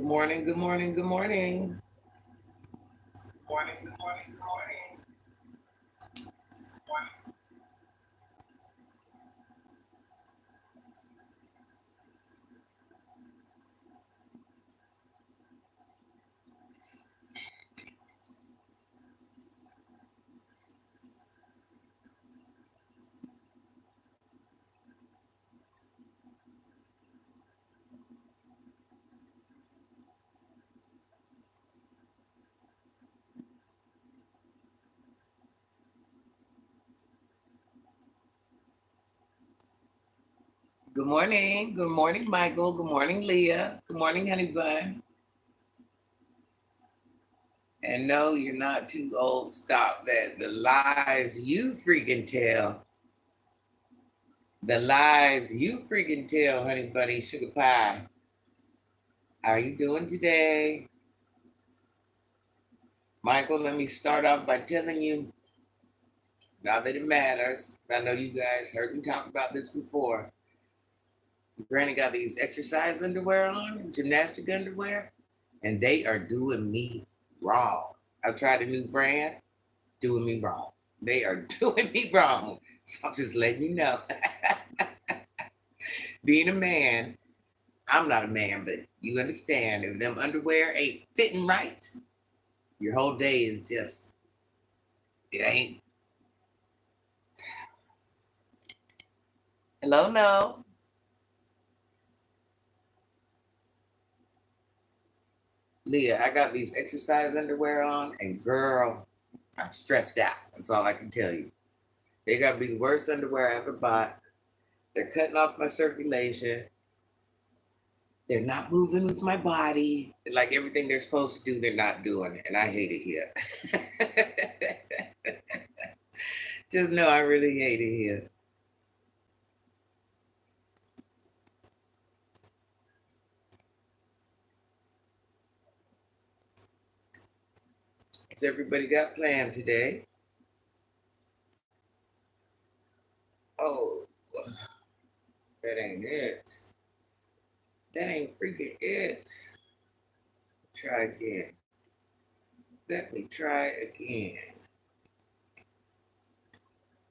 Good morning, good morning, good morning. Morning, good morning, good morning. Good morning. Good morning, Michael. Good morning, Leah. Good morning, honey bun. And no, you're not too old. Stop that. The lies you freaking tell. The lies you freaking tell, honey bunny, sugar pie. How are you doing today? Michael, let me start off by telling you, now that it matters, I know you guys heard me talk about this before. Granny got these exercise underwear on, gymnastic underwear, and they are doing me wrong. I tried a new brand, doing me wrong. They are doing me wrong. So I'm just letting you know. Being a man, I'm not a man, but you understand if them underwear ain't fitting right, your whole day is just, it ain't. Hello, no. Leah, I got these exercise underwear on, and girl, I'm stressed out. That's all I can tell you. They got to be the worst underwear I ever bought. They're cutting off my circulation. They're not moving with my body. Like everything they're supposed to do, they're not doing. And I hate it here. Just know I really hate it here. What's everybody got planned today? Oh, that ain't it. That ain't freaking it. Try again. Let me try again.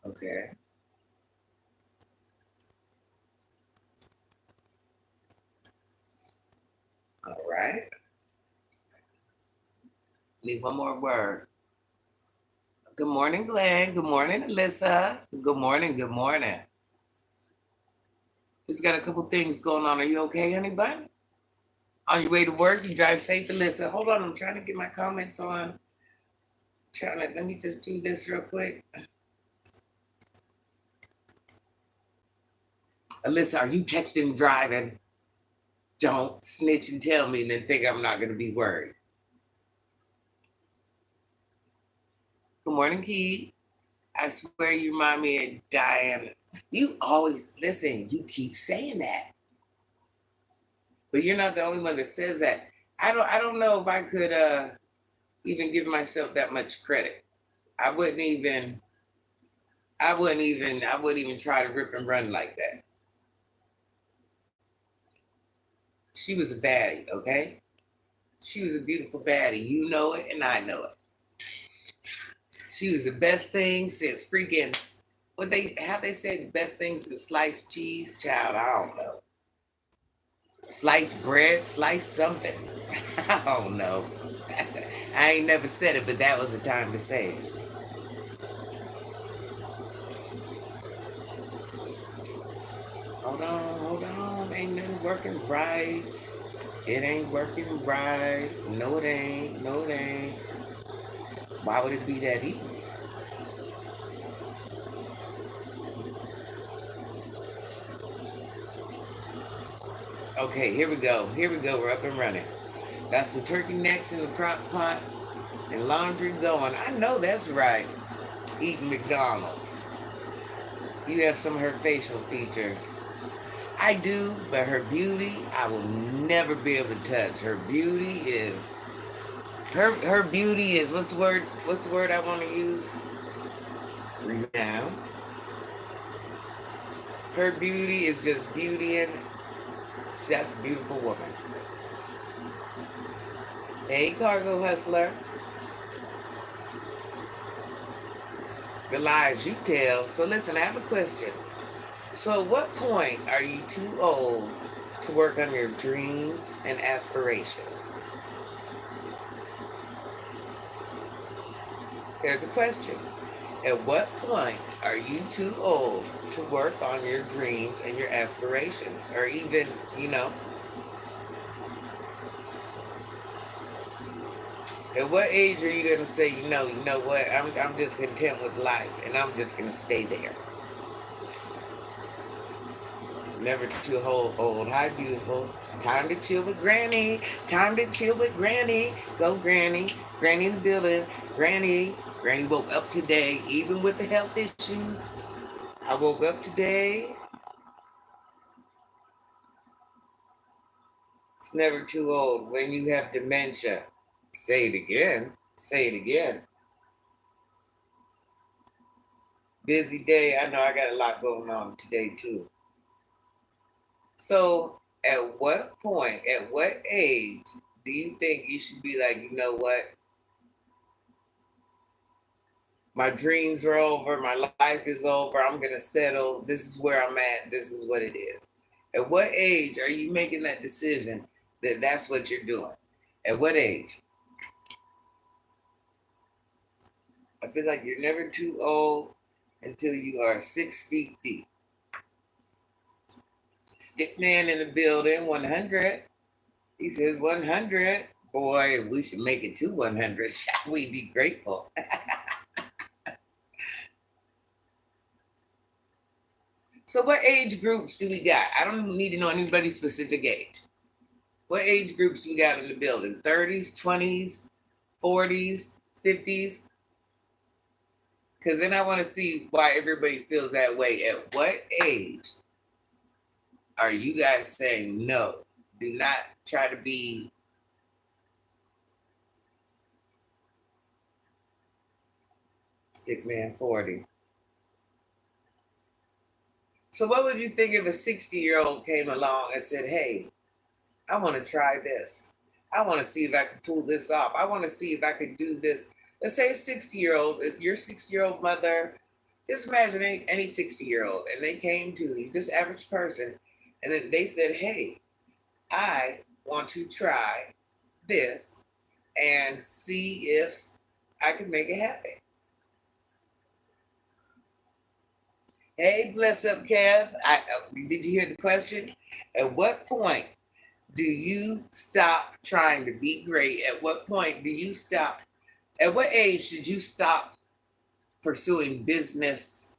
Okay. All right. Need one more word. Good morning, Glenn. Good morning, Alyssa. Good morning. Good morning. Just got a couple things going on. Are you okay, honey bun? On your way to work, you drive safe, Alyssa. Hold on, I'm trying to get my comments on. Trying to let me just do this real quick. Alyssa, are you texting and driving? Don't snitch and tell me and then think I'm not gonna be worried. Good morning, Key. I swear you remind me of Diane. You always listen, you keep saying that. But you're not the only one that says that. I don't know if I could even give myself that much credit. I wouldn't even I wouldn't even try to rip and run like that. She was a baddie, okay? She was a beautiful baddie. You know it and I know it. She was the best thing since freaking what they how they say the best thing since sliced cheese, child. I don't know. Sliced bread, sliced something. I don't know. I ain't never said it, but that was the time to say it. Hold on, hold on. Ain't nothing working right. It ain't working right. No, it ain't. No, it ain't. Why would it be that easy? Okay, here we go. Here we go. We're up and running. Got some turkey necks in the crock pot and laundry going. I know that's right. Eating McDonald's. You have some of her facial features. I do, but her beauty, I will never be able to touch. Her beauty is what's the word? What's the word I want to use? Renown. Her beauty is just beauty and she's just a beautiful woman. Hey, cargo hustler. The lies you tell. So listen, I have a question. So at what point are you too old to work on your dreams and aspirations? Here's a question. At what point are you too old to work on your dreams and your aspirations? Or even, at what age are you going to say, you know what, I'm just content with life and I'm just going to stay there? Never too old. Hi, beautiful. Time to chill with Granny. Time to chill with Granny. Go, Granny. Granny in the building. Granny. Granny woke up today, even with the health issues. I woke up today. It's never too old when you have dementia. Say it again. Say it again. Busy day. I know I got a lot going on today, too. So, at what point, at what age do you think you should be like, you know what? My dreams are over. My life is over. I'm going to settle. This is where I'm at. This is what it is. At what age are you making that decision that that's what you're doing? At what age? I feel like you're never too old until you are 6 feet deep. Stickman in the building, 100. He says 100. Boy, we should make it to 100. Shall we be grateful? So, what age groups do we got? I don't need to know anybody's specific age. What age groups do we got in the building? 30s, 20s, 40s, 50s? Because then I want to see why everybody feels that way. At what age are you guys saying no? Do not try to be sick man 40. So, what would you think if a 60-year-old came along and said, hey, I want to try this? I want to see if I can pull this off. I want to see if I can do this. Let's say a 60-year-old, is your 60-year-old mother, just imagine any 60-year-old, and they came to you, just average person, and then they said, hey, I want to try this and see if I can make it happen. Hey, bless up, Kev. Did you hear the question? At what point do you stop trying to be great? At what point do you stop? At what age did you stop pursuing business,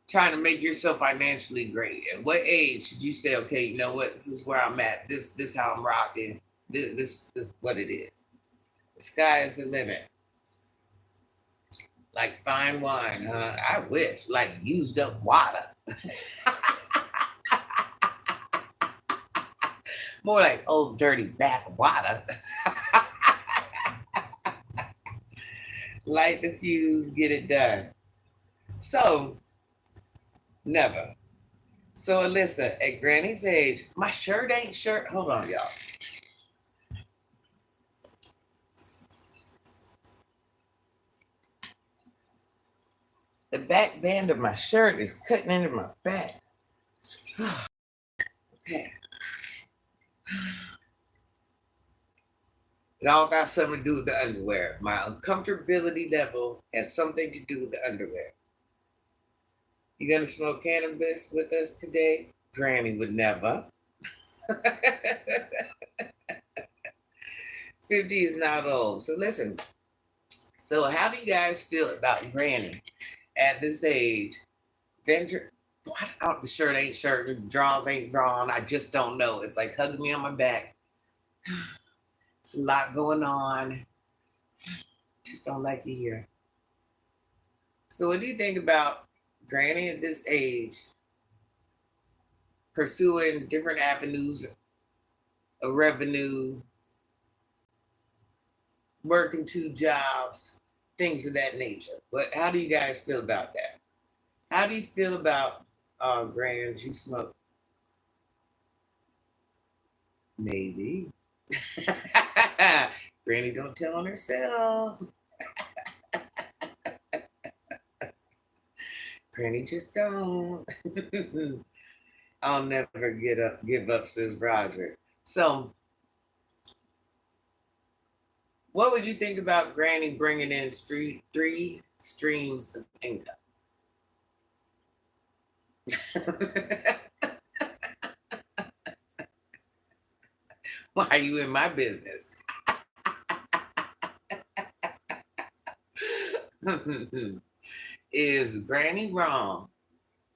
trying to make yourself financially great? At what age did you say, okay, you know what? This is where I'm at. This how I'm rocking. This what it is. The sky is the limit. Like fine wine, huh? I wish, like used up water. More like old dirty backwater. Light the fuse, get it done. So, never. So, Alyssa, at Granny's age, my shirt ain't shirt. Hold on, y'all. The back band of my shirt is cutting into my back. Okay. It all got something to do with the underwear. My uncomfortability level has something to do with the underwear. You gonna smoke cannabis with us today? Granny would never. 50 is not old. So listen. So how do you guys feel about Granny at this age? Venture. The shirt ain't shirt. The drawers ain't drawn. I just don't know. It's like hugging me on my back. It's a lot going on. Just don't like to hear. So what do you think about Granny at this age pursuing different avenues of revenue, working 2 jobs, things of that nature? But how do you guys feel about that? How do you feel about Grand? You smoke. Maybe. Granny don't tell on herself. Granny just don't. I'll never give up, says Roger. So, what would you think about Granny bringing in three streams of income? Why are you in my business? Is Granny wrong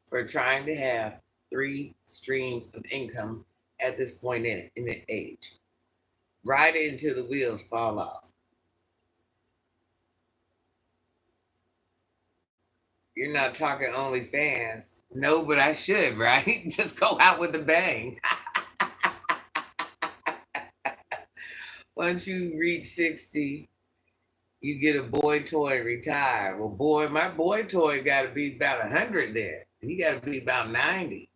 for trying to have three streams of income at this point in the age? Ride it until the wheels fall off. You're not talking OnlyFans. No, but I should, right? Just go out with a bang. Once you reach 60, you get a boy toy, retire. Well, boy, my boy toy got to be about 100 there. He got to be about 90.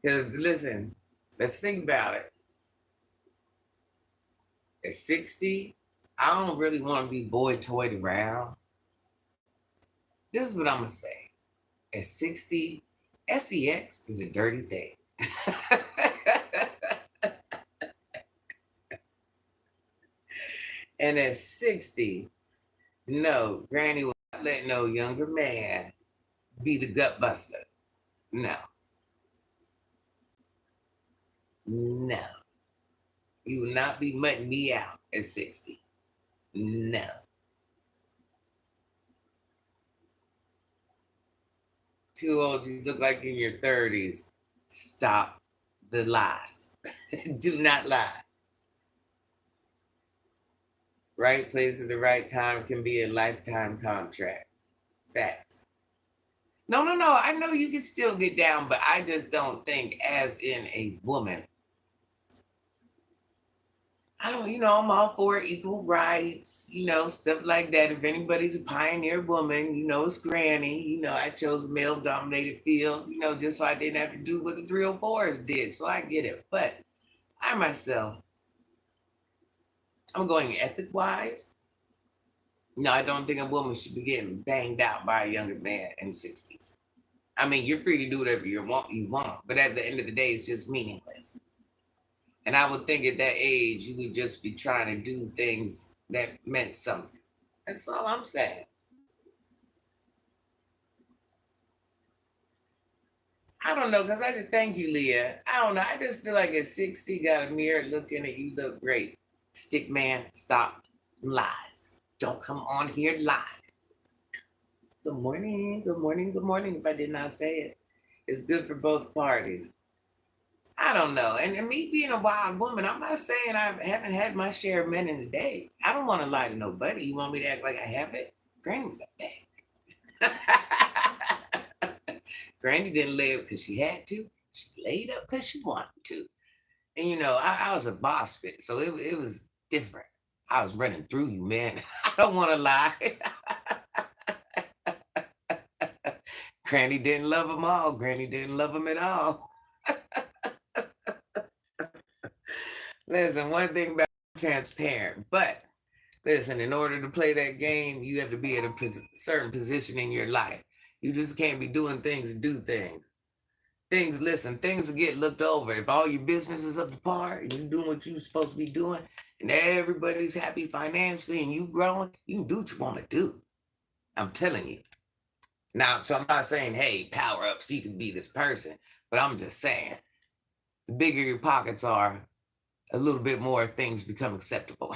Because listen, let's think about it. At 60, I don't really want to be boy toyed around. This is what I'm going to say. At 60, sex is a dirty thing. And at 60, no, Granny will not let no younger man be the gut buster. No. No. You will not be mutting me out at 60. No. Too old, you look like in your 30s. Stop the lies. Do not lie. Right place at the right time can be a lifetime contract. Facts. No. I know you can still get down, but I just don't think, as in a woman, I don't, I'm all for equal rights, stuff like that. If anybody's a pioneer woman, it's Granny. I chose a male dominated field, just so I didn't have to do what the 304s did. So I get it. But I myself, I'm going ethic wise. No, I don't think a woman should be getting banged out by a younger man in the 60s. I mean, you're free to do whatever you want, but at the end of the day, it's just meaningless. And I would think at that age, you would just be trying to do things that meant something. That's all I'm saying. I don't know, because I just thank you, Leah. I don't know. I just feel like at 60, got a mirror, looked in it, you look great. Stick man, stop lies. Don't come on here lie. Good morning, good morning, good morning. If I did not say it, it's good for both parties. I don't know. And me being a wild woman, I'm not saying I haven't had my share of men in the day. I don't want to lie to nobody. You want me to act like I have it? Granny was a bad. Granny didn't lay up because she had to. She laid up because she wanted to. And I was a boss fit, so it was different. I was running through you, man. I don't want to lie. Granny didn't love them all. Granny didn't love them at all. Listen, one thing about transparent, but listen, in order to play that game, you have to be at a certain position in your life. You just can't be doing things to do things. Things will get looked over. If all your business is up to par, and you're doing what you're supposed to be doing, and everybody's happy financially and you growing, you can do what you want to do. I'm telling you. Now, so I'm not saying, hey, power up so you can be this person, but I'm just saying, the bigger your pockets are, a little bit more things become acceptable.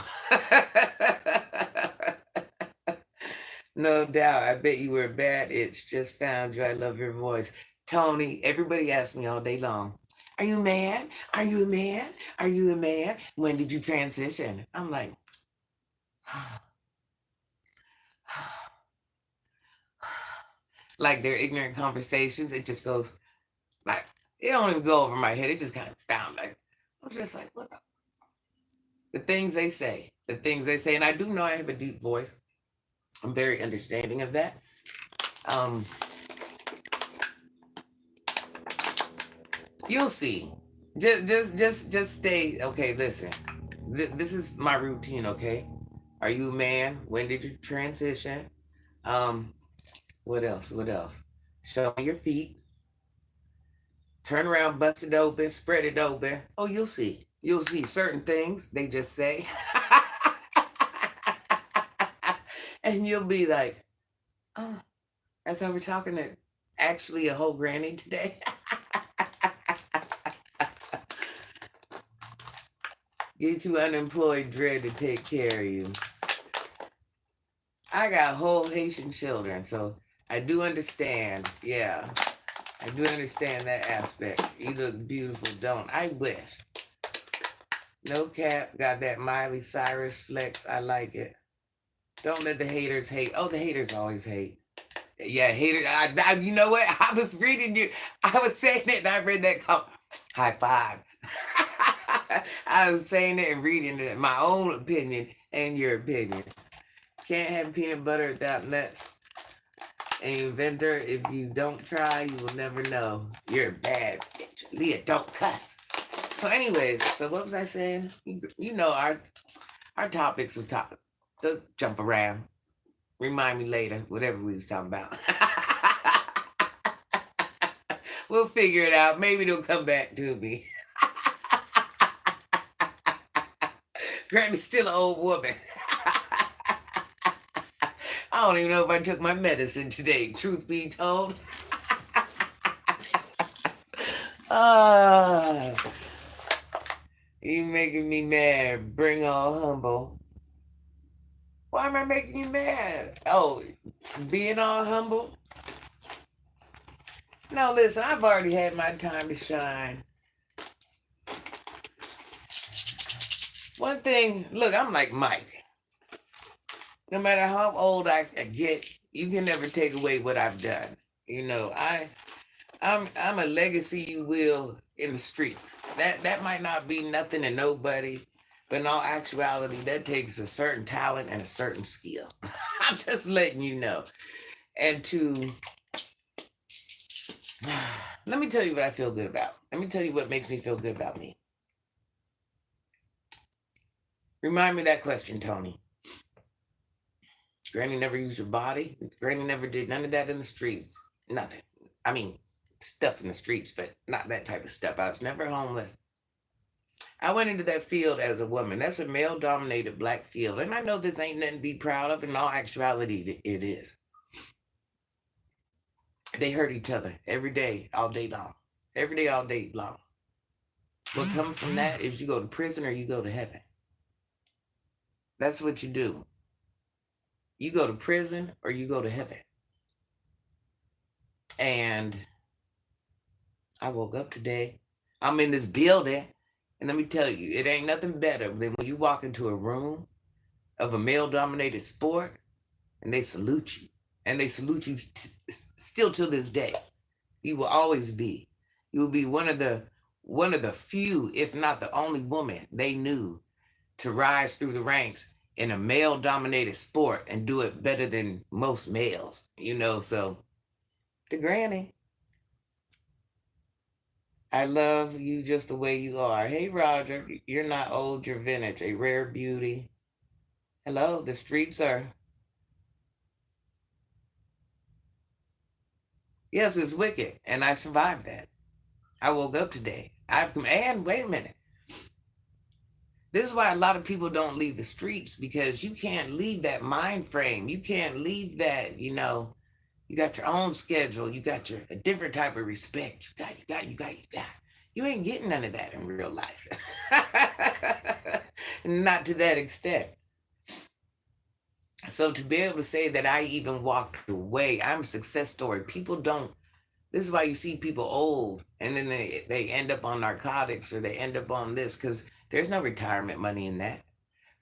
No doubt. I bet you were a bad itch. Just found you. I love your voice. Tony, everybody asks me all day long, are you a man? Are you a man? Are you a man? When did you transition? I'm like, like they're ignorant conversations. It just goes like, it don't even go over my head. It just kind of found like, I was just like, what the things they say, and I do know I have a deep voice. I'm very understanding of that. You'll see. Just stay. Okay, listen. This is my routine. Okay, are you a man? When did you transition? Um, what else? What else? Show me your feet. Turn around, bust it open, spread it open. Oh, you'll see. You'll see certain things they just say, and you'll be like, "Oh, that's how we're talking to actually a whole granny today." Get you unemployed dread to take care of you. I got whole Haitian children, so I do understand. Yeah, I do understand that aspect. You look beautiful, don't I? Wish. No cap, got that Miley Cyrus flex. I like it. Don't let the haters hate. Oh, the haters always hate. Yeah, haters. You know what? I was reading you. I was saying it, and I read that. High five. I was saying it and reading it. My own opinion and your opinion. Can't have peanut butter without nuts. An inventor, if you don't try, you will never know. You're a bad bitch. Leah, don't cuss. So, anyways, so what was I saying? You know our topics will talk. So jump around. Remind me later, whatever we was talking about. We'll figure it out. Maybe it'll come back to me. Granny's still an old woman. I don't even know if I took my medicine today, truth be told. Ah, you making me mad. Bring all humble. Why am I making you mad? Oh, being all humble? No, listen, I've already had my time to shine. One thing, look, I'm like Mike. No matter how old I get, you can never take away what I've done. You know, I'm a legacy, you will, in the streets. That might not be nothing to nobody, but in all actuality, that takes a certain talent and a certain skill. I'm just letting you know. And to let me tell you what I feel good about. Let me tell you what makes me feel good about me. Remind me that question, Tony. Granny never used her body. Granny never did none of that in the streets. Nothing. I mean, stuff in the streets, but not that type of stuff. I was never homeless. I went into that field as a woman. That's a male dominated black field. And I know this ain't nothing to be proud of. In all actuality, it is. They hurt each other every day, all day long. Every day, all day long. What comes from that is you go to prison or you go to heaven. That's what you do. You go to prison or you go to heaven. And I woke up today. I'm in this building. And let me tell you, it ain't nothing better than when you walk into a room of a male dominated sport and they salute you. And they salute you still to this day. You will always be. You will be one of the few, if not the only woman they knew to rise through the ranks in a male dominated sport and do it better than most males. You know, so the granny. I love you just the way you are. Hey Roger, you're not old, you're vintage, a rare beauty. Hello, the streets are. Yes, it's wicked, and I survived that. I woke up today. I've come, and wait a minute. This is why a lot of people don't leave the streets because you can't leave that mind frame. You can't leave that, you got your own schedule. You got a different type of respect. You got. You ain't getting none of that in real life. Not to that extent. So to be able to say that I even walked away, I'm a success story. People don't. This is why you see people old and then they end up on narcotics or they end up on this because there's no retirement money in that.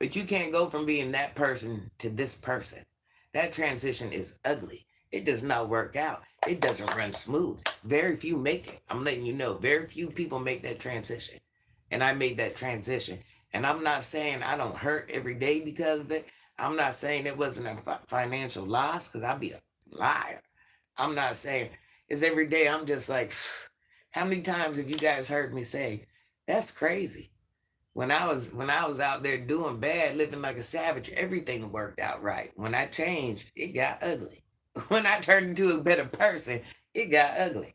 But you can't go from being that person to this person. That transition is ugly. It does not work out. It doesn't run smooth. Very few make it. I'm letting you know, very few people make that transition. And I made that transition. And I'm not saying I don't hurt every day because of it. I'm not saying it wasn't a financial loss because I'd be a liar. I'm not saying it's every day. I'm just like, how many times have you guys heard me say, That's crazy. When I was out there doing bad, living like a savage, everything worked out right. When I changed, it got ugly. When I turned into a better person, it got ugly.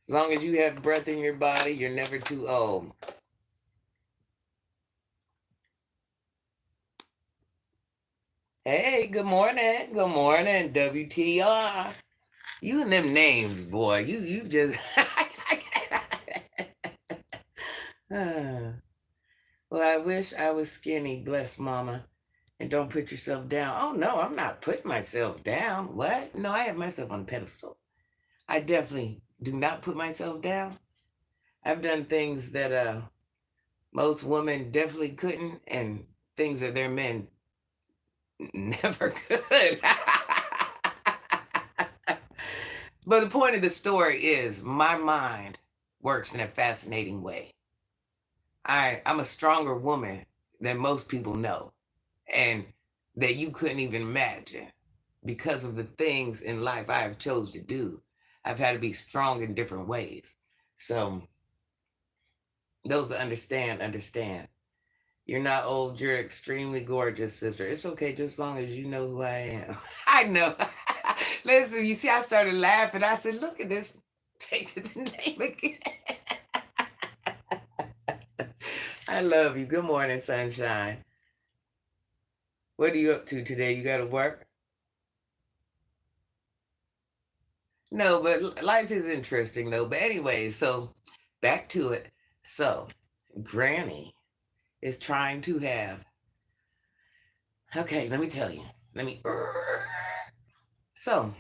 As long as you have breath in your body, you're never too old. Hey, good morning. Good morning, WTR. You and them names, boy. You just Ah. Well, I wish I was skinny, bless mama. And don't put yourself down. Oh no, I'm not putting myself down. What? No, I have myself on a pedestal. I definitely do not put myself down. I've done things that most women definitely couldn't, and things that their men never could. But the point of the story is my mind works in a fascinating way. I'm a stronger woman than most people know, and that you couldn't even imagine because of the things in life I have chose to do. I've had to be strong in different ways. So those that understand, understand. You're not old, you're extremely gorgeous, sister. It's okay just as long as you know who I am. I know. Listen, you see, I started laughing. I said, look at this. Take the name again. I love you. Good morning, sunshine. What are you up to today? You got to work? No, but life is interesting though. But anyway, so back to it. So, Granny is trying to have. Okay, let me tell you. Let me. So,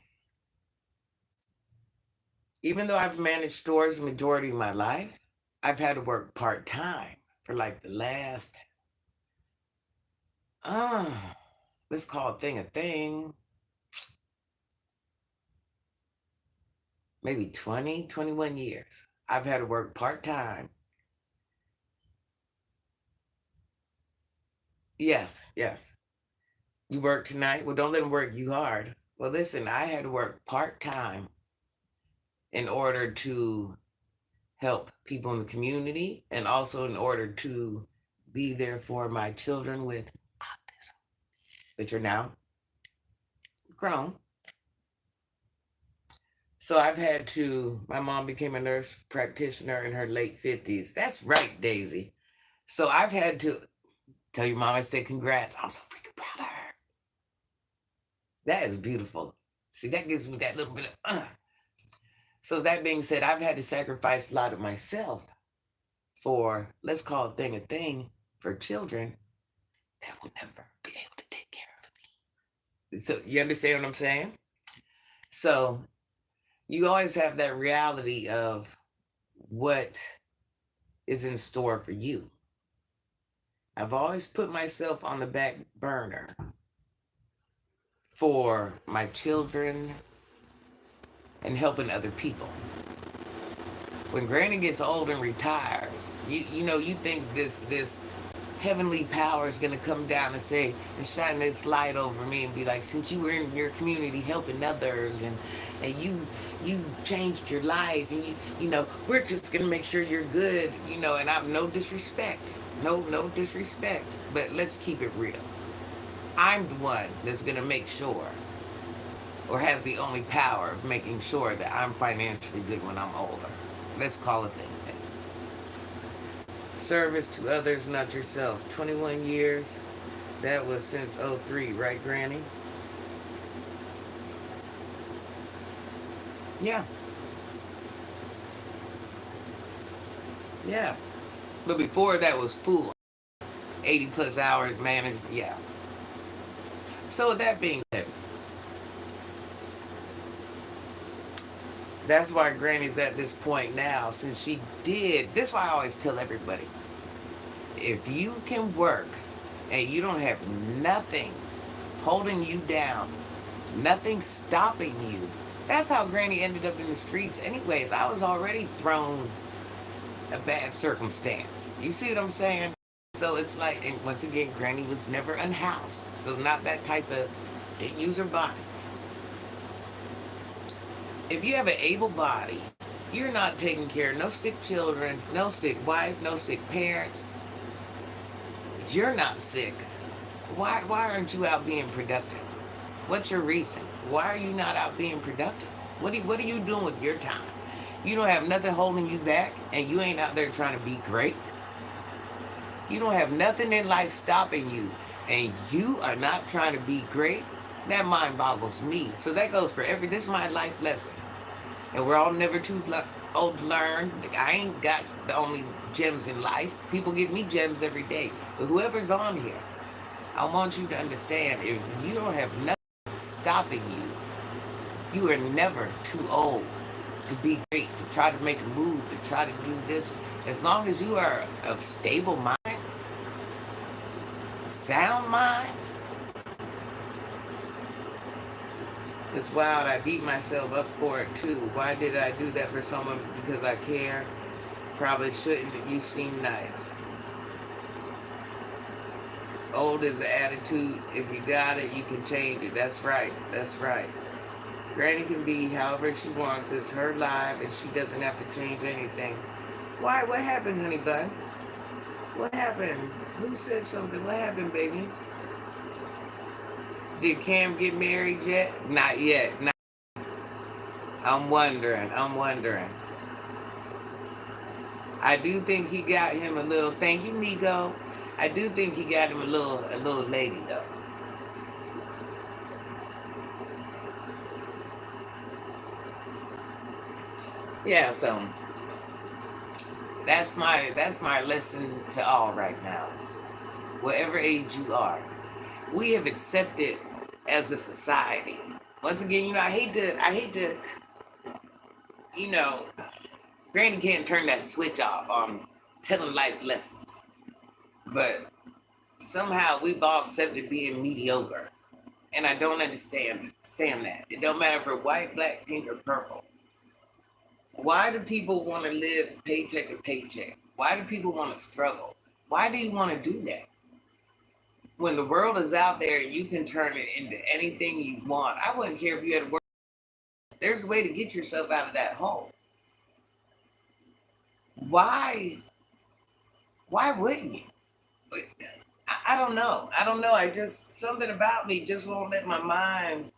even though I've managed stores the majority of my life, I've had to work part time for like the last, uh, let's call a thing, maybe 20, 21 years. I've had to work part time. Yes, yes. You work tonight? Well, don't let them work you hard. Well, listen, I had to work part time in order to help people in the community and also in order to be there for my children with autism, which are now grown. So I've had to, my mom became a nurse practitioner in her late 50s. That's right, Daisy. So I've had to tell your mom I said congrats. I'm so freaking proud of her. That is beautiful. See, that gives me that little bit of. So that being said, I've had to sacrifice a lot of myself for, let's call a thing for children that will never be able to take care of me. So you understand what I'm saying? So you always have that reality of what is in store for you. I've always put myself on the back burner for my children and helping other people. When Granny gets old and retires, you think this heavenly power is gonna come down and say and shine this light over me and be like, since you were in your community helping others and you changed your life and we're just gonna make sure you're good, and I'm no disrespect. No disrespect. But let's keep it real. I'm the one that's gonna make sure or has the only power of making sure that I'm financially good when I'm older. Let's call it that. Service to others, not yourself. 21 years. That was since '03, right, Granny? Yeah. Yeah. But before that was full. 80 plus hours managed. Yeah. So with that being said, that's why Granny's at this point now, since she did. This is why I always tell everybody, if you can work and you don't have nothing holding you down, nothing stopping you. That's how Granny ended up in the streets anyways. I was already thrown a bad circumstance. You see what I'm saying? So it's like, and once again, Granny was never unhoused. So not that type of, didn't use her body. If you have an able body, you're not taking care of no sick children, no sick wife, no sick parents. You're not sick. Why aren't you out being productive? What's your reason? Why are you not out being productive? What are you doing with your time? You don't have nothing holding you back, and you ain't out there trying to be great. You don't have nothing in life stopping you, and you are not trying to be great. That mind boggles me. So that goes for this is my life lesson. And we're all never too old to learn. I ain't got the only gems in life. People give me gems every day. But whoever's on here, I want you to understand, if you don't have nothing stopping you, you are never too old to be great, to try to make a move, to try to do this. As long as you are of stable mind, sound mind, it's wild. I beat myself up for it too. Why did I do that for someone? Because I care. Probably shouldn't. You seem nice. Old is the attitude. If you got it, you can change it. That's right. That's right. Granny can be however she wants. It's her life, and she doesn't have to change anything. Why? What happened, honey bun? What happened? Who said something? What happened, baby? Did Cam get married yet? Not yet. Not. I'm wondering. I'm wondering. I do think he got him a little. Thank you, Nico. I do think he got him a little lady though. Yeah. So that's my lesson to all right now. Whatever age you are, we have accepted as a society. Once again, I hate to, you know, Granny can't turn that switch off on telling life lessons, but somehow we've all accepted being mediocre, and I don't understand that. It don't matter if we're white, black, pink, or purple. Why do people want to live paycheck to paycheck? Why do people want to struggle? Why do you want to do that? When the world is out there, you can turn it into anything you want. I wouldn't care if you had to work. There's a way to get yourself out of that hole. Why? Why wouldn't you? I don't know. I don't know. I just something about me just won't let my mind.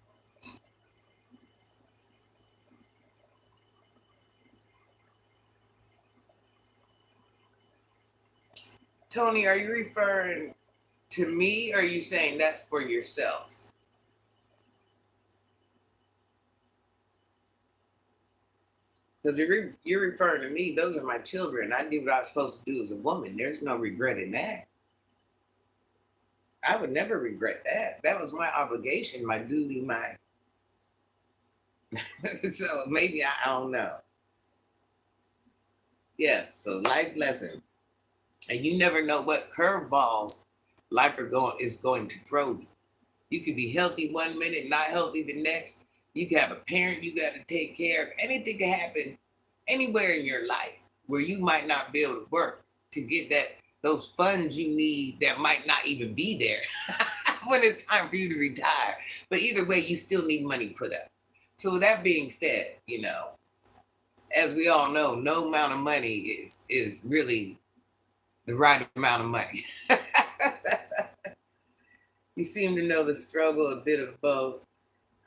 Tony, are you referring to me, or are you saying that's for yourself? Because you're referring to me. Those are my children. I did what I was supposed to do as a woman. There's no regret in that. I would never regret that. That was my obligation, my duty, my. So maybe I don't know. Yes. So life lesson, and you never know what curveballs life is going to throw you. You could be healthy one minute, not healthy the next. You could have a parent you got to take care of. Anything can happen anywhere in your life where you might not be able to work to get those funds you need that might not even be there when it's time for you to retire. But either way, you still need money put up. So with that being said, as we all know, no amount of money is really the right amount of money. You seem to know the struggle, a bit of both.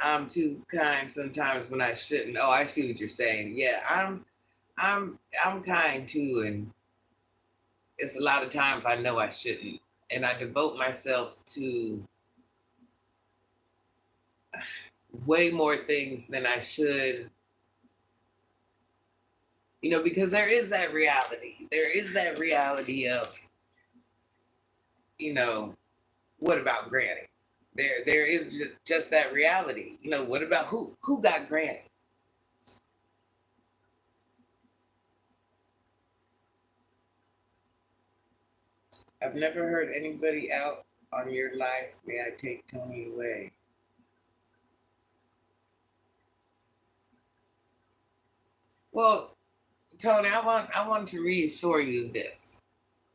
I'm too kind sometimes when I shouldn't. Oh, I see what you're saying. Yeah, I'm kind too, and it's a lot of times I know I shouldn't, and I devote myself to way more things than I should. Because there is that reality. There is that reality of, you know, what about Granny? There is just that reality. What about who got Granny? I've never heard anybody out on your life. May I take Tony away? Well, Tony, I want to reassure you of this.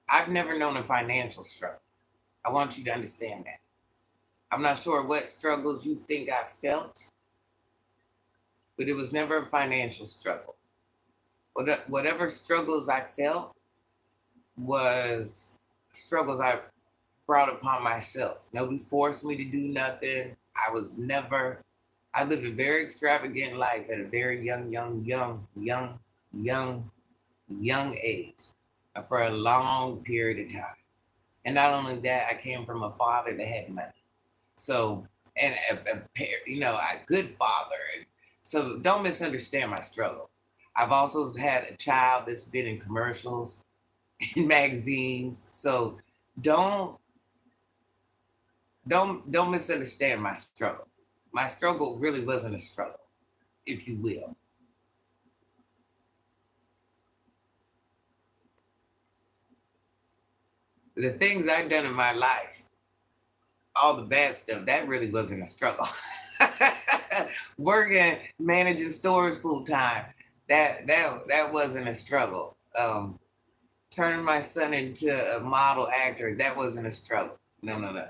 I've never known a financial struggle. I want you to understand that. I'm not sure what struggles you think I've felt, but it was never a financial struggle. Whatever struggles I felt was struggles I brought upon myself. Nobody forced me to do nothing. I lived a very extravagant life at a very young age for a long period of time. And not only that, I came from a father that had money. So, and a good father. So don't misunderstand my struggle. I've also had a child that's been in commercials, in magazines. So don't don't misunderstand my struggle. My struggle really wasn't a struggle, if you will. The things I've done in my life, all the bad stuff, that really wasn't a struggle. Working, managing stores full time, that wasn't a struggle. Turning my son into a model actor, that wasn't a struggle. No, no, no.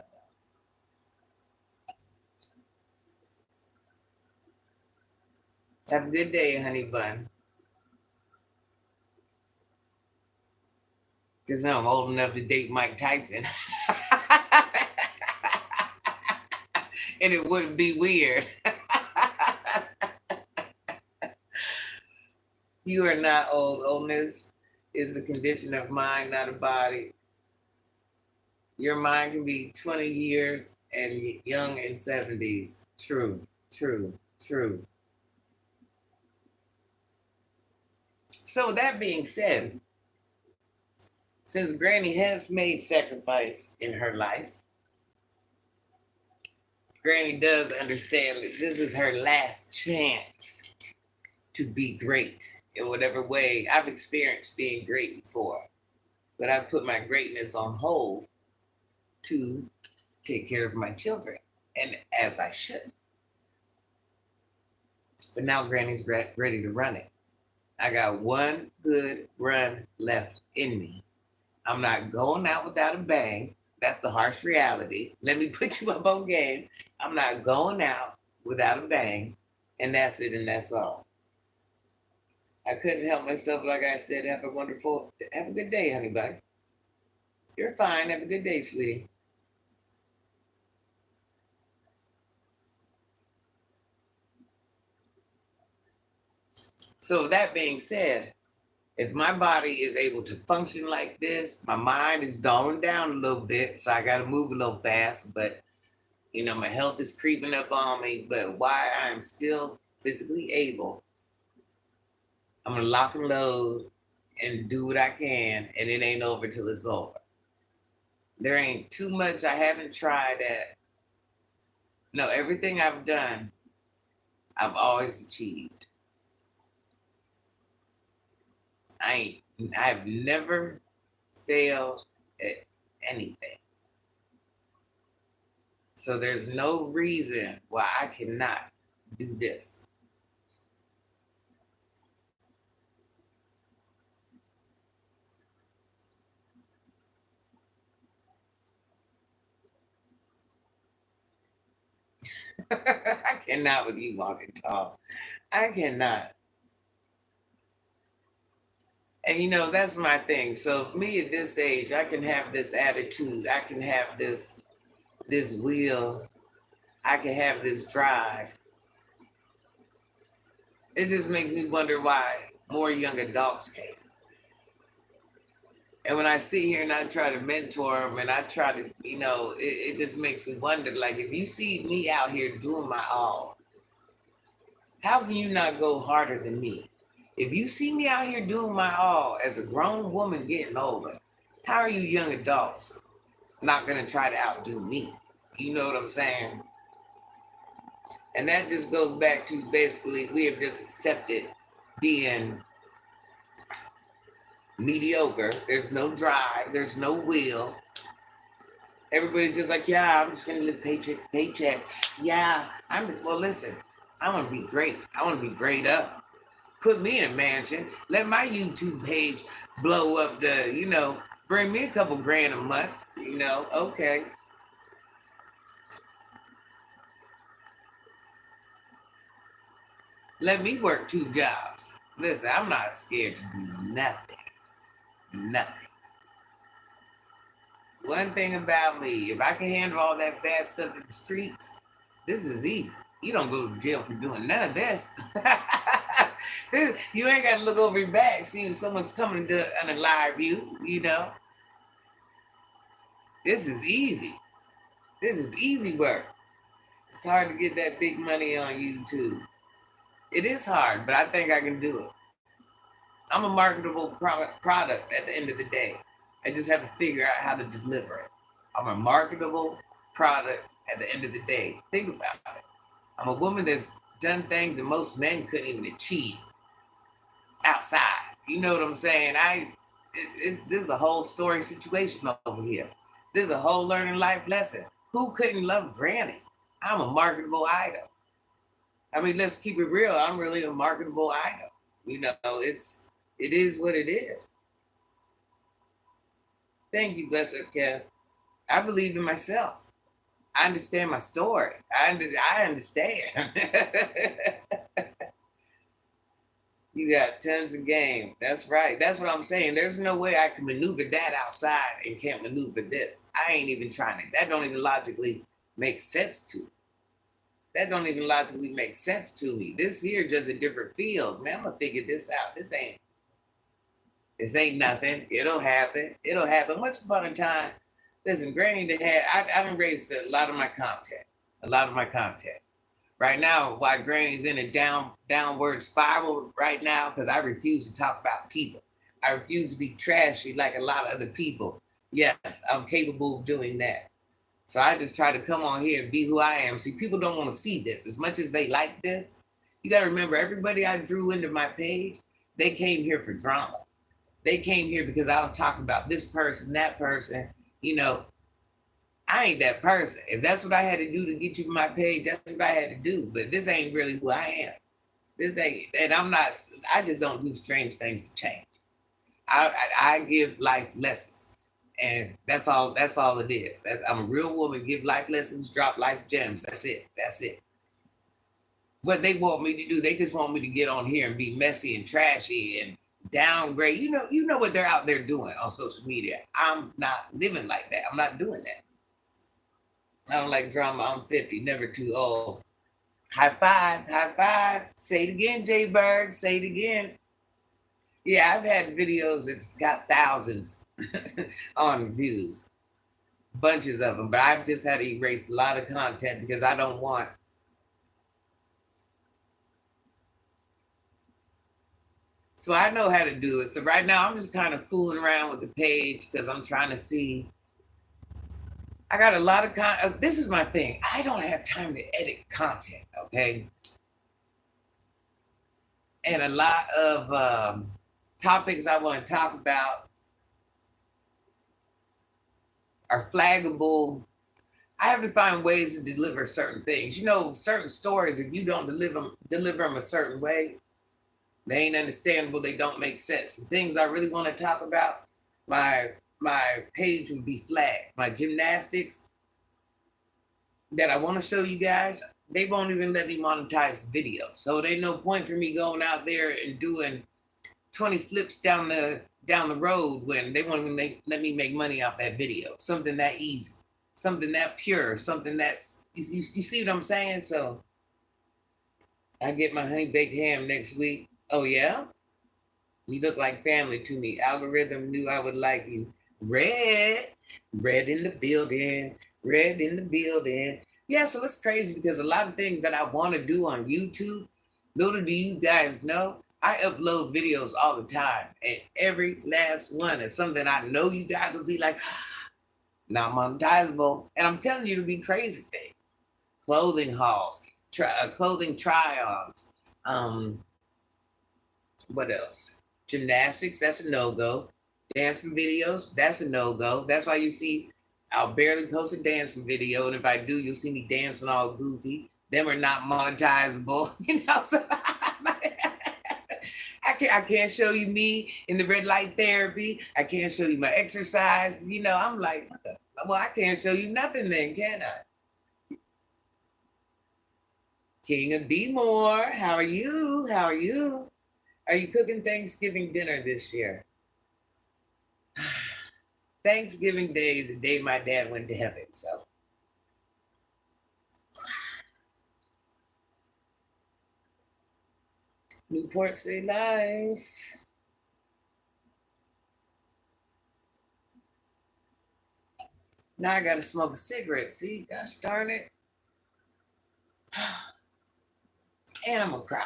Have a good day, honey bun. Because I'm old enough to date Mike Tyson. And it wouldn't be weird. You are not old. Oldness is a condition of mind, not a body. Your mind can be 20 years and young in 70s. True, true, true. So, that being said, since Granny has made sacrifice in her life, Granny does understand that this is her last chance to be great in whatever way. I've experienced being great before, but I've put my greatness on hold to take care of my children, and as I should. But now Granny's ready to run it. I got one good run left in me. I'm not going out without a bang. That's the harsh reality. Let me put you up on game. I'm not going out without a bang, and that's it, and that's all. I couldn't help myself, like I said. Have a good day, honey bun. You're fine. Have a good day, sweetie. So that being said, if my body is able to function like this, my mind is dumbing down a little bit, so I got to move a little fast. But my health is creeping up on me. But why I'm still physically able, I'm gonna lock and load and do what I can, and it ain't over till it's over. There ain't too much I haven't tried at. No, everything I've done, I've always achieved. I've never failed at anything. So there's no reason why I cannot do this. I cannot with you walking tall. I cannot. And that's my thing. So for me at this age, I can have this attitude. I can have this will. I can have this drive. It just makes me wonder why more young adults can't. And when I sit here and I try to mentor them and I try to, it just makes me wonder, like, if you see me out here doing my all, how can you not go harder than me? If you see me out here doing my all as a grown woman getting older, how are you young adults not going to try to outdo me? You know what I'm saying? And that just goes back to basically we have just accepted being mediocre. There's no drive, there's no will. Everybody's just like, yeah, I'm just gonna live paycheck to paycheck. Yeah, well listen, I wanna be great. I wanna be great up. Put me in a mansion. Let my YouTube page blow up bring me a couple grand a month, okay. Let me work 2 jobs. Listen, I'm not scared to do nothing. Nothing. One thing about me, if I can handle all that bad stuff in the streets, this is easy. You don't go to jail for doing none of this. You ain't got to look over your back, see if someone's coming to unalive you, you know. This is easy. This is easy work. It's hard to get that big money on YouTube. It is hard, but I think I can do it. I'm a marketable product at the end of the day. I just have to figure out how to deliver it. I'm a marketable product at the end of the day. Think about it. I'm a woman that's done things that most men couldn't even achieve outside. You know what I'm saying? This is a whole story situation over here. This is a whole learning life lesson. Who couldn't love Granny? I'm a marketable item. I mean, let's keep it real. I'm really a marketable item. You know, it is what it is. Thank you, bless her, Kev. I believe in myself. I understand my story. I understand. You got tons of game. That's right. That's what I'm saying. There's no way I can maneuver that outside and can't maneuver this. I ain't even trying to. That don't even logically make sense to me. That don't even logically make sense to me. This here just a different field, man. I'm gonna figure this out. This ain't nothing. It'll happen. It'll happen. Once upon a time, listen, Granny I done raised a lot of my content. A lot of my content. Right now, why Granny's in a downward spiral right now, because I refuse to talk about people. I refuse to be trashy like a lot of other people. Yes, I'm capable of doing that. So I just try to come on here and be who I am. See, people don't want to see this. As much as they like this, you got to remember, everybody I drew into my page, they came here for drama. They came here because I was talking about this person, that person. You know, I ain't that person. If that's what I had to do to get you to my page, that's what I had to do. But this ain't really who I am. This ain't, and I'm not, I just don't do strange things for change. I give life lessons. And that's all it is. I'm a real woman, give life lessons, drop life gems. That's it. That's it. What they want me to do, they just want me to get on here and be messy and trashy and downgrade. You know what they're out there doing on social media. I'm not living like that. I'm not doing that. I don't like drama. I'm 50, never too old. High five, high five. Say it again, Jay Bird. Say it again. Yeah, I've had videos that's got thousands on views, bunches of them, but I've just had to erase a lot of content because I don't want. So I know how to do it. So right now I'm just kind of fooling around with the page because I'm trying to see. I got a lot of this is my thing. I don't have time to edit content, okay? And a lot of topics I want to talk about are flaggable. I have to find ways to deliver certain things. You know, certain stories, if you don't deliver them a certain way, they ain't understandable. They don't make sense. The things I really want to talk about, my page would be flagged. My gymnastics that I want to show you guys, they won't even let me monetize the video. So there's no point for me going out there and doing 20 flips down the road when they won't even let me make money off that video. Something that easy, something that pure, something that's you see what I'm saying? So I get my honey baked ham next week. Oh yeah? You look like family to me. Algorithm knew I would like you. Red in the building. Red in the building. Yeah, so it's crazy because a lot of things that I want to do on YouTube, little do you guys know, I upload videos all the time. And every last one is something I know you guys will be like, not monetizable. And I'm telling you to be crazy things. Clothing hauls, clothing try-ons. What else? Gymnastics, that's a no-go. Dancing videos, that's a no-go. That's why you see I'll barely post a dancing video, and if I do, you'll see me dancing all goofy. Them are not monetizable, you know. So I can't show you me in the red light therapy. I can't show you my exercise. You know, I'm like, well, I can't show you nothing then, can I? King of Be More. How are you? How are you? Are you cooking Thanksgiving dinner this year? Thanksgiving Day is the day my dad went to heaven. So Newport City Lives. Now I gotta smoke a cigarette. See, gosh darn it. And I'm gonna cry.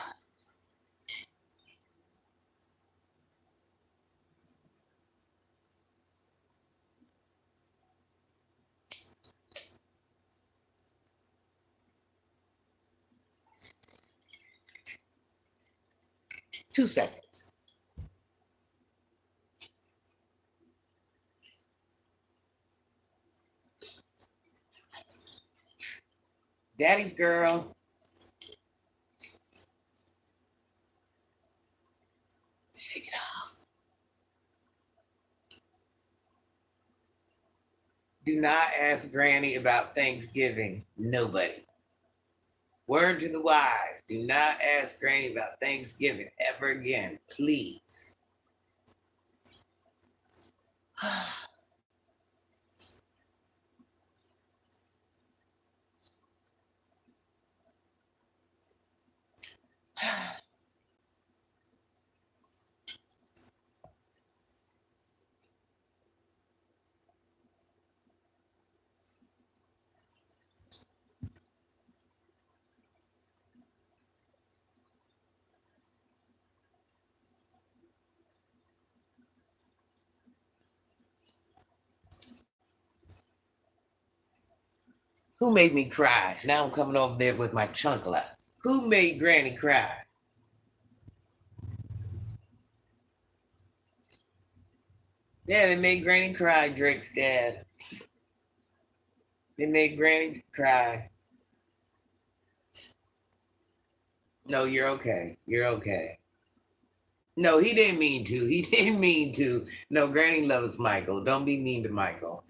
2 seconds. Daddy's girl. Shake it off. Do not ask Granny about Thanksgiving. Nobody. Word to the wise. Do not ask Granny about Thanksgiving ever again. Please. Who made me cry? Now I'm coming over there with my chunkla. Who made Granny cry? Yeah, they made Granny cry, Drake's dad. They made Granny cry. No, you're okay. You're okay. No, he didn't mean to. He didn't mean to. No, Granny loves Michael. Don't be mean to Michael.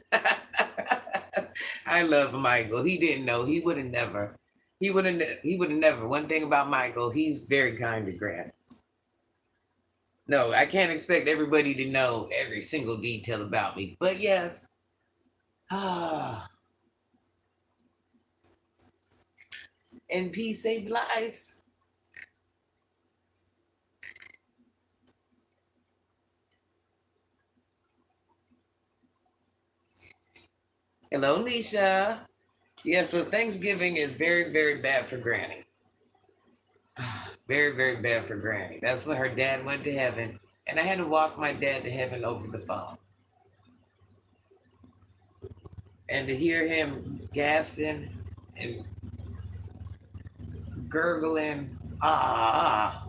I love Michael. He didn't know. He would have never. He would have. He would have never. One thing about Michael, he's very kind to Granny. No, I can't expect everybody to know every single detail about me. But yes. Ah. And peace saved lives. Hello, Nisha. Yeah, so Thanksgiving is very, very bad for Granny. Very, very bad for Granny. That's when her dad went to heaven, and I had to walk my dad to heaven over the phone. And to hear him gasping and gurgling, ah,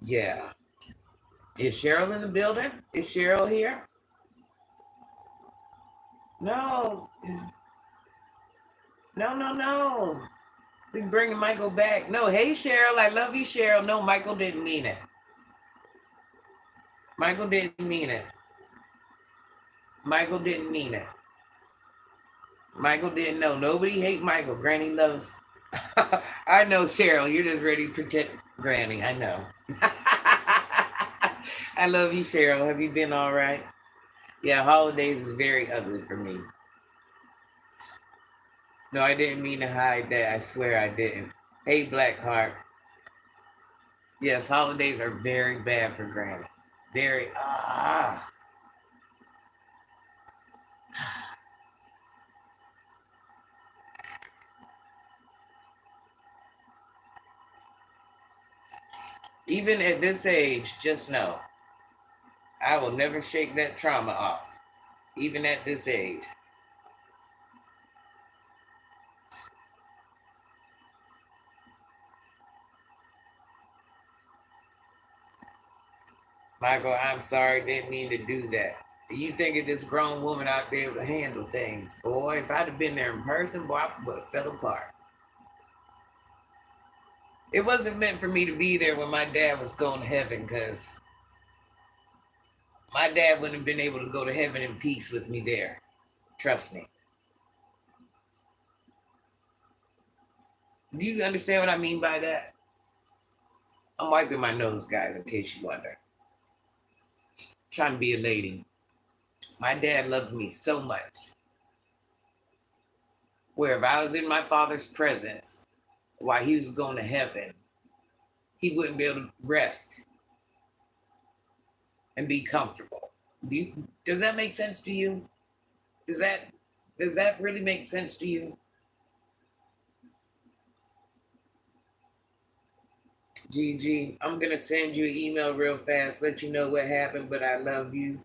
yeah. Is Cheryl in the building? Is Cheryl here? No, no, no, no. We bringing Michael back. No, hey Cheryl, I love you, Cheryl. No, Michael didn't mean it. Michael didn't mean it. Michael didn't mean it. Michael didn't know. Nobody hate Michael. Granny loves. I know, Cheryl. You're just ready to protect Granny. I know. I love you, Cheryl. Have you been all right? Yeah, holidays is very ugly for me. No, I didn't mean to hide that. I swear I didn't. Hey, Blackheart. Yes, holidays are very bad for Granny. Very, Even at this age, just know, I will never shake that trauma off. Even at this age. Michael, I'm sorry, didn't mean to do that. You thinking this grown woman out there able to handle things. Boy, if I'd have been there in person, boy, I would have fell apart. It wasn't meant for me to be there when my dad was going to heaven because My dad wouldn't have been able to go to heaven in peace with me there. Trust me. Do you understand what I mean by that? I'm wiping my nose, guys, in case you wonder. Trying to be a lady. My dad loved me so much. Where if I was in my father's presence while he was going to heaven, he wouldn't be able to rest and be comfortable. Does that make sense to you? Does that really make sense to you? Gigi, I'm gonna send you an email real fast, let you know what happened, but I love you.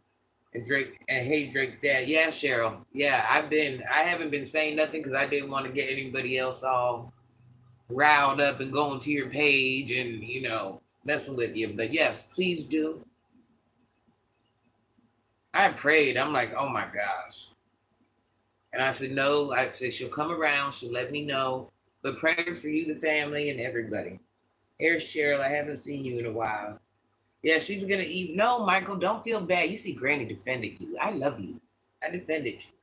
And Drake, and hey, Drake's dad. Yeah, Cheryl. Yeah, I haven't been saying nothing because I didn't want to get anybody else all riled up and going to your page and, messing with you. But yes, please do. I prayed. I'm like, oh my gosh. And I said, no. I said, she'll come around. She'll let me know. But praying for you, the family, and everybody. Here's Cheryl. I haven't seen you in a while. Yeah, she's going to eat. No, Michael, don't feel bad. You see, Granny defended you. I love you. I defended you.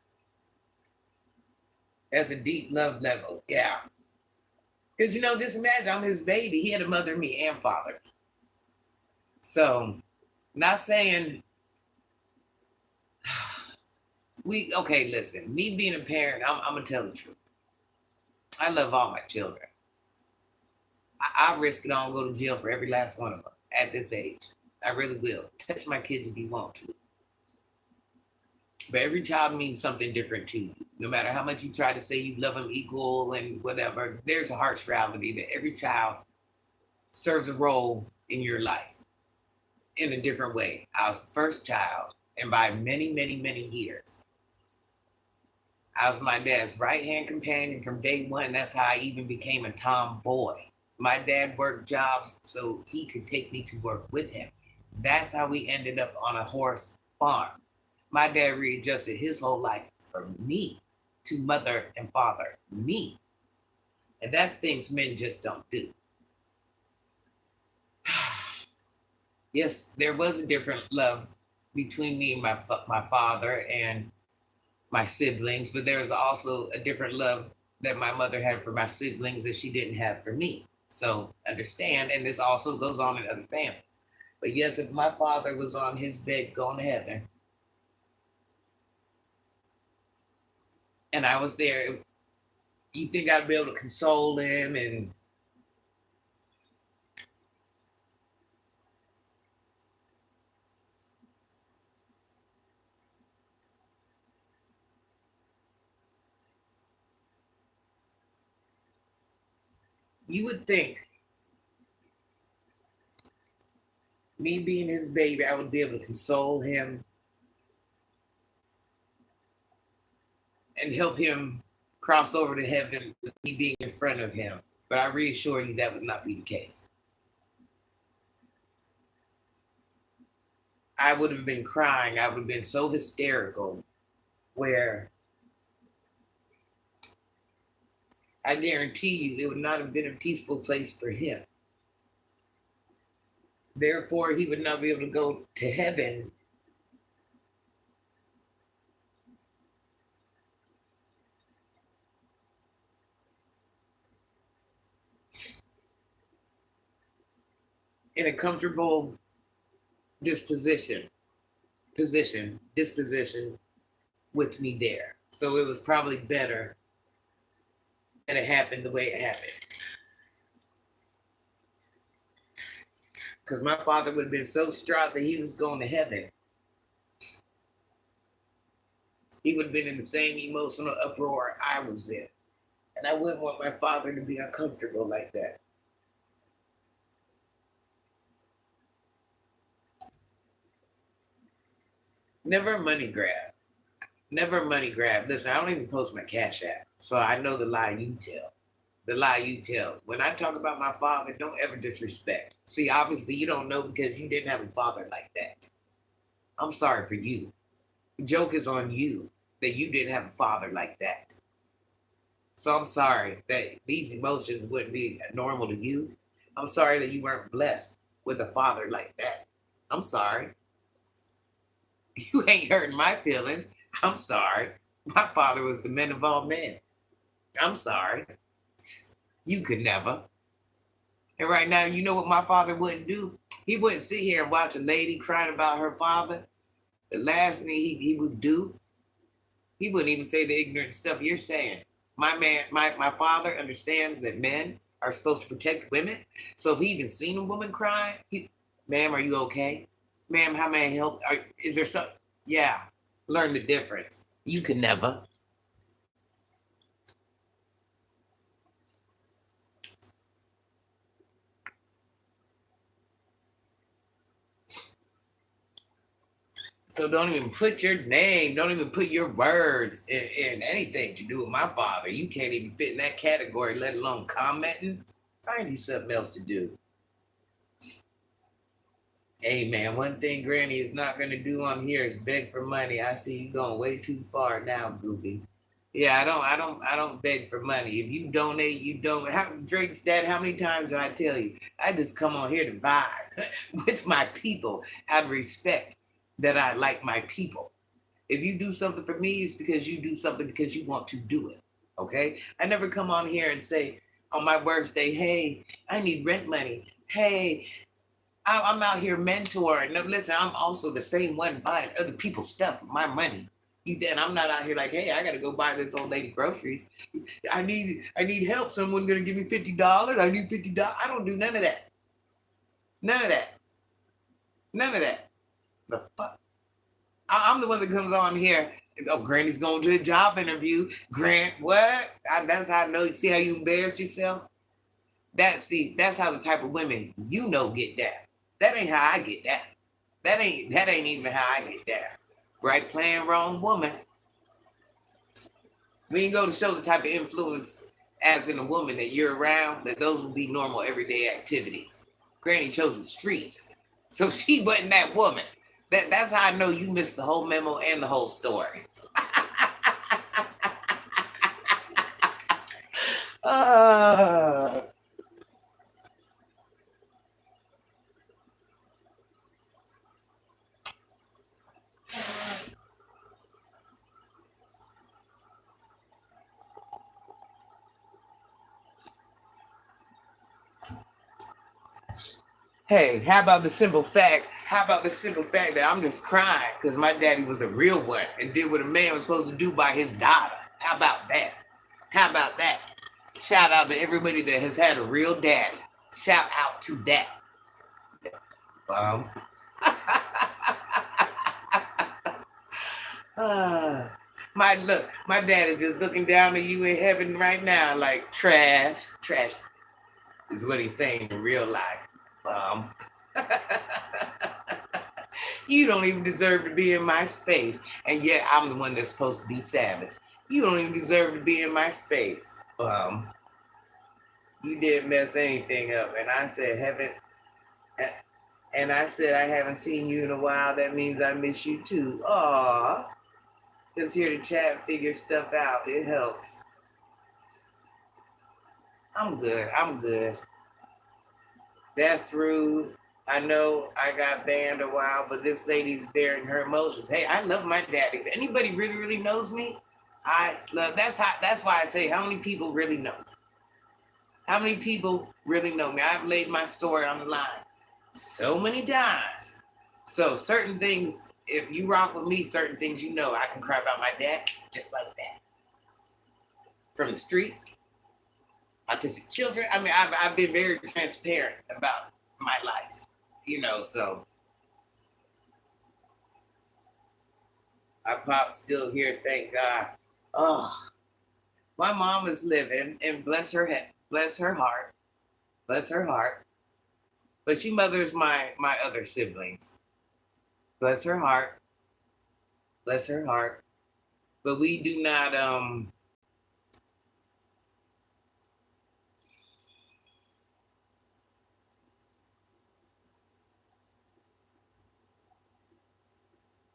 That's a deep love level. Yeah. Because, just imagine I'm his baby. He had a mother, me, and father. So, not saying okay, listen, me being a parent, I'm going to tell the truth. I love all my children. I risk it all and go to jail for every last one of them at this age. I really will. Touch my kids if you want to. But every child means something different to you. No matter how much you try to say you love them equal and whatever, there's a harsh reality that every child serves a role in your life in a different way. I was the first child, and by many, many, many years, I was my dad's right-hand companion from day one. That's how I even became a tomboy. My dad worked jobs so he could take me to work with him. That's how we ended up on a horse farm. My dad readjusted his whole life from me to mother and father me. And that's things men just don't do. Yes, there was a different love between me and my father and my siblings, but there was also a different love that my mother had for my siblings that she didn't have for me. So understand, and this also goes on in other families. But yes, if my father was on his bed going to heaven and I was there, you think I'd be able to console him and you would think me being his baby, I would be able to console him and help him cross over to heaven with me being in front of him. But I reassure you that would not be the case. I would have been crying. I would have been so hysterical where I guarantee you it would not have been a peaceful place for him. Therefore, he would not be able to go to heaven in a comfortable disposition with me there. So it was probably better that it happened the way it happened. Because my father would have been so distraught that he was going to heaven. He would have been in the same emotional uproar I was in. And I wouldn't want my father to be uncomfortable like that. Never a money grab. Never a money grab. Listen, I don't even post my Cash App. So I know the lie you tell. The lie you tell. When I talk about my father, don't ever disrespect. See, obviously you don't know because you didn't have a father like that. I'm sorry for you. The joke is on you that you didn't have a father like that. So I'm sorry that these emotions wouldn't be normal to you. I'm sorry that you weren't blessed with a father like that. I'm sorry. You ain't hurting my feelings. I'm sorry. My father was the man of all men. I'm sorry. You could never. And right now, you know what my father wouldn't do? He wouldn't sit here and watch a lady crying about her father. The last thing he would do, he wouldn't even say the ignorant stuff you're saying. My father understands that men are supposed to protect women. So if he even seen a woman crying, ma'am, are you okay? Ma'am, how may I help? Is there something? Yeah, learn the difference. You can never. So don't even put your name, don't even put your words in anything to do with my father. You can't even fit in that category, let alone commenting. Find you something else to do. Hey man, one thing Granny is not gonna do on here is beg for money. I see you going way too far now, Goofy. Yeah, I don't beg for money. If you donate, you don't. Drake's dad, how many times do I tell you? I just come on here to vibe with my people out of respect that I like my people. If you do something for me, it's because you do something because you want to do it. Okay? I never come on here and say on my birthday, hey, I need rent money. Hey, I'm out here mentoring. Now, listen, I'm also the same one buying other people's stuff with my money. You then I'm not out here like, hey, I gotta go buy this old lady groceries. I need help. Someone gonna give me $50. I need $50. I don't do none of that. None of that. None of that. The fuck. I'm the one that comes on here. Oh, Granny's going to a job interview. Grant, what? That's how I know. See how you embarrassed yourself? That's how the type of women you know get down. That ain't how I get down. That ain't even how I get down. Right playing wrong woman. We ain't go to show the type of influence as in a woman that you're around, that those will be normal everyday activities. Granny chose the streets. So she wasn't that woman. That's how I know you missed the whole memo and the whole story. Uh, hey, how about the simple fact? How about the simple fact that I'm just crying because my daddy was a real one and did what a man was supposed to do by his daughter? How about that? How about that? Shout out to everybody that has had a real daddy. Shout out to that. Um, uh, my dad is just looking down at you in heaven right now, like trash, trash is what he's saying in real life. Um, you don't even deserve to be in my space, and yet I'm the one that's supposed to be savage. You don't even deserve to be in my space. You didn't mess anything up, and I said heaven, and I said I haven't seen you in a while. That means I miss you too. Aw, just here to chat, and figure stuff out. It helps. I'm good. I'm good. That's rude. I know I got banned a while, but this lady's bearing her emotions. Hey, I love my daddy. If anybody really, really knows me, I love. That's why I say, how many people really know me? How many people really know me? I've laid my story on the line so many times. So certain things, if you rock with me, certain things you know, I can cry about my dad just like that. From the streets, autistic children. I mean, I've been very transparent about my life, so my pop's still here, thank God. Oh, my mom is living, and bless her head, bless her heart. But she mothers my other siblings. Bless her heart, bless her heart. But we do not.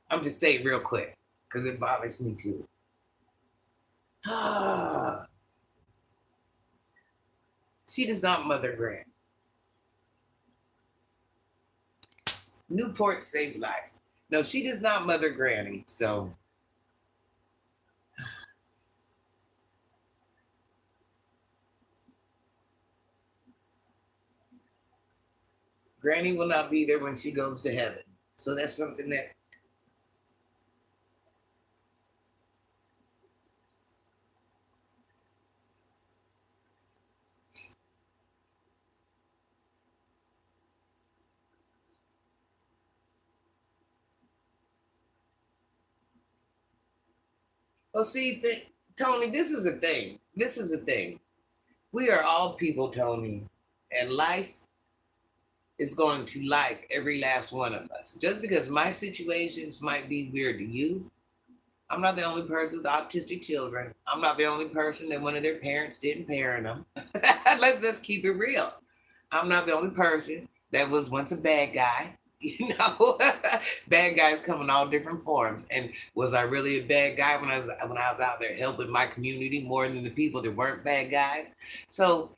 I'm just saying real quick because it bothers me too. She does not mother Grant. Newport saved lives. No, she does not mother Granny. So Granny will not be there when she goes to heaven. So that's something that, well, see, Tony, this is a thing. This is a thing. We are all people, Tony, and life is going to life every last one of us. Just because my situations might be weird to you, I'm not the only person with autistic children. I'm not the only person that one of their parents didn't parent them. Let's keep it real. I'm not the only person that was once a bad guy. You know, bad guys come in all different forms. And was I really a bad guy when I was out there helping my community more than the people that weren't bad guys? So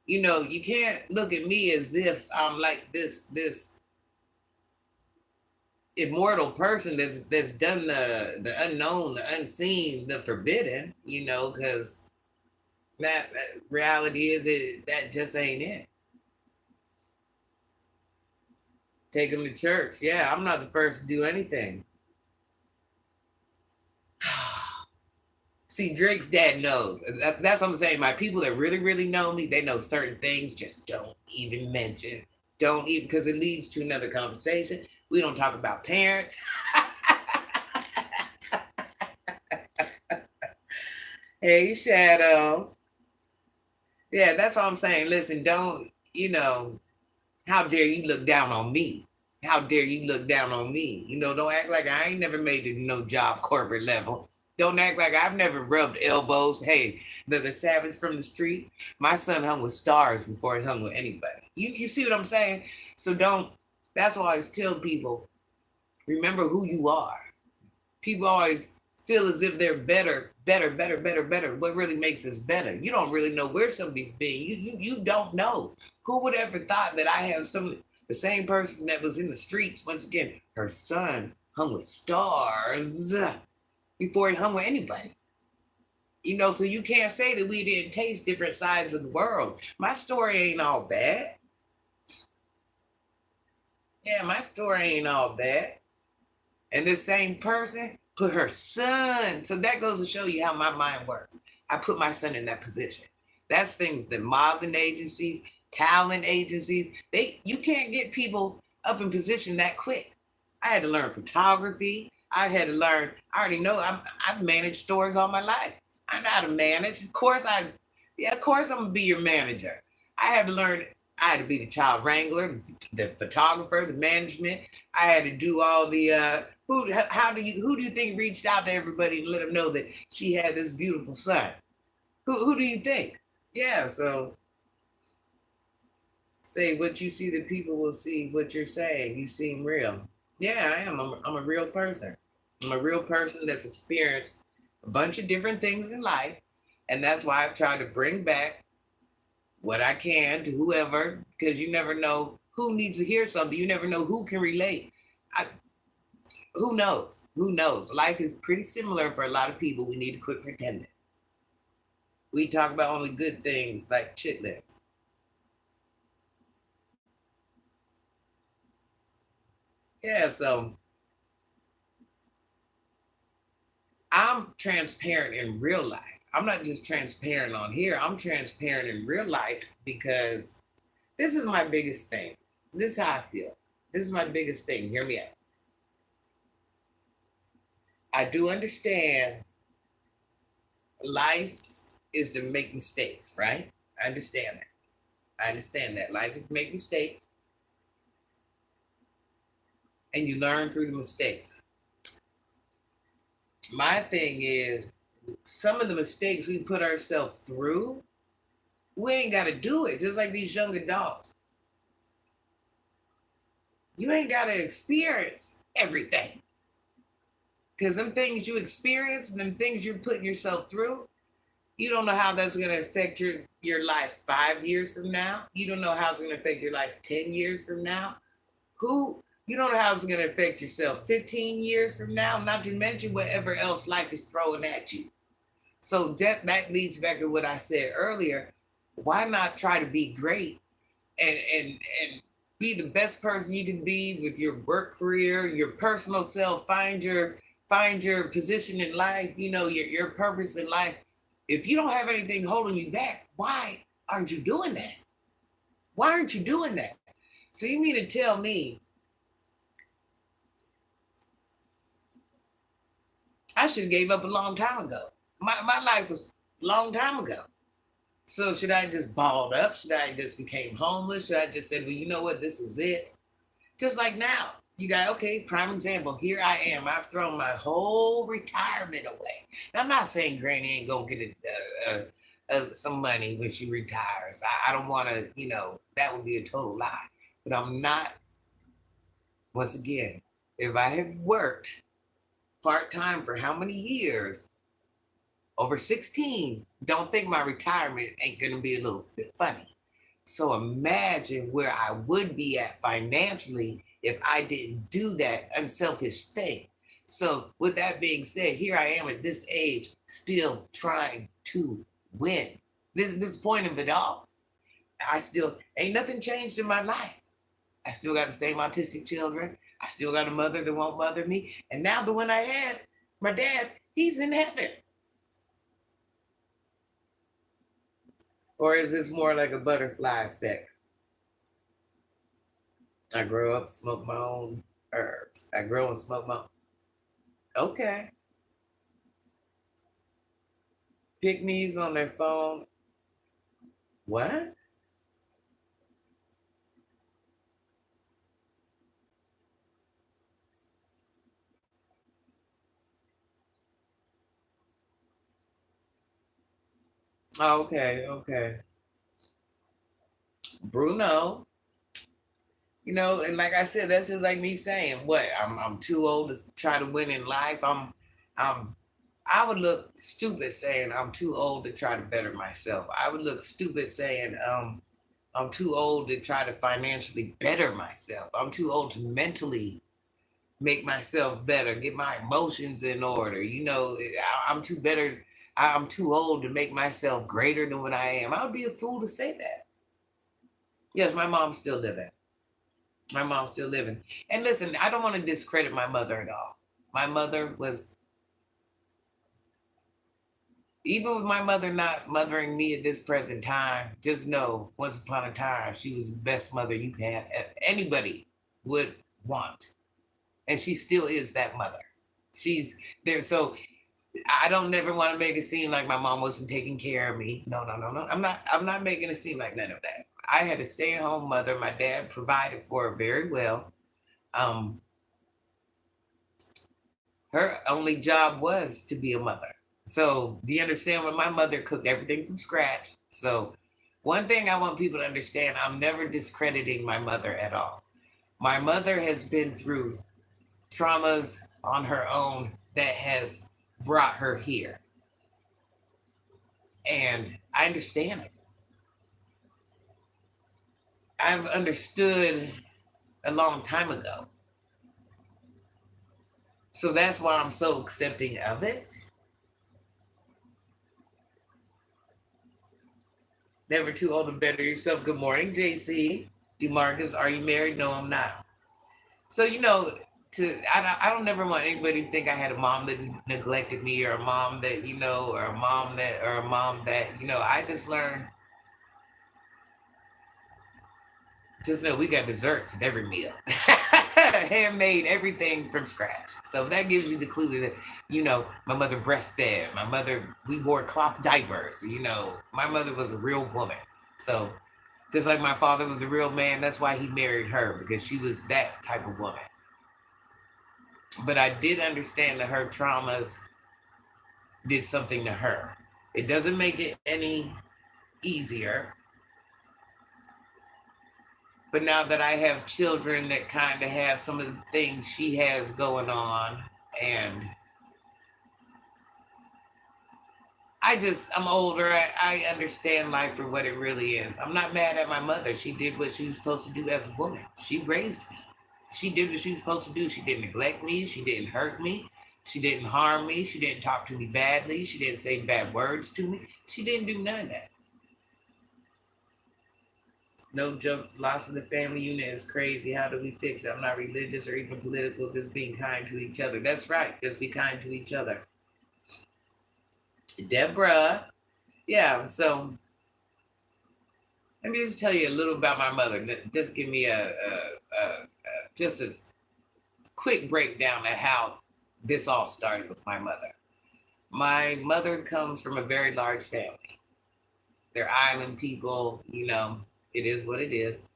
you can't look at me as if I'm like this immortal person that's done the unknown, the unseen, the forbidden. Because that reality is that just ain't it. Take them to church. Yeah, I'm not the first to do anything. See, Drake's dad knows. That's what I'm saying. My people that really, really know me, they know certain things. Just don't even mention. Don't even, because it leads to another conversation. We don't talk about parents. Hey, Shadow. Yeah, that's all I'm saying. Listen, don't, how dare you look down on me? How dare you look down on me? Don't act like I ain't never made it to no job corporate level. Don't act like I've never rubbed elbows. Hey, the savage from the street, my son hung with stars before he hung with anybody. You see what I'm saying? So don't, that's why I always tell people, remember who you are. People always feel as if they're better. What really makes us better? You don't really know where somebody's been. You don't know. Who would ever thought that I have the same person that was in the streets? Once again, her son hung with stars before he hung with anybody. So you can't say that we didn't taste different sides of the world. My story ain't all bad. Yeah, my story ain't all bad. And this same person put her son. So that goes to show you how my mind works. I put my son in that position. That's things that modeling agencies, talent agencies, you can't get people up in position that quick. I had to learn photography. I had to learn, I already know I've managed stores all my life. I know how to manage. Of course I'm gonna be your manager. I had to learn, I had to be the child wrangler, the photographer, the management. I had to do all the who do you think reached out to everybody and let them know that she had this beautiful son? Who do you think? Yeah, so say what you see, the people will see what you're saying. You seem real. Yeah, I am. I'm a real person. I'm a real person that's experienced a bunch of different things in life, and that's why I've tried to bring back what I can to whoever, because you never know who needs to hear something. You never know who can relate. I, who knows? Who knows? Life is pretty similar for a lot of people. We need to quit pretending. We talk about only good things like chitlins. Yeah, so I'm transparent in real life. I'm not just transparent on here. I'm transparent in real life because this is my biggest thing. This is how I feel. This is my biggest thing. Hear me out. I do understand life is to make mistakes, right? I understand that. I understand that life is to make mistakes and you learn through the mistakes. My thing is, some of the mistakes we put ourselves through, we ain't got to do it. Just like these young adults, you ain't got to experience everything. Because them things you experience, them things you're putting yourself through, you don't know how that's going to affect your life 5 years from now. You don't know how it's going to affect your life 10 years from now. Who You don't know how it's going to affect yourself 15 years from now, not to mention whatever else life is throwing at you. So that leads back to what I said earlier. Why not try to be great and be the best person you can be with your work career, your personal self, find your position in life, your purpose in life. If you don't have anything holding you back, why aren't you doing that? Why aren't you doing that? So you mean to tell me I should have gave up a long time ago? My life was a long time ago. So should I just balled up? Should I just became homeless? Should I just said, well, you know what, this is it? Just like now, you got, okay, prime example. Here I am. I've thrown my whole retirement away. Now, I'm not saying Granny ain't gonna get some money when she retires. I don't want to, that would be a total lie. But I'm not. Once again, if I have worked part time for how many years? Over 16. Don't think my retirement ain't gonna be a little bit funny. So imagine where I would be at financially if I didn't do that unselfish thing. So with that being said, here I am at this age, still trying to win. This is the point of it all. I still ain't nothing changed in my life. I still got the same autistic children. I still got a mother that won't mother me. And now the one I had, my dad, he's in heaven. Or is this more like a butterfly effect? I grow up, smoke my own herbs. I grow and smoke my own. Okay. Pick me's on their phone. What? Okay, okay. Bruno, and like I said, that's just like me saying, what? I'm too old to try to win in life. I'm I would look stupid saying I'm too old to try to better myself. I would look stupid saying I'm too old to try to financially better myself. I'm too old to mentally make myself better, get my emotions in order. I'm too better. I'm too old to make myself greater than what I am. I would be a fool to say that. Yes, my mom's still living. My mom's still living. And listen, I don't want to discredit my mother at all. My mother was, even with my mother not mothering me at this present time, just know once upon a time, she was the best mother you can anybody would want. And she still is that mother. She's there. So I don't never want to make it seem like my mom wasn't taking care of me. No, no, no, no. I'm not making it seem like none of that. I had a stay-at-home mother. My dad provided for her very well. Um, her only job was to be a mother. So do you understand when my mother cooked everything from scratch? So one thing I want people to understand, I'm never discrediting my mother at all. My mother has been through traumas on her own that has brought her here. And I understand it. I've understood a long time ago. So that's why I'm so accepting of it. Never too old to better yourself. Good morning, JC. DeMarcus, are you married? No, I'm not. So, I don't never want anybody to think I had a mom that neglected me, or a mom that, or a mom that, I just learned. Just know we got desserts with every meal. Handmade, everything from scratch. So that gives you the clue that, my mother breastfed. My mother, we wore cloth diapers. My mother was a real woman. So just like my father was a real man, that's why he married her, because she was that type of woman. But I did understand that her traumas did something to her. It doesn't make it any easier. But now that I have children that kind of have some of the things she has going on, and I'm older. I understand life for what it really is. I'm not mad at my mother. She did what she was supposed to do as a woman. She raised me. She did what she was supposed to do. She didn't neglect me. She didn't hurt me. She didn't harm me. She didn't talk to me badly. She didn't say bad words to me. She didn't do none of that. No jokes. Loss of the family unit is crazy. How do we fix it? I'm not religious or even political. Just being kind to each other. That's right. Just be kind to each other. Deborah. Yeah. So let me just tell you a little about my mother. Just give me just a quick breakdown of how this all started with my mother. My mother comes from a very large family. They're island people, it is what it is.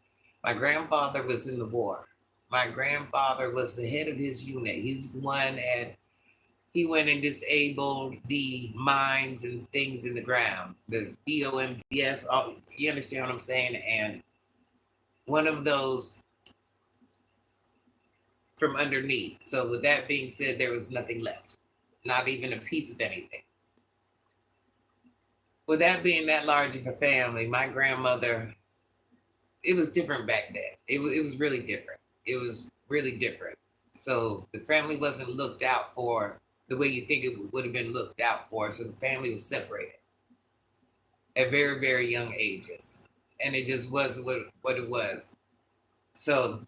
My grandfather was in the war. My grandfather was the head of his unit. He was the one that he went and disabled the mines and things in the ground, the DOMBS, you understand what I'm saying? And one of those from underneath. So with that being said, there was nothing left, not even a piece of anything. With that being that large of a family, my grandmother, it was different back then. It was really different. It was really different. So the family wasn't looked out for the way you think it would have been looked out for. So the family was separated at very, very young ages. And it just was what it was. So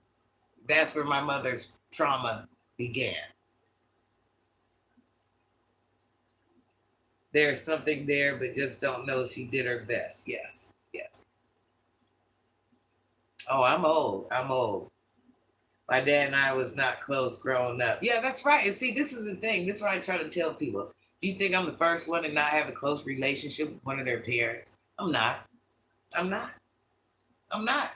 that's where my mother's trauma began. There's something there, but just don't know she did her best. Yes, yes. Oh, I'm old. I'm old. My dad and I was not close growing up. Yeah, that's right. And see, this is the thing. This is what I try to tell people. Do you think I'm the first one to not have a close relationship with one of their parents? I'm not. I'm not. I'm not.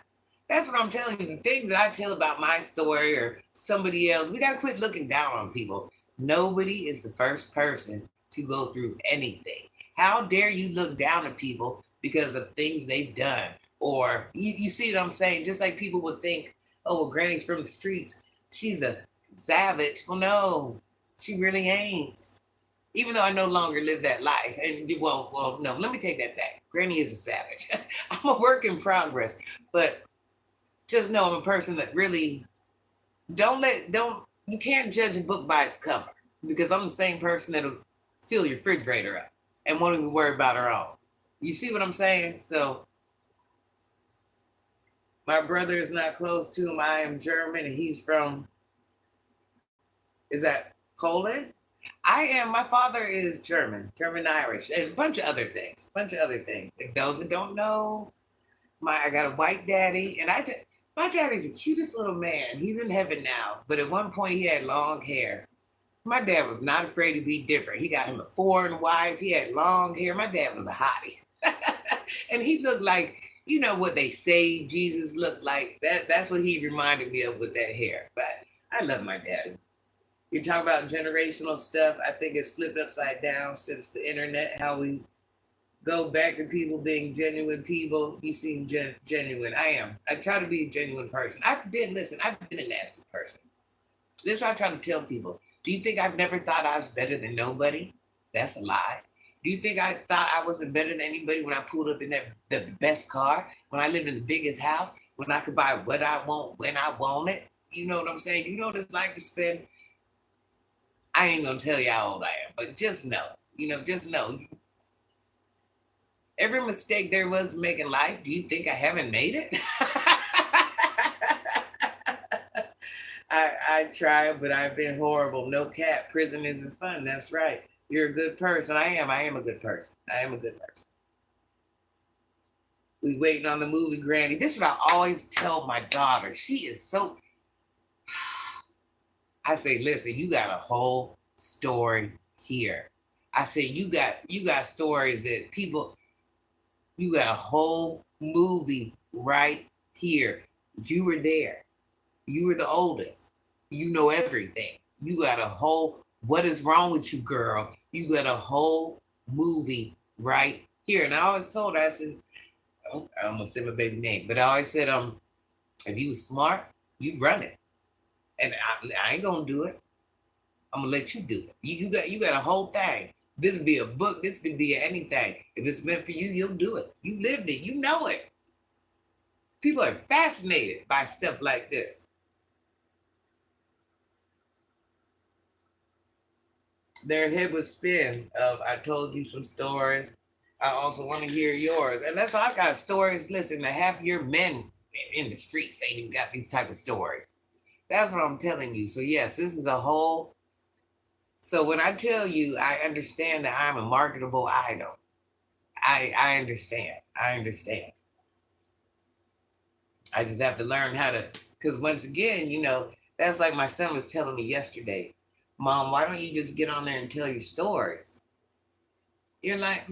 That's what I'm telling you. The things that I tell about my story or somebody else, we got to quit looking down on people. Nobody is the first person to go through anything. How dare you look down at people because of things they've done? Or you see what I'm saying? Just like people would think, oh, well, Granny's from the streets. She's a savage. Well, no, she really ain't. Even though I no longer live that life. And no, let me take that back. Granny is a savage. I'm a work in progress. But just know I'm a person that really you can't judge a book by its cover, because I'm the same person that'll fill your refrigerator up and won't even worry about her own. You see what I'm saying? So my brother is not close to him. I am German and he's from, is that Poland? I am. My father is German Irish, and a bunch of other things. If those that don't know, I got a white daddy, and my daddy's the cutest little man. He's in heaven now, but at one point he had long hair. My dad was not afraid to be different. He got him a foreign wife. He had long hair. My dad was a hottie, and he looked like, what they say Jesus looked like. That's what he reminded me of with that hair. But I love my daddy. You're talking about generational stuff. I think it's flipped upside down since the internet. How we go back to people being genuine people. You seem genuine. I am. I try to be a genuine person. I've been a nasty person. This is what I try to tell people. Do you think I've never thought I was better than nobody? That's a lie. Do you think I thought I wasn't better than anybody when I pulled up in the best car, when I lived in the biggest house, when I could buy what I want, when I want it? You know what I'm saying? You know what it's like to spend. I ain't gonna tell you how old I am, but just know, just know. Every mistake there was to make in life, do you think I haven't made it? I try, but I've been horrible. No cap. Prison isn't fun. That's right. You're a good person. I am a good person. We waiting on the movie, Granny. This is what I always tell my daughter. She is so. I say, listen, you got a whole story here. I say, you got stories that people. You got a whole movie right here. You were there. You were the oldest. You know everything. You got a whole, what is wrong with you, girl? You got a whole movie right here. And I always told her, I said, I almost said my baby name, but I always said, if you was smart, you'd run it. And I ain't gonna do it. I'm gonna let you do it. You got a whole thing. This could be a book. This could be anything. If it's meant for you, you'll do it. You lived it. You know it. People are fascinated by stuff like this. Their head would spin of I told you some stories. I also want to hear yours. And that's why I got stories. Listen, to half your men in the streets ain't even got these type of stories. That's what I'm telling you. So yes, this is a whole. So when I tell you I understand that I'm a marketable item, I understand. I understand. I just have to learn how to, because once again, that's like my son was telling me yesterday. Mom, why don't you just get on there and tell your stories? You're like,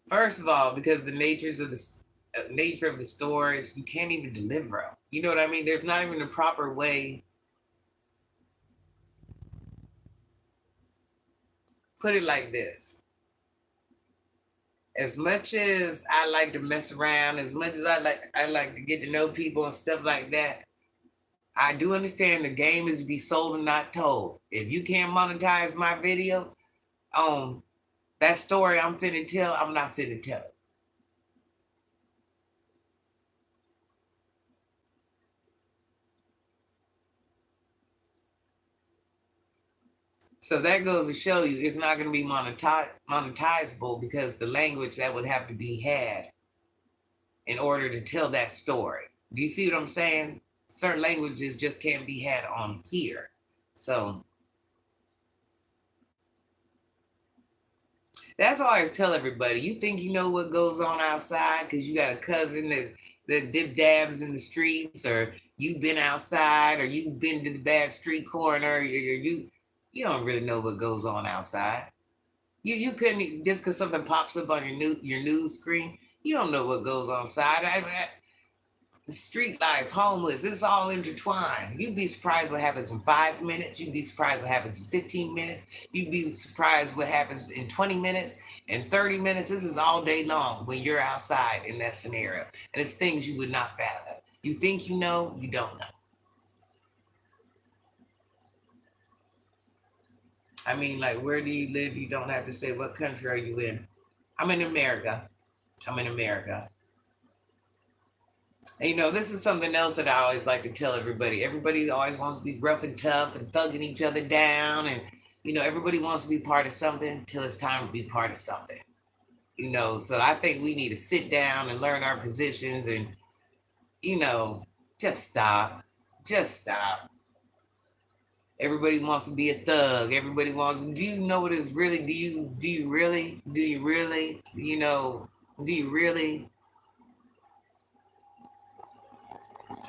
First of all, because the nature of the stories, you can't even deliver them. You know what I mean? There's not even a proper way. Put it like this: as much as I like to mess around, as much as I like to get to know people and stuff like that, I do understand the game is to be sold and not told. If you can't monetize my video on that story I'm finna tell, I'm not finna tell it. So that goes to show you it's not going to be monetizable because the language that would have to be had in order to tell that story. Do you see what I'm saying? Certain languages just can't be had on here. So that's why I always tell everybody, you think you know what goes on outside because you got a cousin that dip dabs in the streets, or you've been outside, or you've been to the bad street corner, you don't really know what goes on outside. You couldn't, just because something pops up on your news screen, you don't know what goes on outside. Street life, homeless, it's all intertwined. You'd be surprised what happens in 5 minutes. You'd be surprised what happens in 15 minutes. You'd be surprised what happens in 20 minutes and 30 minutes. This is all day long when you're outside in that scenario. And it's things you would not fathom. You think you know, you don't know. I mean, like, where do you live? You don't have to say what country are you in. I'm in America. I'm in America. And, this is something else that I always like to tell everybody. Everybody always wants to be rough and tough and thugging each other down. And, everybody wants to be part of something until it's time to be part of something. So I think we need to sit down and learn our positions and, you know, just stop. Just stop. Everybody wants to be a thug. Everybody wants. Do you know what is really? Do you really?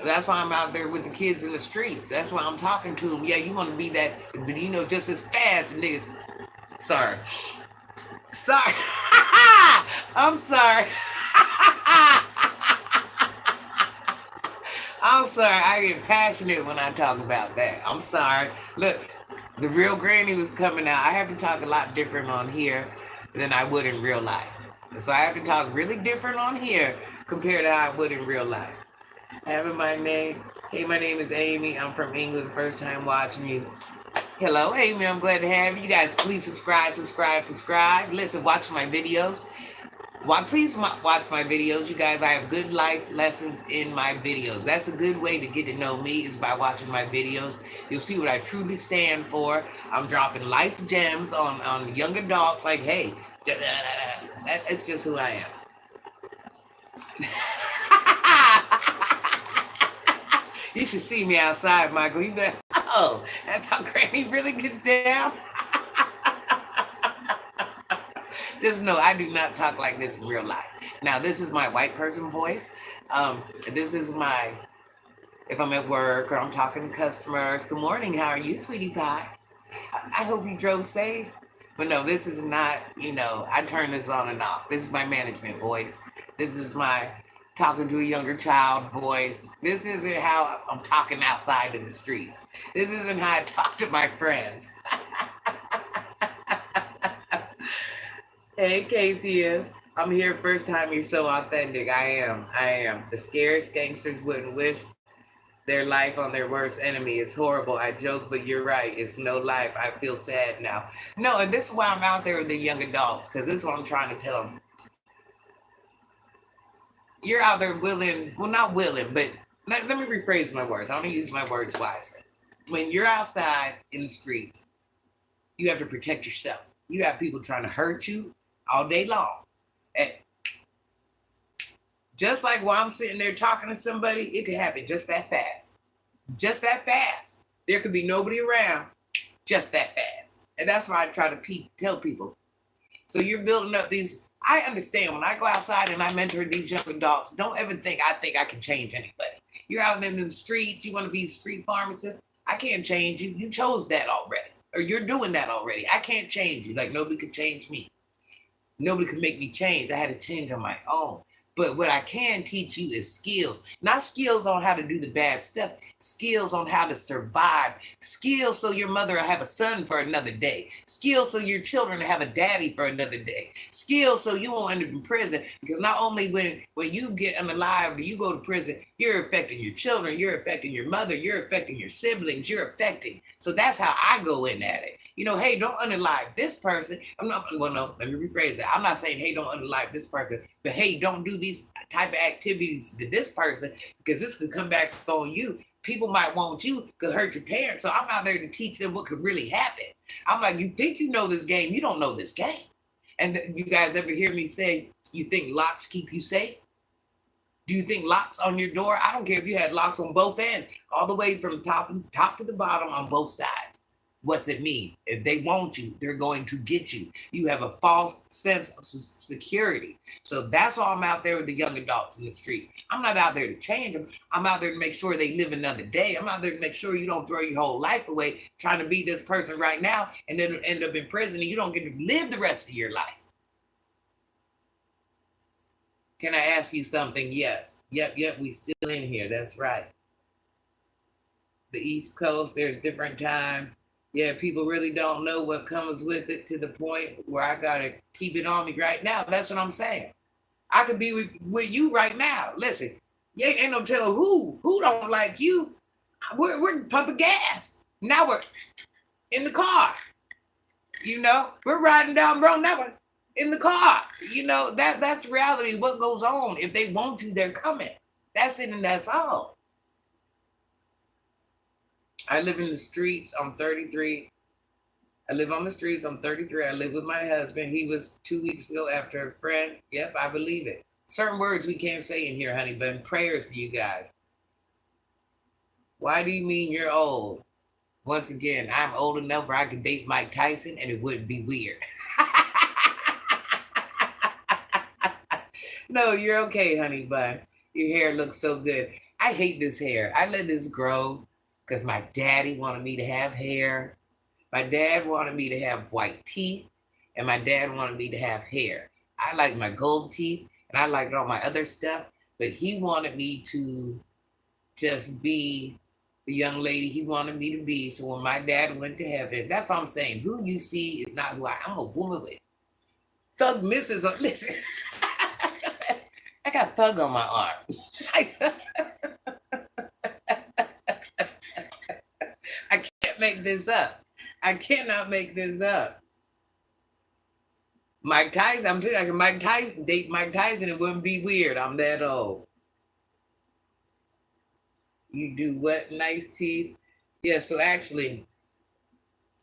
That's why I'm out there with the kids in the streets. That's why I'm talking to them. Yeah, you want to be that, but just as fast, nigga. Sorry. Sorry. I'm sorry. I'm sorry. I get passionate when I talk about that. I'm sorry. Look, the real granny was coming out. I have to talk a lot different on here than I would in real life. So I have to talk really different on here compared to how I would in real life. Having my name. Hey, my name is Amy. I'm from England. First time watching you. Hello, Amy. I'm glad to have you guys. Please subscribe. Listen, watch my videos. Please watch my videos, you guys. I have good life lessons in my videos. That's a good way to get to know me, is by watching my videos. You'll see what I truly stand for. I'm dropping life gems on young adults. Like, hey, that's just who I am. You should see me outside, Michael. You bet. Oh, that's how Granny really gets down. Just know I do not talk like this in real life. Now, this is my white person voice. This is my, if I'm at work or I'm talking to customers. Good morning. How are you, sweetie pie? I hope you drove safe. But no, this is not, I turn this on and off. This is my management voice. This is my talking to a younger child voice. This isn't how I'm talking outside in the streets. This isn't how I talk to my friends. Hey, Casey is. I'm here first time. You're so authentic. I am. The scariest gangsters wouldn't wish their life on their worst enemy. It's horrible. I joke, but you're right. It's no life. I feel sad now. No, and this is why I'm out there with the young adults, because this is what I'm trying to tell them. You're out there willing, well, not willing, but let me rephrase my words. I want to use my words wisely. When you're outside in the streets, you have to protect yourself. You got people trying to hurt you all day long. And just like while I'm sitting there talking to somebody, it could happen just that fast. Just that fast. There could be nobody around, just that fast. And that's why I try to tell people. So you're building up these. I understand when I go outside and I mentor these young adults, don't ever think I can change anybody. You're out in the streets, you want to be a street pharmacist. I can't change you. You chose that already. Or you're doing that already. I can't change you. Like nobody could change me. Nobody could make me change. I had to change on my own. But what I can teach you is skills, not skills on how to do the bad stuff, skills on how to survive, skills so your mother will have a son for another day, skills so your children will have a daddy for another day, skills so you won't end up in prison. Because not only when you get unalive or you go to prison, you're affecting your children, you're affecting your mother, you're affecting your siblings, you're affecting. So that's how I go in at it. Hey, don't unalive this person. No, let me rephrase that. I'm not saying, hey, don't unalive this person, but hey, don't do these type of activities to this person because this could come back on you. People might want you, could hurt your parents. So I'm out there to teach them what could really happen. I'm like, you think you know this game, you don't know this game. And you guys ever hear me say, you think locks keep you safe? Do you think locks on your door? I don't care if you had locks on both ends, all the way from top to the bottom on both sides. What's it mean? If they want you, they're going to get you. You have a false sense of security. So that's why I'm out there with the young adults in the streets. I'm not out there to change them. I'm out there to make sure they live another day. I'm out there to make sure you don't throw your whole life away trying to be this person right now and then end up in prison and you don't get to live the rest of your life. Can I ask you something? Yes. Yep, we still in here. That's right. The East Coast, there's different times. Yeah, people really don't know what comes with it to the point where I gotta keep it on me right now. That's what I'm saying. I could be with you right now. Listen, you ain't no telling who don't like you. We're pumping gas. Now we're in the car. We're riding down the road. Now we're in the car. That's reality. What goes on? If they want you, they're coming. That's it, and that's all. I live in the streets. I'm 33. I live on the streets. I'm 33. I live with my husband. He was 2 weeks ago after a friend. Yep, I believe it. Certain words we can't say in here, honey, but in prayers for you guys. Why do you mean you're old? Once again, I'm old enough where I could date Mike Tyson and it wouldn't be weird. No, you're okay, honey bun. Your hair looks so good. I hate this hair. I let this grow because my daddy wanted me to have hair. My dad wanted me to have white teeth, and my dad wanted me to have hair. I like my gold teeth, and I liked all my other stuff, but he wanted me to just be the young lady he wanted me to be. So when my dad went to heaven, that's what I'm saying. Who you see is not who I'm a woman with thug misses. Listen, I got thug on my arm. I can't make this up. I cannot make this up. Mike Tyson, I'm telling you, Mike Tyson, date Mike Tyson, it wouldn't be weird. I'm that old. You do what? Nice teeth? Yeah, so actually,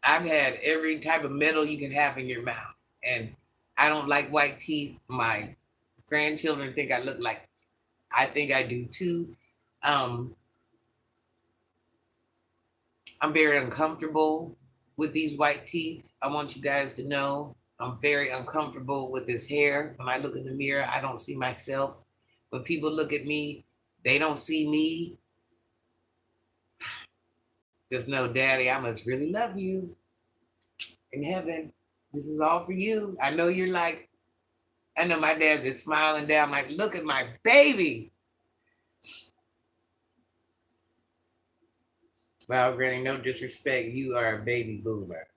I've had every type of metal you can have in your mouth. And I don't like white teeth. My grandchildren think I think I do too. Um, I'm very uncomfortable with these white teeth. I want you guys to know I'm very uncomfortable with this hair. When I look in the mirror, I don't see myself. When people look at me, they don't see me. Just know, Daddy, I must really love you in heaven. This is all for you. I know you're like, I know my dad's just smiling down, like, look at my baby. Well, Granny, no disrespect. You are a baby boomer.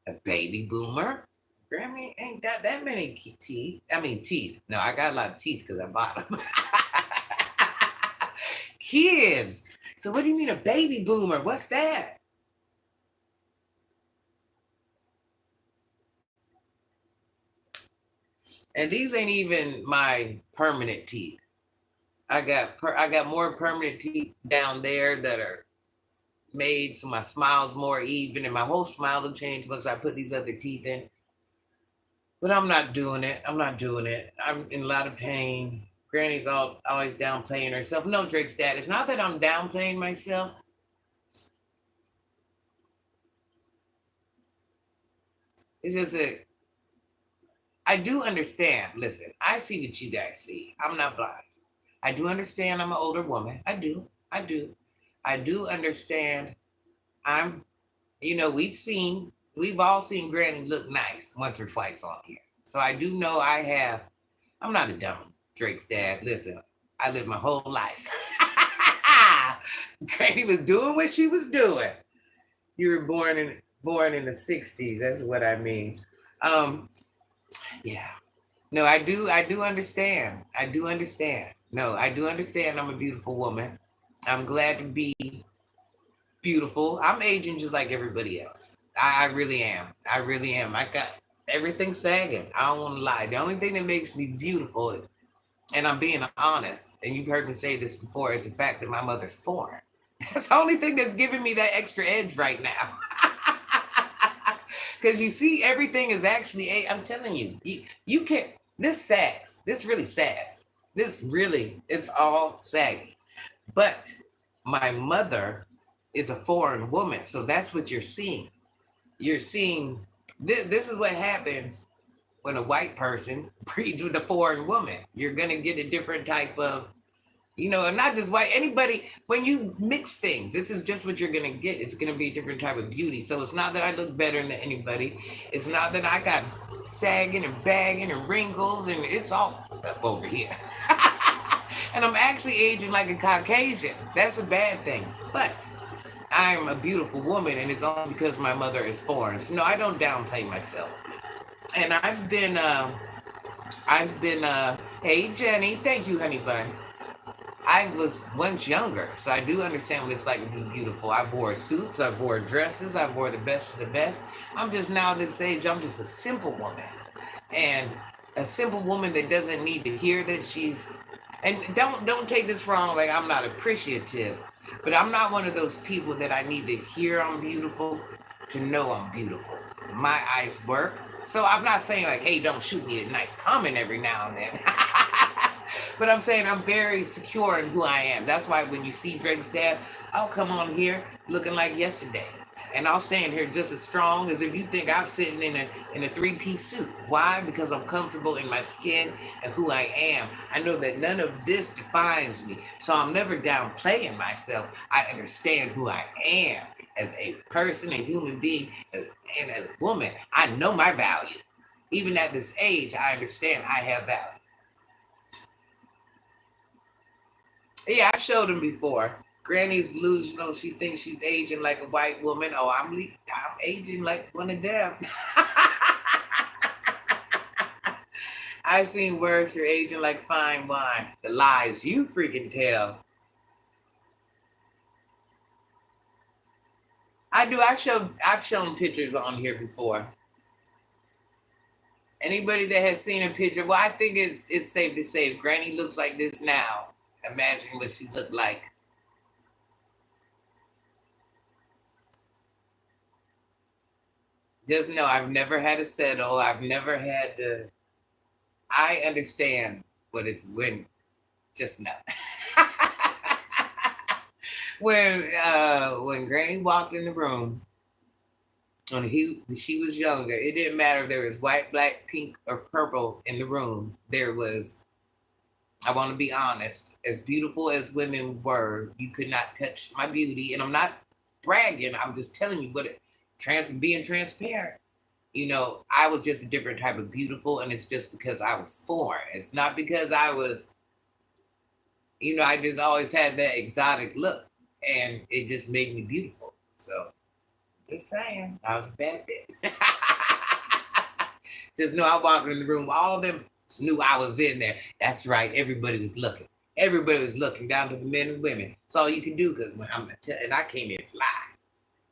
A baby boomer? Grammy ain't got that many teeth. I mean, teeth. No, I got a lot of teeth because I bought them. Kids. So what do you mean a baby boomer? What's that? And these ain't even my permanent teeth. I got more permanent teeth down there that are made so my smile's more even, and my whole smile will change once I put these other teeth in. But I'm not doing it. I'm not doing it. I'm in a lot of pain. Granny's always downplaying herself. No, Drake's dad. It's not that I'm downplaying myself. It's just that I do understand. Listen, I see what you guys see. I'm not blind. I do understand I'm an older woman. I do. I do. I do understand. I'm, we've all seen Granny look nice once or twice on here. So I do know I'm not a dummy, Drake's dad. Listen, I lived my whole life. Granny was doing what she was doing. You were born in the 60s. That's what I mean. Yeah. No, I do understand. I do understand. No, I do understand I'm a beautiful woman. I'm glad to be beautiful. I'm aging just like everybody else. I really am. I really am. I got everything sagging. I don't want to lie. The only thing that makes me beautiful, and I'm being honest, and you've heard me say this before, is the fact that my mother's foreign. That's the only thing that's giving me that extra edge right now. Because you see, everything is actually, I'm telling you, you can't, this sags. This really sags. It's all saggy. But my mother is a foreign woman. So that's what you're seeing. You're seeing, this is what happens when a white person breeds with a foreign woman. You're going to get a different type of, and not just white, anybody, when you mix things, this is just what you're going to get. It's going to be a different type of beauty. So it's not that I look better than anybody. It's not that I got sagging and bagging and wrinkles and it's all up over here. And I'm actually aging like a Caucasian. That's a bad thing. But I'm a beautiful woman, and it's only because my mother is foreign. So no, I don't downplay myself. And hey Jenny, thank you, honey bun. I was once younger, so I do understand what it's like to be beautiful. I wore suits, I wore dresses, I wore the best of the best. I'm just now at this age, I'm just a simple woman. And a simple woman that doesn't need to hear that she's, and don't take this wrong, like I'm not appreciative, but I'm not one of those people that I need to hear I'm beautiful to know I'm beautiful. My eyes work. So I'm not saying like, hey, don't shoot me a nice comment every now and then. But I'm saying I'm very secure in who I am. That's why when you see Drake's dad, I'll come on here looking like yesterday. And I'll stand here just as strong as if you think I'm sitting in a three-piece suit. Why? Because I'm comfortable in my skin and who I am. I know that none of this defines me. So I'm never downplaying myself. I understand who I am as a person, a human being, and as a woman. I know my value. Even at this age, I understand I have value. Yeah, I've showed them before. Granny's delusional. She thinks she's aging like a white woman. Oh, I'm aging like one of them. I've seen worse. You're aging like fine wine. The lies you freaking tell. I do. I've shown pictures on here before. Anybody that has seen a picture, well, I think it's safe to say if Granny looks like this now, imagine what she looked like. Just know I've never had to settle. I've never had to. I understand what it's when. Just know. When Granny walked in the room, when she was younger, it didn't matter if there was white, black, pink, or purple in the room. There was. I want to be honest. As beautiful as women were, you could not touch my beauty, and I'm not bragging. I'm just telling you what it. Being transparent. I was just a different type of beautiful, and it's just because I was foreign. It's not because I was, I just always had that exotic look, and it just made me beautiful. So, just saying, I was a bad bitch. Just know I walked in the room, all of them knew I was in there. That's right, everybody was looking. Everybody was looking, down to the men and women. That's all you can do, because and I came in fly.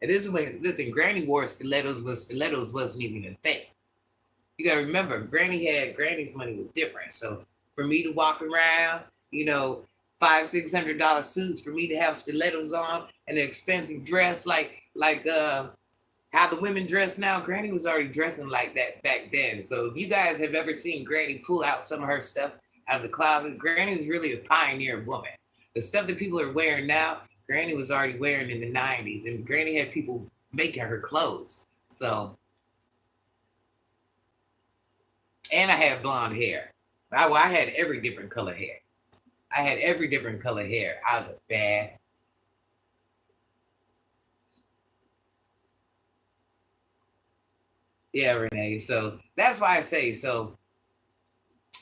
And this is when, listen, Granny wore stilettos when stilettos wasn't even a thing. You got to remember, Granny's money was different. So for me to walk around, you know, $500-$600 suits, for me to have stilettos on and an expensive dress like how the women dress now, Granny was already dressing like that back then. So if you guys have ever seen Granny pull out some of her stuff out of the closet, Granny was really a pioneer woman. The stuff that people are wearing now, Granny was already wearing in the 90s, and Granny had people making her clothes. So, and I had blonde hair. I had every different color hair. I had every different color hair. I was a bad. Yeah, Renee. So that's why I say so.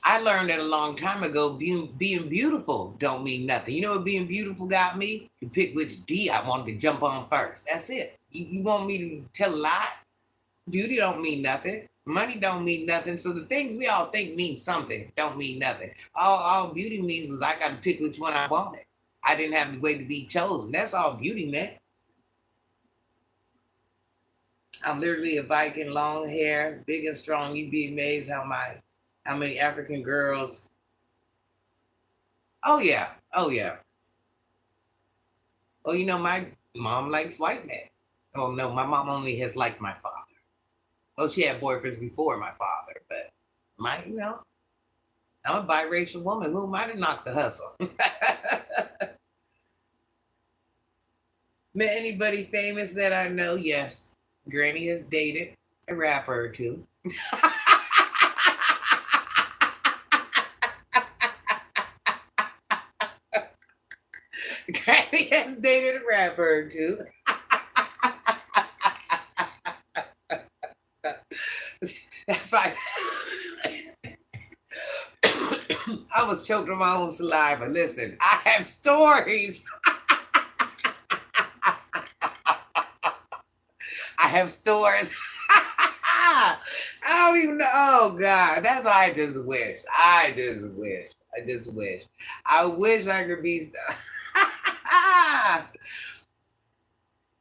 I learned that a long time ago. Being beautiful don't mean nothing. You know what being beautiful got me? To pick which D I wanted to jump on first. That's it. You want me to tell a lie? Beauty don't mean nothing. Money don't mean nothing. So the things we all think mean something don't mean nothing. All beauty means was I got to pick which one I wanted. I didn't have to wait to be chosen. That's all beauty meant. I'm literally a Viking, long hair, big and strong. You'd be amazed how many African girls. Oh yeah, oh yeah. Oh, you know my mom likes white men. Oh no, my mom only has liked my father. Oh, she had boyfriends before my father, but I'm a biracial woman. Who am I to knock the hustle? Met anybody famous that I know? Yes. Granny has dated a rapper or two. Granny has dated a rapper or two. That's why I was choking on my own saliva. Listen, I have stories. I have stories. I don't even know. Oh God, that's why I just wish. I just wish. I just wish. I wish I could be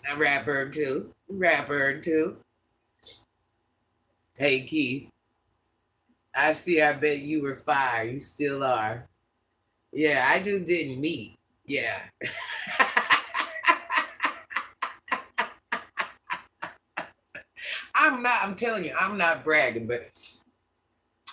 a rapper too. Rapper too. Hey Keith, I see. I bet you were fired. You still are. Yeah, I just didn't meet. Yeah. I'm not. I'm telling you, I'm not bragging, but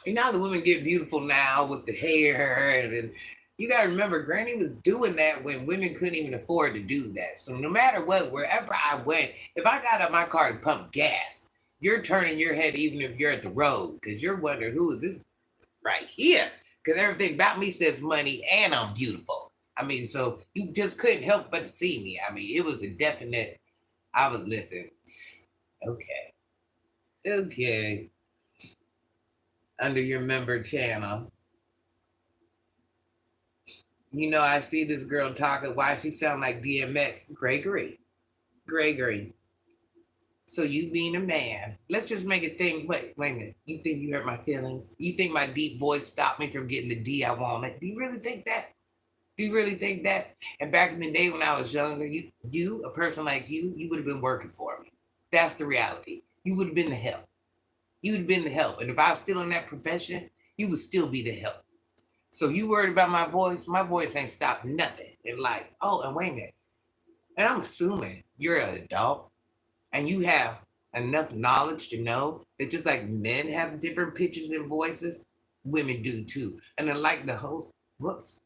you know how the women get beautiful now with the hair, and you got to remember, Granny was doing that when women couldn't even afford to do that. So no matter what, wherever I went, if I got out my car to pump gas, you're turning your head even if you're at the road because you're wondering who is this right here? Because everything about me says money and I'm beautiful. I mean, so you just couldn't help but see me. I mean, it was a definite. I was listen. Okay, okay. Under your member channel. You know, I see this girl talking. Why she sound like DMX? Gregory. Gregory. So you being a man, let's just make a thing. Wait a minute. You think you hurt my feelings? You think my deep voice stopped me from getting the D I wanted? Do you really think that? Do you really think that? And back in the day when I was younger, a person like you would have been working for me. That's the reality. You would have been the help. You would have been the help. And if I was still in that profession, you would still be the help. So you worried about my voice? My voice ain't stopped nothing in life. Oh, and wait a minute. And I'm assuming you're an adult and you have enough knowledge to know that just like men have different pitches and voices, women do too. And unlike the host, whoops,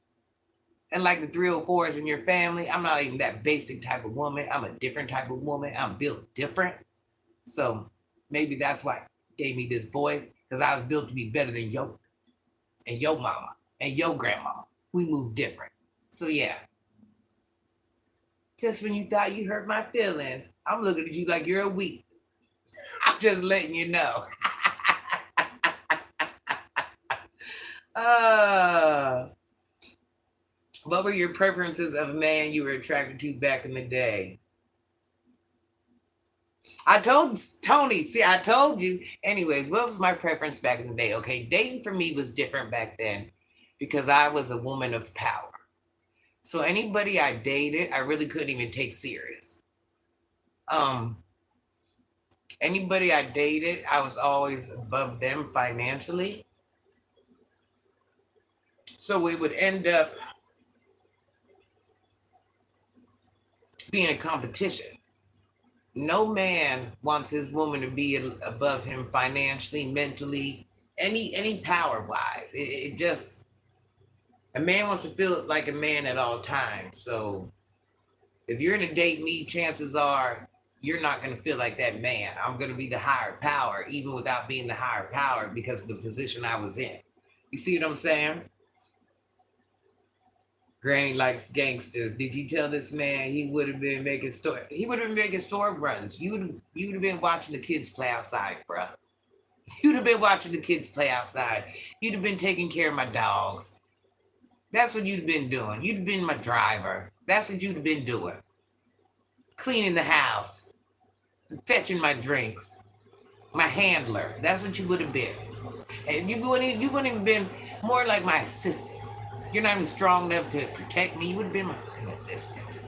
and like the 304s in your family, I'm not even that basic type of woman. I'm a different type of woman. I'm built different. So maybe that's why it gave me this voice because I was built to be better than your and your mama and your grandma. We move different. So yeah, just when you thought you hurt my feelings, I'm looking at you like you're a weak. I'm just letting you know. uh, what were your preferences of a man you were attracted to back in the day? I told Tony, see, I told you. Anyways, what was my preference back in the day? Okay, dating for me was different back then because I was a woman of power. So anybody I dated, I really couldn't even take serious. Um, Anybody I dated, I was always above them financially. So it would end up being a competition. No man wants his woman to be above him financially, mentally, any power wise. It just, a man wants to feel like a man at all times. So if you're gonna date me, chances are you're not gonna feel like that man. I'm gonna be the higher power, even without being the higher power, because of the position I was in. You see what I'm saying? Granny likes gangsters. Did you tell this man he would have been making store? He would have been making store runs. You'd have been watching the kids play outside, bruh. You'd have been watching the kids play outside. You'd have been taking care of my dogs. That's what you'd have been doing. You'd have been my driver. That's what you'd have been doing. Cleaning the house, fetching my drinks, my handler. That's what you would have been. And you wouldn't even been more like my assistant. You're not even strong enough to protect me. You would have been my fucking assistant.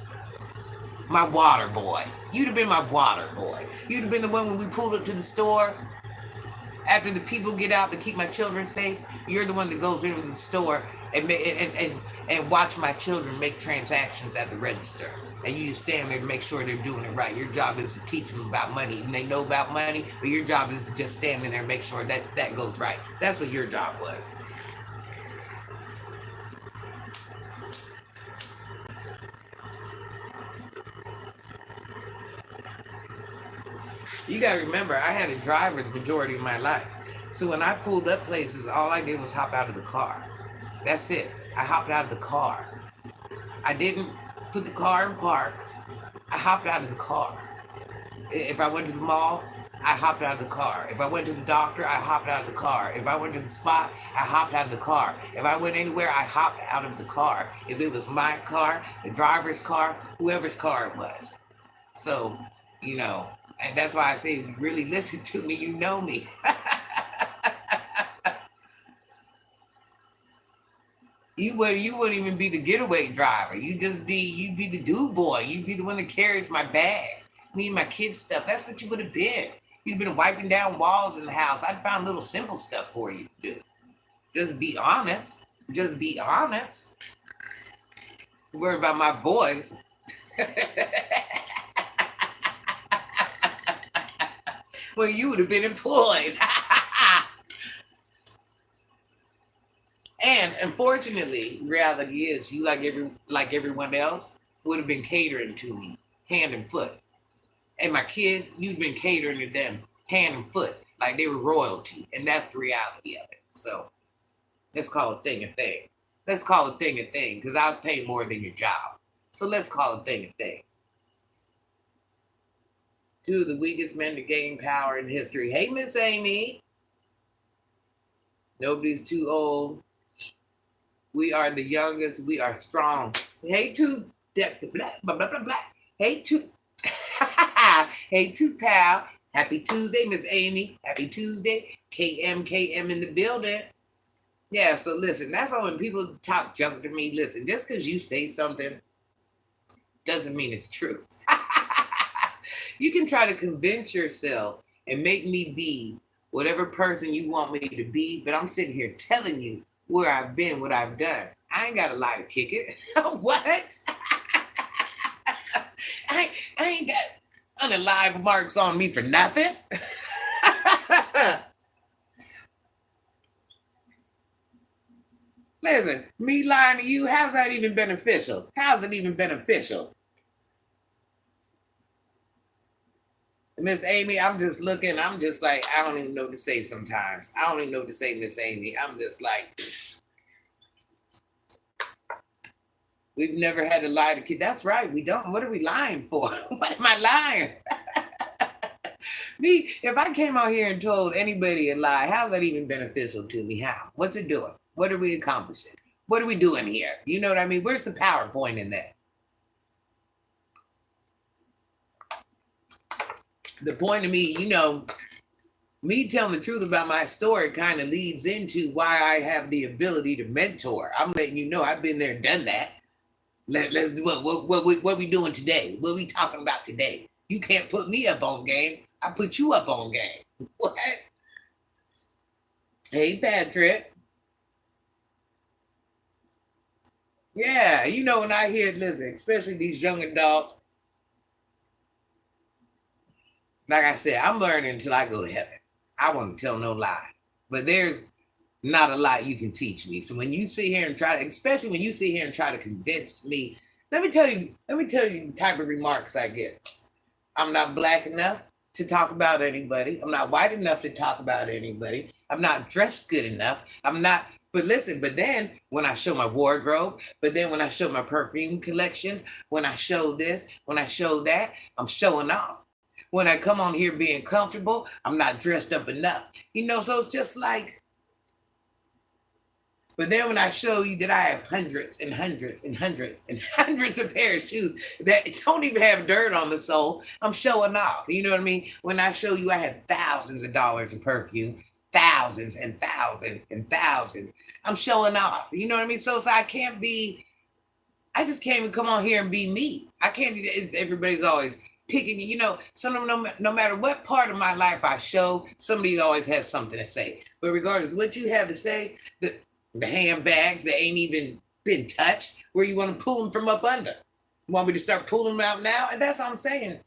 My water boy. You'd have been my water boy. You'd have been the one when we pulled up to the store. After the people get out to keep my children safe, you're the one that goes into the store and watch my children make transactions at the register. And you just stand there to make sure they're doing it right. Your job is to teach them about money. And they know about money, but your job is to just stand in there and make sure that goes right. That's what your job was. You gotta remember, I had a driver the majority of my life. So when I pulled up places, all I did was hop out of the car. That's it. I hopped out of the car. I didn't put the car in park. I hopped out of the car. If I went to the mall, I hopped out of the car. If I went to the doctor, I hopped out of the car. If I went to the spot, I hopped out of the car. If I went anywhere, I hopped out of the car. If it was my car, the driver's car, whoever's car it was. So, and that's why I say, if you really listen to me, you know me. You wouldn't even be the getaway driver. You'd be the dude boy. You'd be the one that carries my bags, me and my kids' stuff. That's what you would have been. You'd been wiping down walls in the house. I'd found little simple stuff for you to do. Just be honest. Just be honest. Worry about my voice. Well, you would have been employed. And unfortunately, reality is you like everyone else would have been catering to me hand and foot. And my kids, you've been catering to them hand and foot, like they were royalty. And that's the reality of it. So let's call a thing a thing. Let's call a thing a thing, because I was paid more than your job. So let's call a thing a thing. Two of the weakest men to gain power in history. Hey, Miss Amy. Nobody's too old. We are the youngest. We are strong. Hey, two, blah, blah, blah, blah, blah. Hey, two. Hey, two, pal. Happy Tuesday, Miss Amy. Happy Tuesday. KM in the building. Yeah, so listen, that's why when people talk junk to me, listen, just because you say something doesn't mean it's true. You can try to convince yourself and make me be whatever person you want me to be, but I'm sitting here telling you where I've been, what I've done. I ain't got a lie to kick it. What? I ain't got unalive marks on me for nothing. Listen, me lying to you, how's that even beneficial? How's it even beneficial? Miss Amy, I'm just looking, I'm just like, I don't even know what to say sometimes. I don't even know what to say, Miss Amy. I'm just like, we've never had to lie to kids. That's right, we don't. What are we lying for? What am I lying? Me, if I came out here and told anybody a lie, how's that even beneficial to me? How? What's it doing? What are we accomplishing? What are we doing here? You know what I mean? Where's the PowerPoint in that? The point of me, me telling the truth about my story kind of leads into why I have the ability to mentor. I'm letting you know I've been there, done that. Let's do what we doing today? What we talking about today? You can't put me up on game. I put you up on game. What? Hey, Patrick. Yeah, you know, when I hear, listen, especially these young adults, like I said, I'm learning until I go to heaven. I won't tell no lie. But there's not a lot you can teach me. So when you sit here and try to, especially when you sit here and try to convince me, let me tell you the type of remarks I get. I'm not black enough to talk about anybody. I'm not white enough to talk about anybody. I'm not dressed good enough. I'm not, but listen, but then when I show my wardrobe, but then when I show my perfume collections, when I show this, when I show that, I'm showing off. When I come on here being comfortable, I'm not dressed up enough. You know, so it's just like, but then when I show you that I have hundreds and hundreds and hundreds and hundreds of pairs of shoes that don't even have dirt on the sole, I'm showing off. You know what I mean? When I show you I have thousands of dollars in perfume, thousands and thousands and thousands, I'm showing off. You know what I mean? So I can't be, I just can't even come on here and be me. I can't be, everybody's always picking, you know, some of them, no matter what part of my life I show, somebody always has something to say. But regardless of what you have to say, the handbags that ain't even been touched, where you want to pull them from up under. You want me to start pulling them out now? And that's what I'm saying.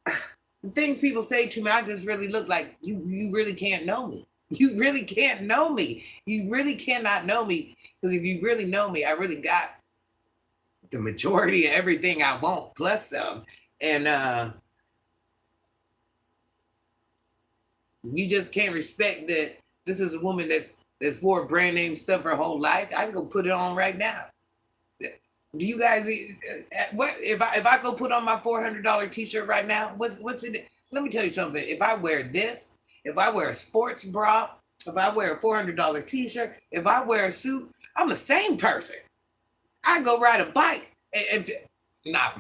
The things people say to me, I just really look like you really can't know me. You really can't know me. You really cannot know me. Because if you really know me, I really got the majority of everything I want, plus some. And you just can't respect that this is a woman that's wore brand name stuff her whole life. I can go put it on right now. Do you guys what if I go put on my $400 t-shirt right now? What's it? Let me tell you something. If I wear this, if I wear a sports bra, if I wear a $400 t-shirt, if I wear a suit, I'm the same person. I go ride a bike. I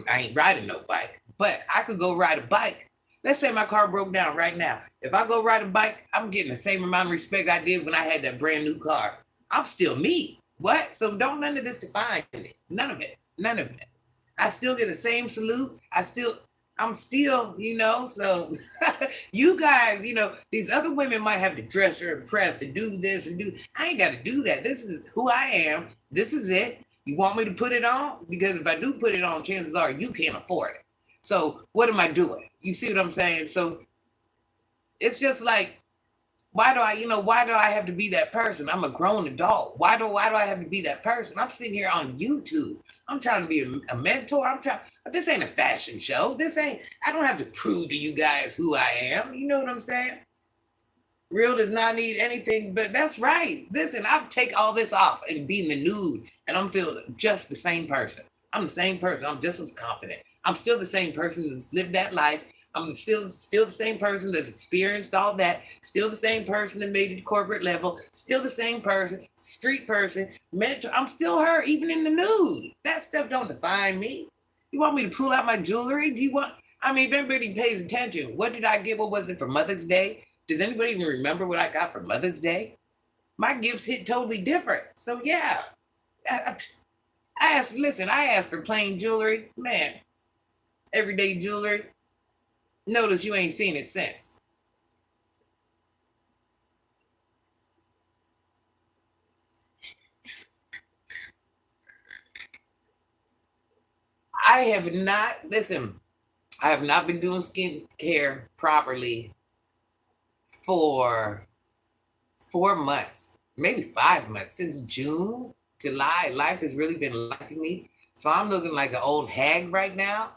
ain't riding no bike, but I could go ride a bike. Let's say my car broke down right now. If I go ride a bike, I'm getting the same amount of respect I did when I had that brand new car. I'm still me. What? So don't none of this define me. None of it. None of it. I still get the same salute. I'm still, you know, so you guys, you know, these other women might have to dress or impress to do this and do. I ain't got to do that. This is who I am. This is it. You want me to put it on? Because if I do put it on, chances are you can't afford it. So what am I doing? You see what I'm saying? So it's just like, why do I have to be that person? I'm a grown adult. Why do I have to be that person? I'm sitting here on YouTube. I'm trying to be a mentor. This ain't a fashion show. I don't have to prove to you guys who I am. You know what I'm saying? Real does not need anything, but that's right. Listen, I'll take all this off and be in the nude, and I'm feeling just the same person. I'm the same person. I'm just as confident. I'm still the same person that's lived that life. I'm still the same person that's experienced all that. Still the same person that made it to corporate level. Still the same person, street person, mentor. I'm still her, even in the nude. That stuff don't define me. You want me to pull out my jewelry? If anybody pays attention, what did I get? What was it for Mother's Day? Does anybody even remember what I got for Mother's Day? My gifts hit totally different. So yeah, I asked for plain jewelry, man, everyday jewelry. Notice you ain't seen it since. I have not been doing skincare properly for 4 months, maybe 5 months, since June, July. Life has really been lifing me. So I'm looking like an old hag right now.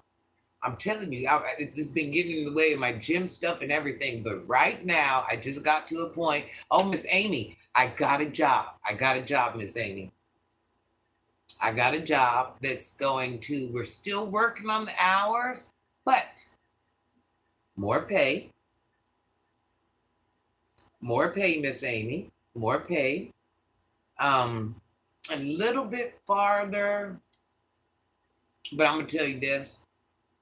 I'm telling you, it's been getting in the way of my gym stuff and everything. But right now, I just got to a point. Oh, Miss Amy, I got a job. Miss Amy. I got a job we're still working on the hours, but more pay. More pay, Miss Amy. More pay. A little bit farther. But I'm going to tell you this.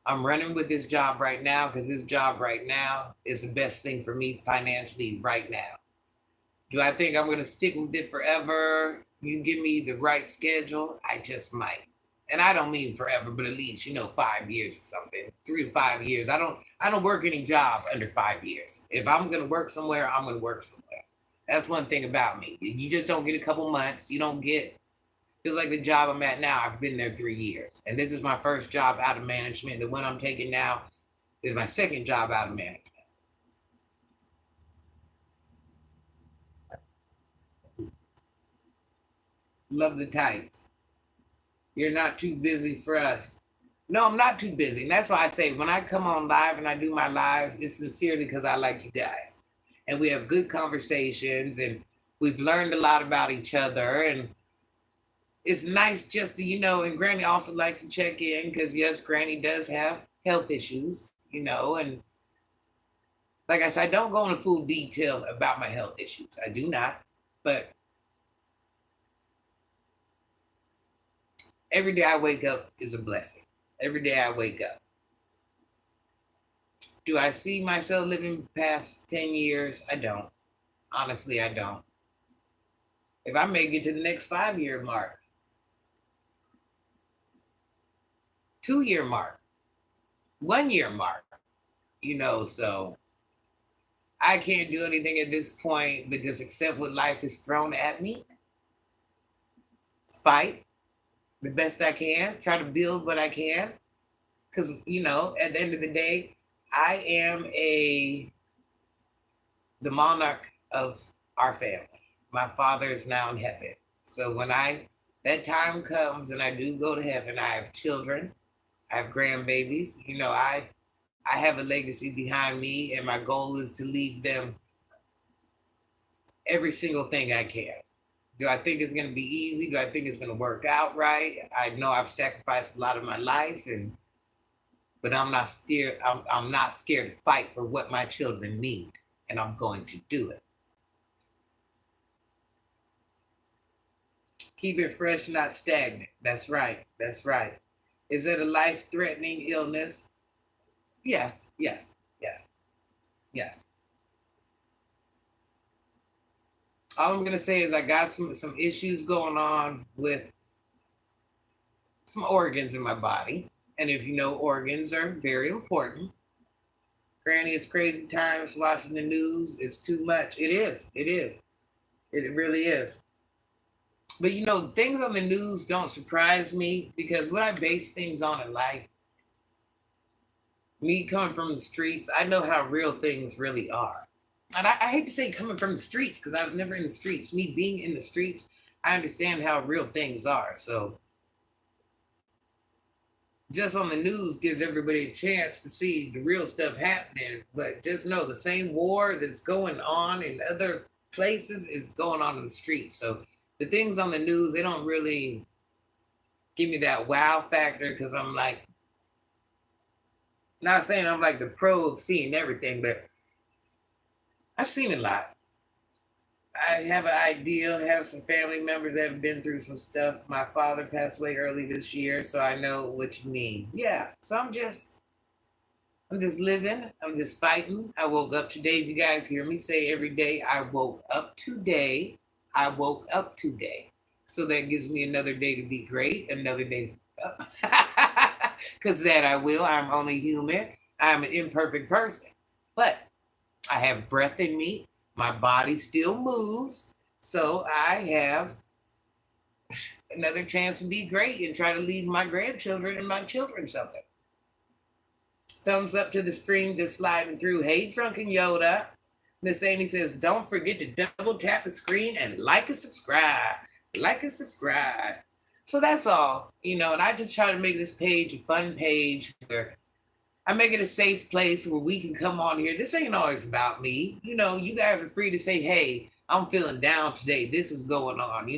I'm running with this job right now because this job right now is the best thing for me financially right now. Do I think I'm going to stick with it forever? You give me the right schedule, I just might. And I don't mean forever, but at least, 5 years or something, 3 to 5 years. I don't work any job under 5 years. If I'm gonna work somewhere, I'm gonna work somewhere. That's one thing about me. You just don't get a couple months. You don't get just like the job I'm at now. I've been there 3 years, and this is my first job out of management. The one I'm taking now is my second job out of management. Love the Titans. You're not too busy for us. No, I'm not too busy. And that's why I say when I come on live and I do my lives, it's sincerely because I like you guys. And we have good conversations and we've learned a lot about each other. And it's nice just to, and Granny also likes to check in because, yes, Granny does have health issues, and like I said, I don't go into full detail about my health issues. I do not. But every day I wake up is a blessing. Every day I wake up. Do I see myself living past 10 years? I don't. Honestly, I don't. If I make it to the next 5 year mark, 2 year mark, 1 year mark, so I can't do anything at this point but just accept what life is thrown at me, fight the best I can, try to build what I can. Because, at the end of the day, I am the monarch of our family. My father is now in heaven. So when that time comes and I do go to heaven, I have children, I have grandbabies. I have a legacy behind me, and my goal is to leave them every single thing I can. Do I think it's going to be easy? Do I think it's going to work out right? I know I've sacrificed a lot of my life, but I'm not scared. I'm not scared to fight for what my children need, and I'm going to do it. Keep it fresh, not stagnant. That's right. That's right. Is it a life-threatening illness? Yes, yes, yes, yes. All I'm gonna say is I got some issues going on with some organs in my body, and if you know, organs are very important. Granny, it's crazy times watching the news. It's too much. It is. It is. It really is. But things on the news don't surprise me because what I base things on in life, me coming from the streets, I know how real things really are. And I hate to say coming from the streets because I was never in the streets. Me being in the streets, I understand how real things are. So just on the news gives everybody a chance to see the real stuff happening. But just know the same war that's going on in other places is going on in the streets. So the things on the news, they don't really give me that wow factor because I'm like, not saying I'm like the pro of seeing everything, but I've seen a lot. I have an idea, have some family members that have been through some stuff. My father passed away early this year, so I know what you mean. Yeah. So I'm just living. I'm just fighting. I woke up today. If you guys hear me say every day, I woke up today. I woke up today. So that gives me another day to be great, another day because that I will. I'm only human. I'm an imperfect person. But I have breath in me. My body still moves. So I have another chance to be great and try to leave my grandchildren and my children something. Thumbs up to the stream just sliding through. Hey, Drunken Yoda. Miss Amy says, don't forget to double tap the screen and like and subscribe. Like and subscribe. So that's all, and I just try to make this page a fun page where I make it a safe place where we can come on here. This ain't always about me. You guys are free to say, hey, I'm feeling down today. This is going on.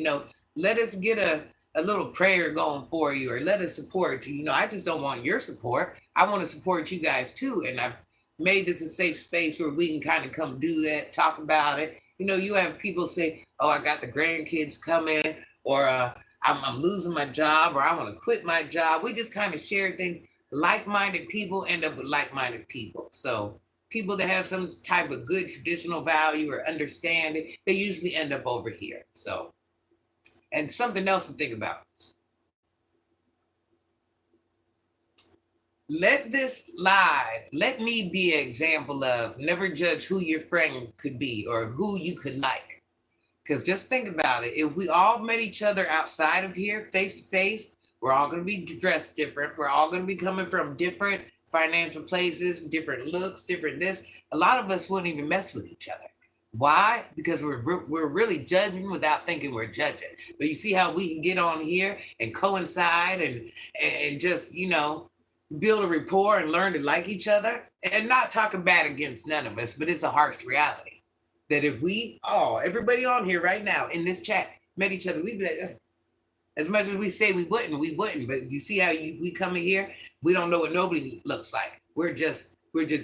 Let us get a little prayer going for you or let us support you. I just don't want your support. I want to support you guys too. And I've made this a safe space where we can kind of come do that, talk about it. You have people say, oh, I got the grandkids coming, or I'm losing my job, or I want to quit my job. We just kind of share things. Like-minded people end up with like-minded people. So people that have some type of good traditional value or understanding, they usually end up over here. So, and something else to think about. let this live, let me be an example of never judge who your friend could be or who you could like. Because just think about it. If we all met each other outside of here, face to face, we're all going to be dressed different. We're all going to be coming from different financial places, different looks, different this. A lot of us wouldn't even mess with each other. Why? Because we're really judging without thinking we're judging. But you see how we can get on here and coincide and just, build a rapport and learn to like each other, and not talking bad against none of us, but it's a harsh reality that if we all, everybody on here right now in this chat met each other, we'd be like, as much as we say we wouldn't. But you see how we come in here, we don't know what nobody looks like. We're just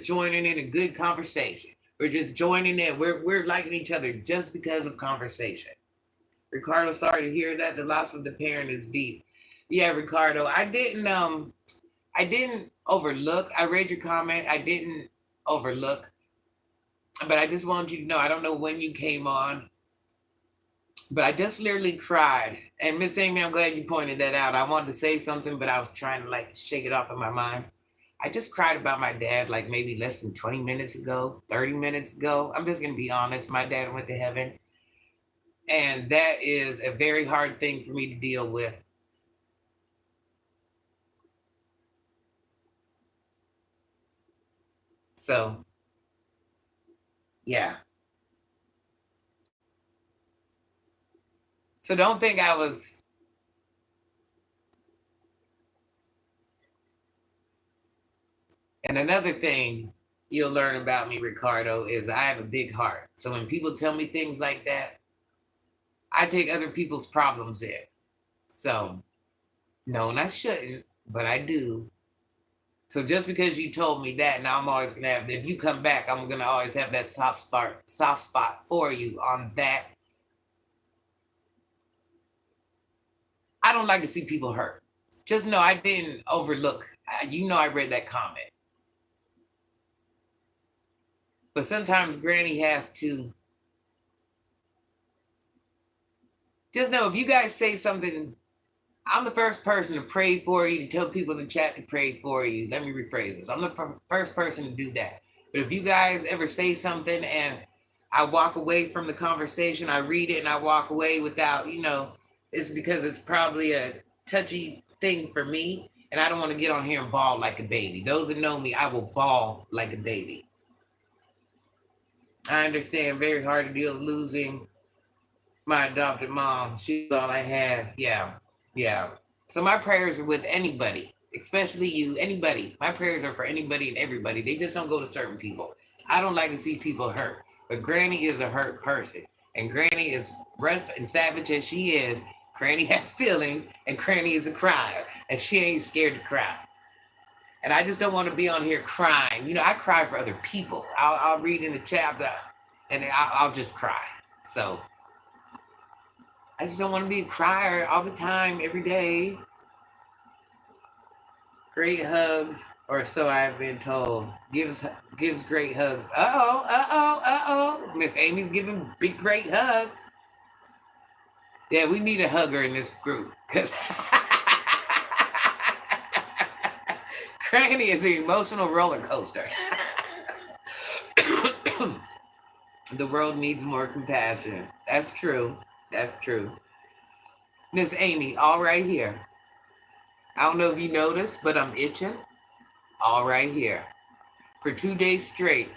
joining in a good conversation. We're just joining in. We're liking each other just because of conversation. Ricardo, sorry to hear that. The loss of the parent is deep. Yeah, Ricardo, I didn't overlook. I read your comment. I didn't overlook. But I just wanted you to know, I don't know when you came on, but I just literally cried. And Miss Amy, I'm glad you pointed that out. I wanted to say something, but I was trying to shake it off in my mind. I just cried about my dad like maybe less than 20 minutes ago, 30 minutes ago. I'm just going to be honest. My dad went to heaven. And that is a very hard thing for me to deal with. So, yeah. So don't think I was. And another thing you'll learn about me, Ricardo, is I have a big heart. So when people tell me things like that, I take other people's problems in. So, no, and I shouldn't, but I do. So just because you told me that, now I'm always gonna have. If you come back, I'm gonna always have that soft spot for you on that. I don't like to see people hurt. Just know I didn't overlook. I read that comment. But sometimes Granny has to. Just know if you guys say something, I'm the first person to pray for you, to tell people in the chat to pray for you. Let me rephrase this. I'm the first person to do that. But if you guys ever say something and I walk away from the conversation, I read it and I walk away without, it's because it's probably a touchy thing for me. And I don't want to get on here and bawl like a baby. Those that know me, I will bawl like a baby. I understand, very hard to deal with losing my adopted mom. She's all I had. Yeah. So my prayers are with anybody, especially you, anybody. My prayers are for anybody and everybody. They just don't go to certain people. I don't like to see people hurt. But Granny is a hurt person. And Granny, is rough and savage as she is, Granny has feelings, and Granny is a crier. And she ain't scared to cry. And I just don't want to be on here crying. I cry for other people. I'll read in the chapter and I'll just cry. So I just don't want to be a crier all the time, every day. Great hugs, or so I've been told. Gives great hugs. Uh-oh. Miss Amy's giving big, great hugs. Yeah, we need a hugger in this group. Because Granny is an emotional roller coaster. The world needs more compassion. That's true. Miss Amy, all right here. I don't know if you noticed, but I'm itching. All right here. For 2 days straight,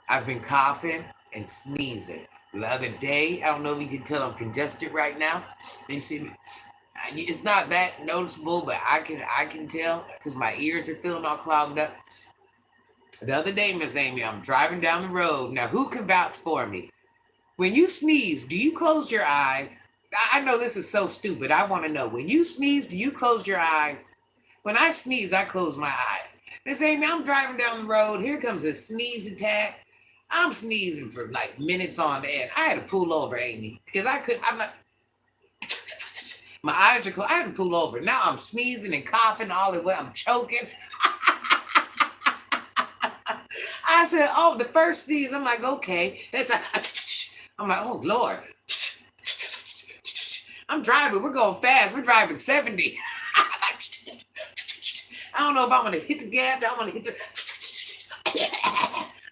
I've been coughing and sneezing. The other day, I don't know if you can tell I'm congested right now. You see me? It's not that noticeable, but I can tell because my ears are feeling all clogged up. The other day, Miss Amy, I'm driving down the road. Now, who can vouch for me? When you sneeze, do you close your eyes? I know this is so stupid. I want to know. When you sneeze, do you close your eyes? When I sneeze, I close my eyes. Miss Amy, I'm driving down the road. Here comes a sneeze attack. I'm sneezing for like minutes on end. I had to pull over, Amy, because I'm not. My eyes are closed. I had to pull over. Now I'm sneezing and coughing all the way. I'm choking. I said, oh, the first sneeze. I'm like, okay. I'm like, oh, Lord. I'm driving. We're going fast. We're driving 70. I don't know if I'm gonna hit the gas. I'm gonna hit the.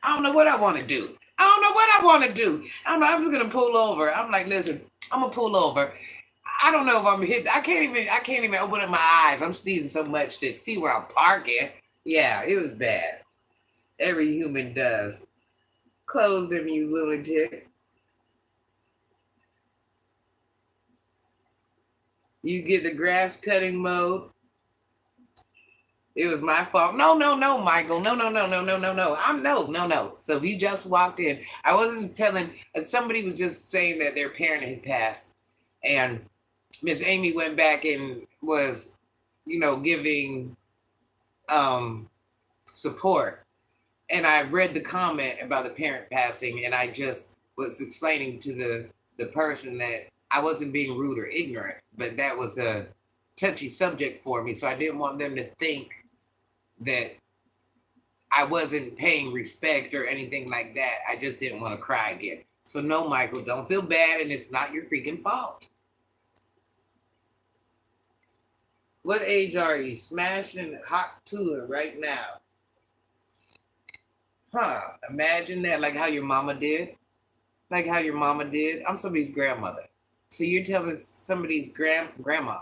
I don't know what I want to do. I don't know what I want to do. I'm just gonna pull over. I'm like, listen, I'm gonna pull over. I don't know if I'm hit. I can't even open up my eyes. I'm sneezing so much to see where I'm parking. Yeah, it was bad. Every human does. Close them, you lunatic. You get the grass cutting mode. It was my fault. No, Michael. No. No. So if you just walked in, I wasn't telling. Somebody was just saying that their parent had passed, and Miss Amy went back and was, giving support. And I read the comment about the parent passing, and I just was explaining to the person that I wasn't being rude or ignorant, but that was a touchy subject for me. So I didn't want them to think that I wasn't paying respect or anything like that. I just didn't want to cry again. So no, Michael, don't feel bad, and it's not your freaking fault. What age are you? Smashing hot to it right now. Huh, imagine that, like how your mama did. Like how your mama did. I'm somebody's grandmother. So you're telling somebody's grandma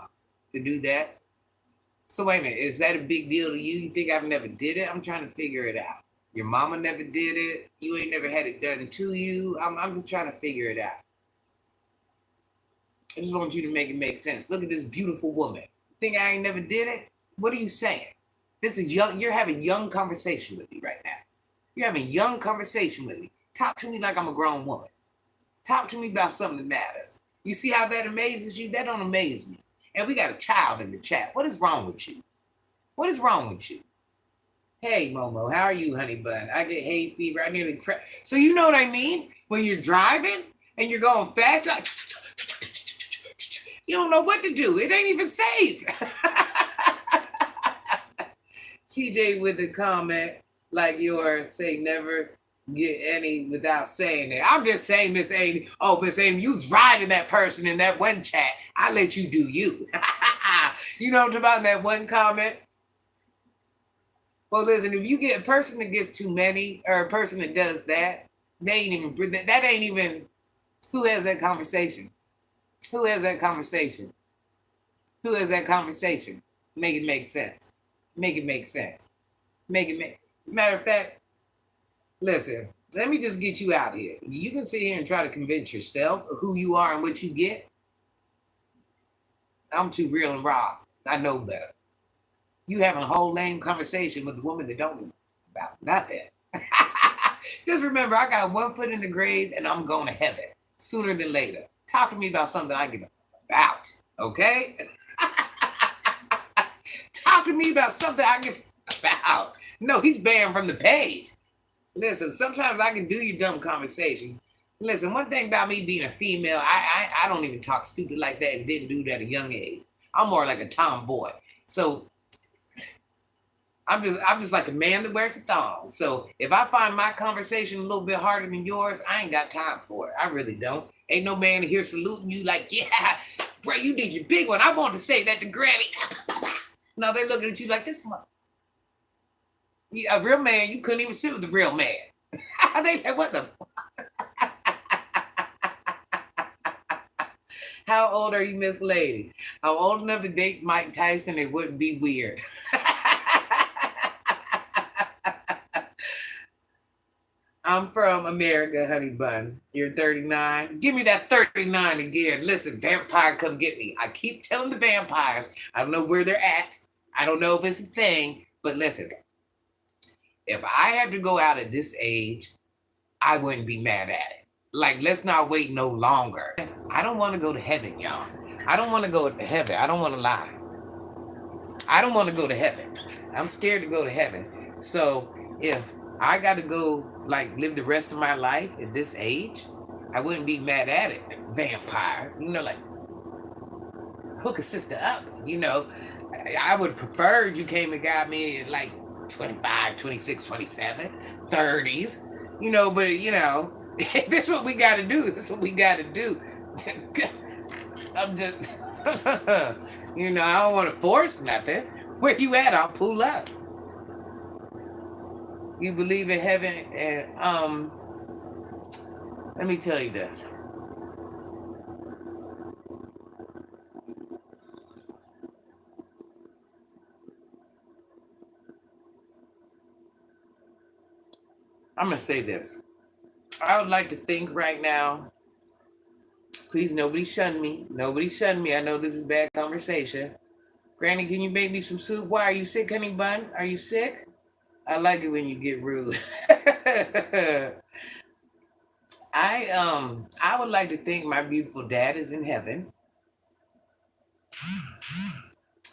to do that? So wait a minute, is that a big deal to you? You think I've never did it? I'm trying to figure it out. Your mama never did it. You ain't never had it done to you. I'm just trying to figure it out. I just want you to make it make sense. Look at this beautiful woman. Think I ain't never did it? What are you saying? This is young. You're having young conversation with me right now. You're having young conversation with me. Talk to me like I'm a grown woman. Talk to me about something that matters. You see how that amazes you? That don't amaze me. And we got a child in the chat. What is wrong with you? What is wrong with you? Hey, Momo, how are you, honey bun? I get hay fever. I nearly crack. So you know what I mean? When you're driving and you're going fast, like, you don't know what to do. It ain't even safe. TJ with a comment like yours, say never get any without saying it. I'm just saying, Miss Amy. Oh, Miss Amy, you was riding that person in that one chat. I let you do you. You know what I'm talking about in that one comment? Well, listen, if you get a person that gets too many, or a person that does that, they ain't even, that ain't even, who has that conversation? Who has that conversation? Who has that conversation? Make it make sense. Make it make sense. Make it make, matter of fact, listen, let me just get you out here. You can sit here and try to convince yourself of who you are and what you get. I'm too real and raw. I know better. You having a whole lame conversation with a woman that don't know about nothing. Just remember, I got one foot in the grave and I'm going to heaven sooner than later. Talk to me about something I give about, okay? Talk to me about something I give about. No, he's banned from the page. Listen, sometimes I can do your dumb conversations. Listen, one thing about me being a female, I don't even talk stupid like that and didn't do that at a young age. I'm more like a tomboy. So I'm just like a man that wears a thong. So if I find my conversation a little bit harder than yours, I ain't got time for it. I really don't. Ain't no man here saluting you like, yeah, bro, you did your big one. I wanted to say that to Granny. No, they're looking at you like this mother. A real man, you couldn't even sit with a real man. They like, what the? How old are you, Miss Lady? I'm old enough to date Mike Tyson. It wouldn't be weird. I'm from America, honey bun. You're 39. Give me that 39 again. Listen, vampire, come get me. I keep telling the vampires. I don't know where they're at. I don't know if it's a thing. But listen, if I have to go out at this age, I wouldn't be mad at it. Like, let's not wait no longer. I don't want to go to heaven, y'all. I don't want to go to heaven. I don't want to lie. I don't want to go to heaven. I'm scared to go to heaven. So if I got to go, like, live the rest of my life at this age, I wouldn't be mad at it. Vampire. You know, like, hook a sister up. You know, I would have preferred you came and got me at, like, 25, 26, 27, 30s. You know, but, you know, this is what we got to do. This is what we got to do. I'm just, you know, I don't want to force nothing. Where you at? I'll pull up. You believe in heaven, and let me tell you this. I'm gonna say this. I would like to think right now. Please, nobody shun me. Nobody shun me. I know this is bad conversation. Granny, can you make me some soup? Why are you sick, honey bun? Are you sick? I like it when you get rude. I would like to think my beautiful dad is in heaven.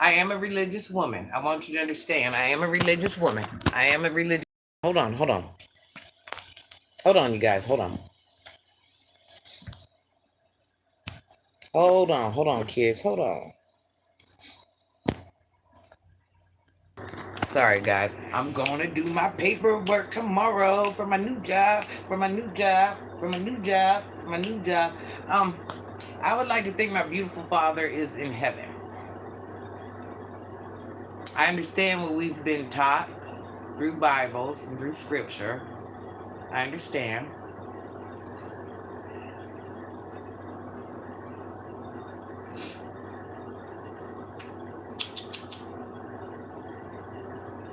I am a religious woman. I want you to understand. I am a religious woman. I am a religious. Hold on, hold on. Hold on, you guys. Hold on. Hold on, kids. Hold on. Sorry, guys. I'm gonna do my paperwork tomorrow for my new job. For my new job. For my new job. For my new job. I would like to think my beautiful father is in heaven. I understand what we've been taught through Bibles and through Scripture. I understand.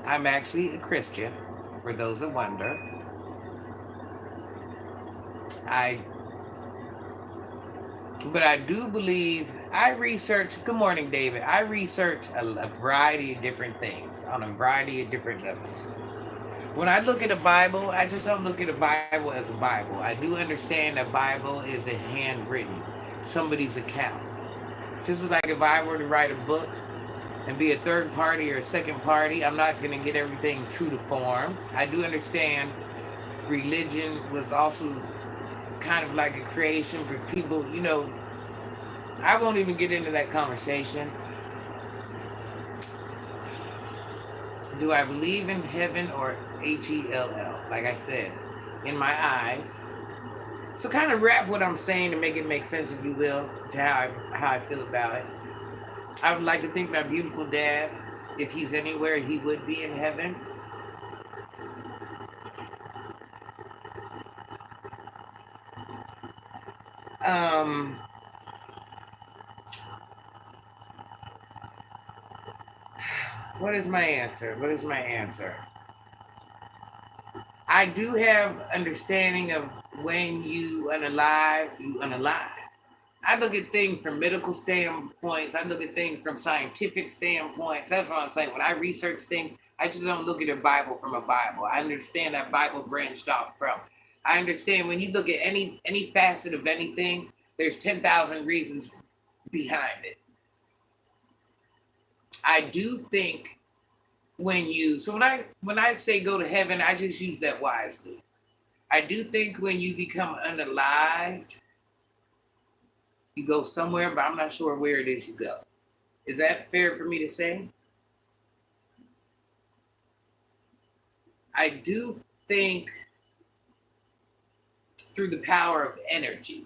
I'm actually a Christian, for those that wonder. But I do believe, I research, good morning, David. I research a variety of different things on a variety of different levels. When I look at the Bible, I just don't look at the Bible as a Bible. I do understand that Bible is a handwritten, somebody's account. Just like if I were to write a book and be a third party or a second party, I'm not going to get everything true to form. I do understand religion was also kind of like a creation for people, I won't even get into that conversation. Do I believe in heaven or HELL? Like I said, in my eyes. So kind of wrap what I'm saying to make it make sense, if you will, to how I feel about it. I would like to think my beautiful dad, if he's anywhere, he would be in heaven. What is my answer? What is my answer? I do have understanding of when you unalive. I look at things from medical standpoints. I look at things from scientific standpoints. That's what I'm saying. When I research things, I just don't look at a Bible from a Bible. I understand that Bible branched off from. I understand when you look at any facet of anything, there's 10,000 reasons behind it. I do think when I say go to heaven, I just use that wisely. I do think when you become unalived, you go somewhere, but I'm not sure where it is you go. Is that fair for me to say? I do think through the power of energy.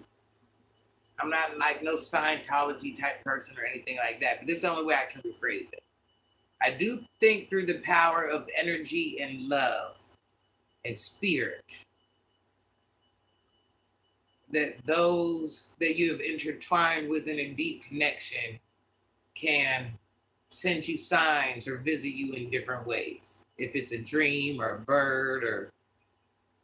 I'm not like no Scientology type person or anything like that, but this is the only way I can rephrase it. I do think through the power of energy and love and spirit that those that you have intertwined within a deep connection can send you signs or visit you in different ways. If it's a dream or a bird or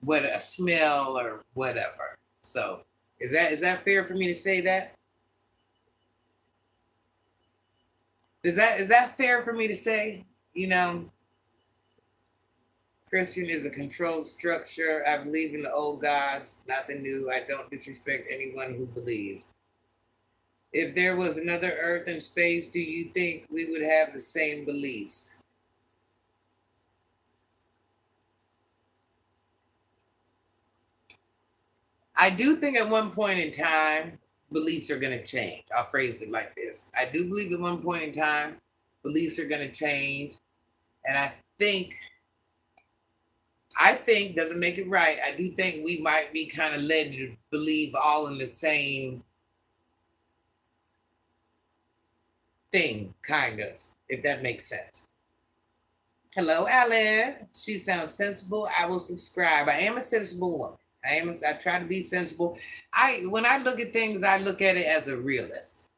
what a smell or whatever. So is that fair for me to say that? Is that fair for me to say? You know, Christian is a controlled structure. I believe in the old gods, not the new. I don't disrespect anyone who believes. If there was another Earth in space, do you think we would have the same beliefs? I do think at one point in time, beliefs are going to change. I'll phrase it like this. I do believe at one point in time, beliefs are going to change. And think, I think, doesn't make it right. I do think we might be kind of led to believe all in the same thing, kind of, if that makes sense. Hello, Alan. She sounds sensible. I will subscribe. I am a sensible woman. I try to be sensible. When I look at things, I look at it as a realist.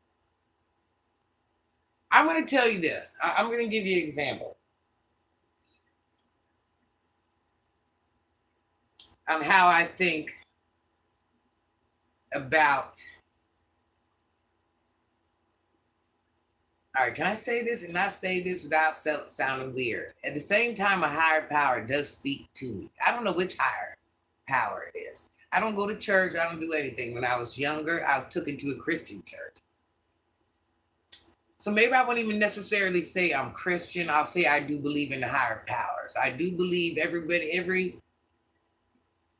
I'm going to tell you this. I'm going to give you an example on how I think about. All right, can I say this and not say this without sounding weird? At the same time, a higher power does speak to me. I don't know which higher power it is. I don't go to church. I don't do anything. When I was younger, I was took into a Christian church. So maybe I won't even necessarily say I'm Christian. I'll say I do believe in the higher powers. I do believe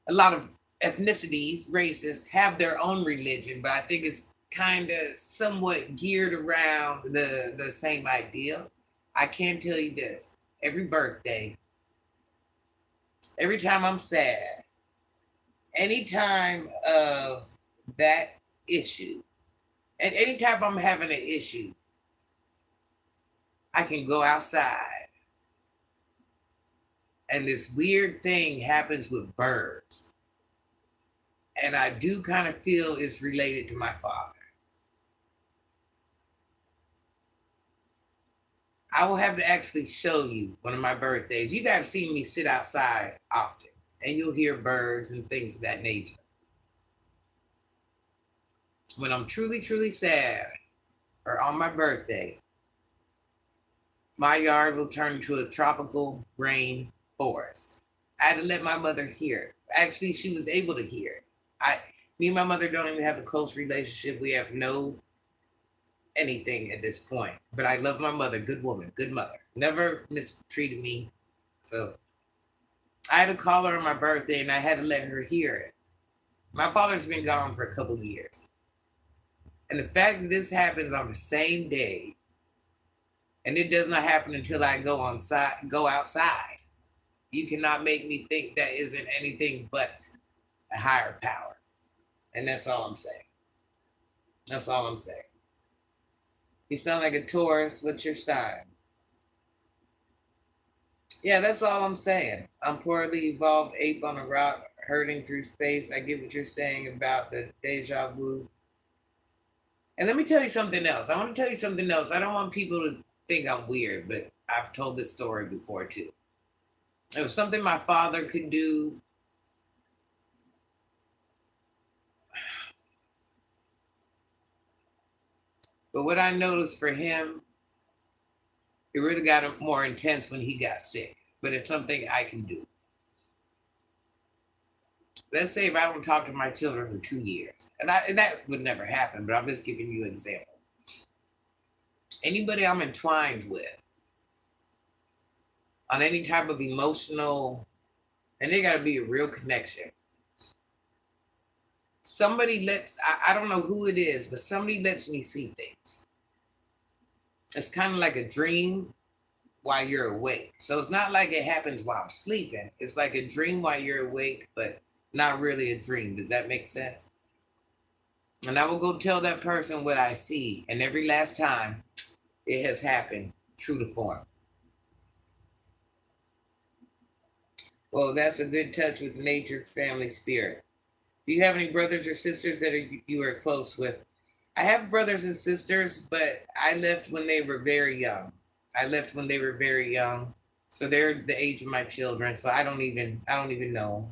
a lot of ethnicities, races have their own religion, but I think it's kind of somewhat geared around the same idea. I can tell you this: every birthday, every time I'm sad, any time of that issue, and anytime I'm having an issue, I can go outside and this weird thing happens with birds. And I do kind of feel it's related to my father. I will have to actually show you one of my birthdays. You guys have seen me sit outside often, and you'll hear birds and things of that nature. When I'm truly, truly sad, or on my birthday, my yard will turn into a tropical rain forest. I had to let my mother hear it. Actually, she was able to hear it. Me and my mother don't even have a close relationship. We have no anything at this point. But I love my mother. Good woman, good mother. Never mistreated me. So I had to call her on my birthday and I had to let her hear it. My father's been gone for a couple of years. And the fact that this happens on the same day, and it does not happen until I go outside, you cannot make me think that isn't anything but a higher power. And that's all I'm saying. That's all I'm saying. You sound like a Taurus. What's your sign? Yeah, that's all I'm saying. I'm poorly evolved ape on a rock, hurting through space. I get what you're saying about the deja vu. And let me tell you something else. I want to tell you something else. I don't want people to think I'm weird, but I've told this story before too. It was something my father could do. But what I noticed for him, it really got more intense when he got sick. But it's something I can do. Let's say if I don't talk to my children for 2 years, and that would never happen, but I'm just giving you an example. Anybody I'm entwined with on any type of emotional, and they got to be a real connection. I don't know who it is, but somebody lets me see things. It's kind of like a dream while you're awake. So it's not like it happens while I'm sleeping. It's like a dream while you're awake, but not really a dream. Does that make sense? And I will go tell that person what I see. And every last time it has happened, true to form. Well, that's a good touch with nature, family, spirit. Do you have any brothers or sisters that you are close with? I have brothers and sisters, but I left when they were very young. So they're the age of my children. So I don't even know.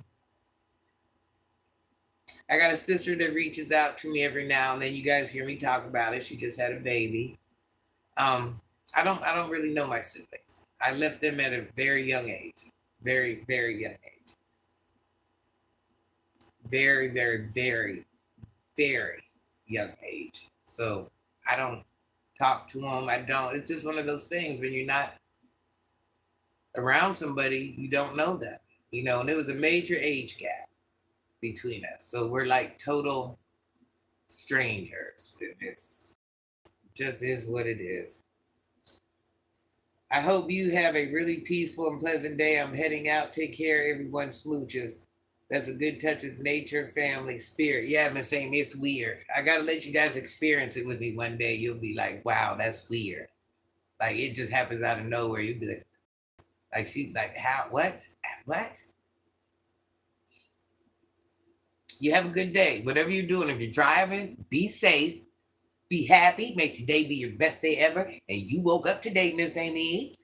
I got a sister that reaches out to me every now and then. You guys hear me talk about it. She just had a baby. I don't really know my siblings. I left them at a very young age. Very, very young age. Very, very, very, very young age. So I don't talk to them. I don't. It's just one of those things when you're not around somebody, you don't know them. And there was a major age gap between us. So we're like total strangers. It's just is what it is. I hope you have a really peaceful and pleasant day. I'm heading out. Take care, everyone. Smooches. That's a good touch with nature, family, spirit. Yeah, Miss Amy, it's weird. I gotta let you guys experience it with me one day. You'll be like, wow, that's weird. Like it just happens out of nowhere. You'll be Like she like how what? What? You have a good day. Whatever you're doing, if you're driving, be safe, be happy, make today be your best day ever. And you woke up today, Miss Amy.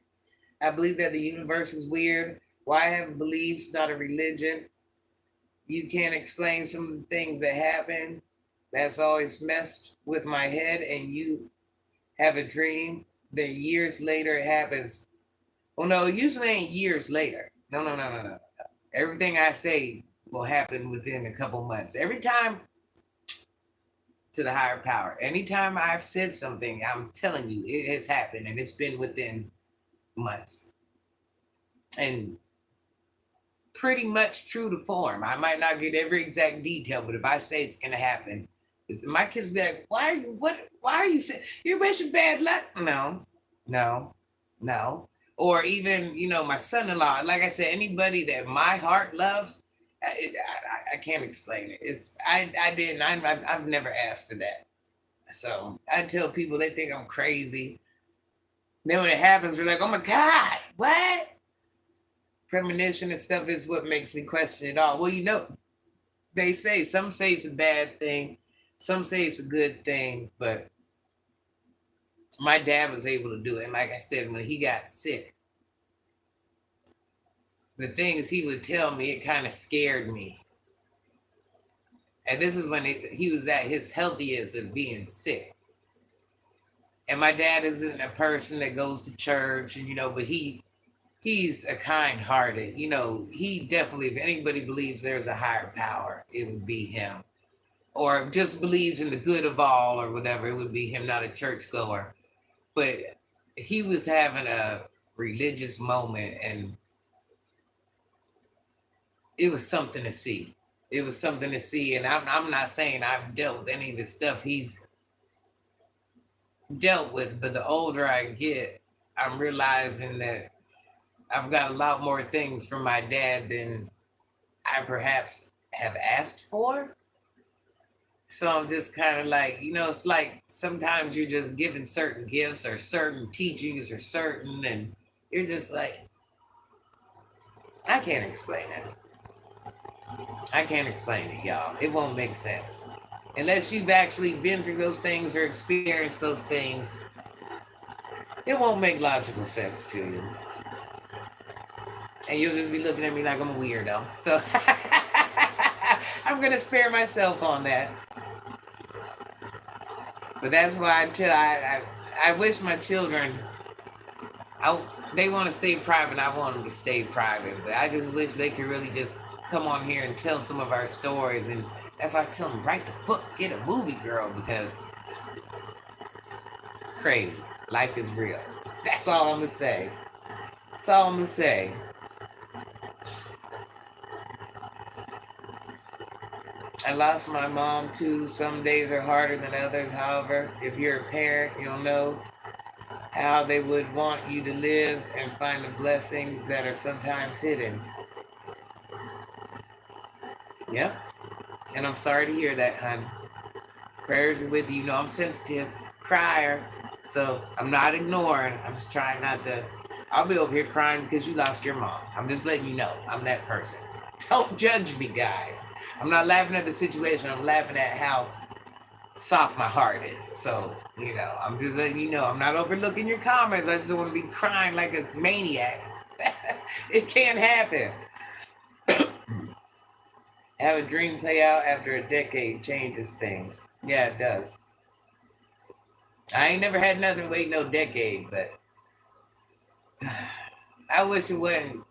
I believe that the universe is weird. Why have beliefs, not a religion? You can't explain some of the things that happen. That's always messed with my head. And you have a dream, then years later it happens. Well, no, it usually ain't years later. No, no, no, no, no. Everything I say will happen within a couple months. Every time to the higher power. Anytime I've said something, I'm telling you, it has happened and it's been within months. And pretty much true to form. I might not get every exact detail, but if I say it's gonna happen, my kids be like, "Why are you? What? Why are you saying you're wishing bad luck?" No, no, no. Or even my son-in-law. Like I said, anybody that my heart loves, I can't explain it. It's I didn't. I've never asked for that. So I tell people they think I'm crazy. Then when it happens, they're like, "Oh my God, what?" Premonition and stuff is what makes me question it all. Well, they say some say it's a bad thing, some say it's a good thing, but my dad was able to do it. And like I said, when he got sick, the things he would tell me, it kind of scared me. And this is when he was at his healthiest of being sick. And my dad isn't a person that goes to church, and but he's a kind-hearted. He definitely, if anybody believes there's a higher power, it would be him. Or just believes in the good of all or whatever, it would be him, not a churchgoer. But he was having a religious moment, and it was something to see. It was something to see. And I'm not saying I've dealt with any of the stuff he's dealt with, but the older I get, I'm realizing that I've got a lot more things from my dad than I perhaps have asked for. So I'm just kind of like, it's like sometimes you're just given certain gifts or certain teachings or and you're just like, I can't explain it. I can't explain it, y'all. It won't make sense. Unless you've actually been through those things or experienced those things, it won't make logical sense to you. And you'll just be looking at me like I'm a weirdo. So I'm going to spare myself on that. But that's why I wish my children, they want to stay private. I want them to stay private. But I just wish they could really just come on here and tell some of our stories. And that's why I tell them, write the book, get a movie, girl, because crazy. Life is real. That's all I'm going to say. That's all I'm going to say. I lost my mom too. Some days are harder than others. However, if you're a parent, you'll know how they would want you to live and find the blessings that are sometimes hidden. Yep. And I'm sorry to hear that, hon. Prayers are with you. I'm sensitive, crier. So I'm not ignoring. I'm just trying not to. I'll be over here crying because you lost your mom. I'm just letting you know. I'm that person. Don't judge me, guys. I'm not laughing at the situation. I'm laughing at how soft my heart is. So, I'm just letting you know. I'm not overlooking your comments. I just don't want to be crying like a maniac. It can't happen. Have a dream play out after a decade changes things. Yeah, it does. I ain't never had nothing wait no decade, but I wish it wasn't.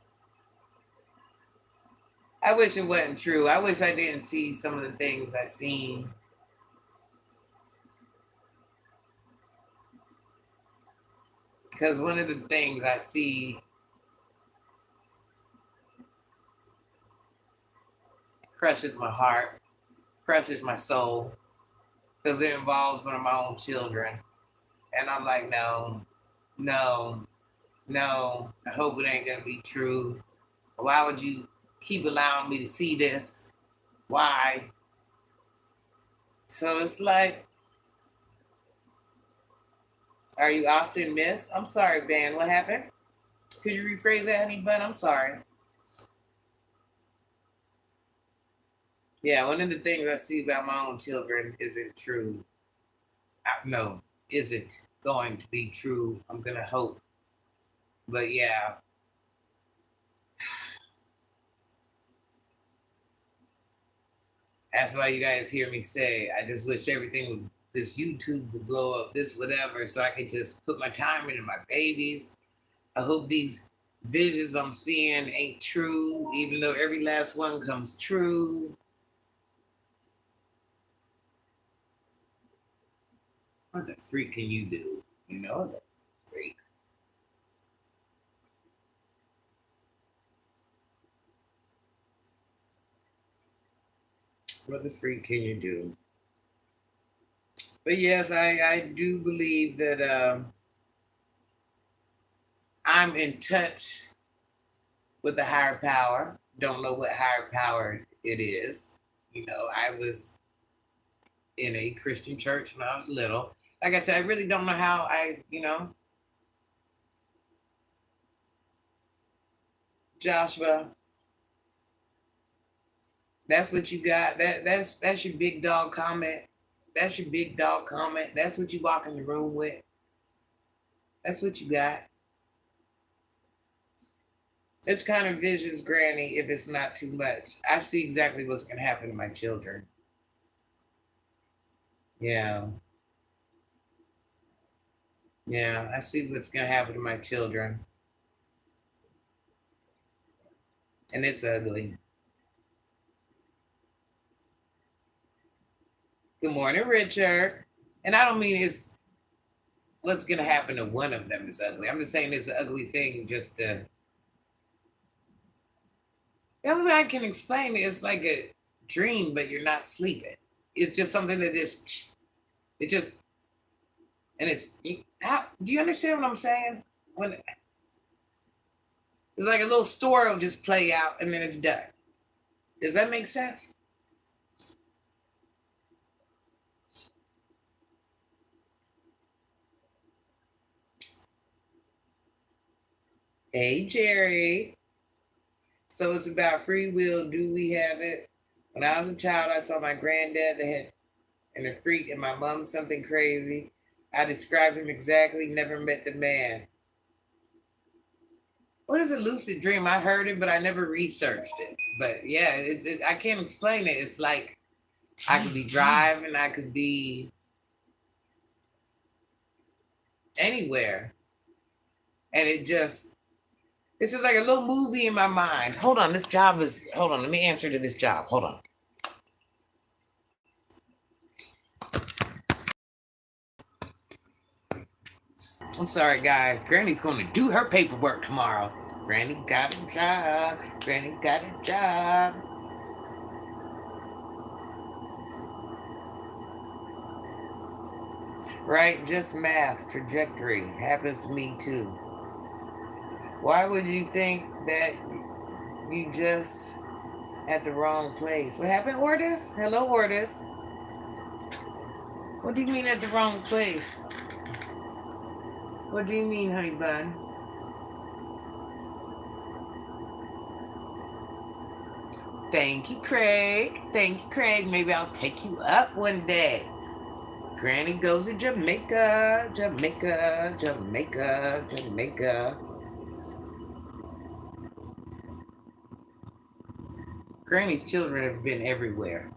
I wish it wasn't true. I wish I didn't see some of the things I seen. Because one of the things I see crushes my heart, crushes my soul, because it involves one of my own children. And I'm like, no, no, no. I hope it ain't gonna be true. Why would you keep allowing me to see this? Why? So it's like, are you often missed? I'm sorry, Ben. What happened? Could you rephrase that, honey bun? I'm sorry. Yeah, one of the things I see about my own children isn't true. No, isn't going to be true. I'm gonna hope. But yeah, that's why you guys hear me say, I just wish everything would, this YouTube would blow up, this whatever, so I could just put my time into my babies. I hope these visions I'm seeing ain't true, even though every last one comes true. What the freak can you do? You know, the freak. What the freak can you do? But yes, I do believe that I'm in touch with the higher power. Don't know what higher power it is. You know, I was in a Christian church when I was little. Like I said, I really don't know how Joshua, that's what you got. That's your big dog comment. That's your big dog comment. That's what you walk in the room with. That's what you got. It's kind of visions, Granny, if it's not too much. I see exactly what's gonna happen to my children. Yeah. Yeah, I see what's gonna happen to my children. And it's ugly. Good morning, Richard. And I don't mean it's what's gonna happen to one of them is ugly. I'm just saying it's an ugly thing just to the only way I can explain it is like a dream, but you're not sleeping. It's just something that just it just and it's how, do you understand what I'm saying? When it's like a little story will just play out and then it's done. Does that make sense? Hey Jerry. So it's about free will. Do we have it? When I was a child, I saw my granddad that had and a freak and my mom something crazy. I described him exactly, never met the man. What is a lucid dream? I heard it, but I never researched it. But yeah, I can't explain it. It's like I could be driving, I could be anywhere. And it's just like a little movie in my mind. Hold on, hold on, let me answer to this job. Hold on. I'm sorry, guys. Granny's going to do her paperwork tomorrow. Granny got a job. Granny got a job. Right? Just math. Trajectory. Happens to me too. Why would you think that you just at the wrong place? What happened, Ordis? Hello, Ordis. What do you mean at the wrong place? What do you mean, honey bun? Thank you, Craig. Thank you, Craig. Maybe I'll take you up one day. Granny goes to Jamaica, Jamaica, Jamaica, Jamaica. Granny's children have been everywhere.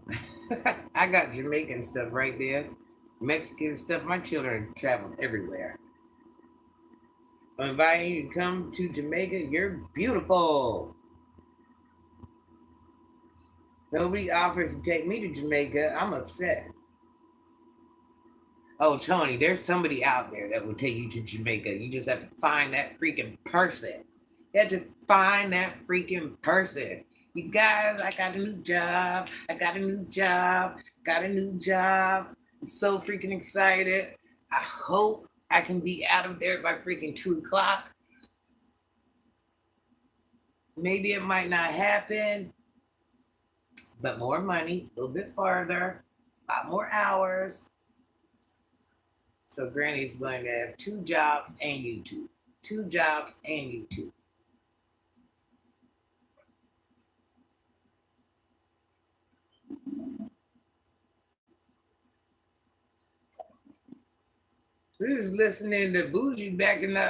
I got Jamaican stuff right there. Mexican stuff. My children have traveled everywhere. I'm inviting you to come to Jamaica. You're beautiful. Nobody offers to take me to Jamaica. I'm upset. Oh, Tony, there's somebody out there that will take you to Jamaica. You just have to find that freaking person. You have to find that freaking person. You guys, I got a new job. I got a new job. Got a new job. I'm so freaking excited. I hope I can be out of there by freaking 2 o'clock. Maybe it might not happen, but more money, a little bit farther, a lot more hours. So Granny's going to have 2 jobs and YouTube. 2 jobs and YouTube. We was listening to Bougie back in the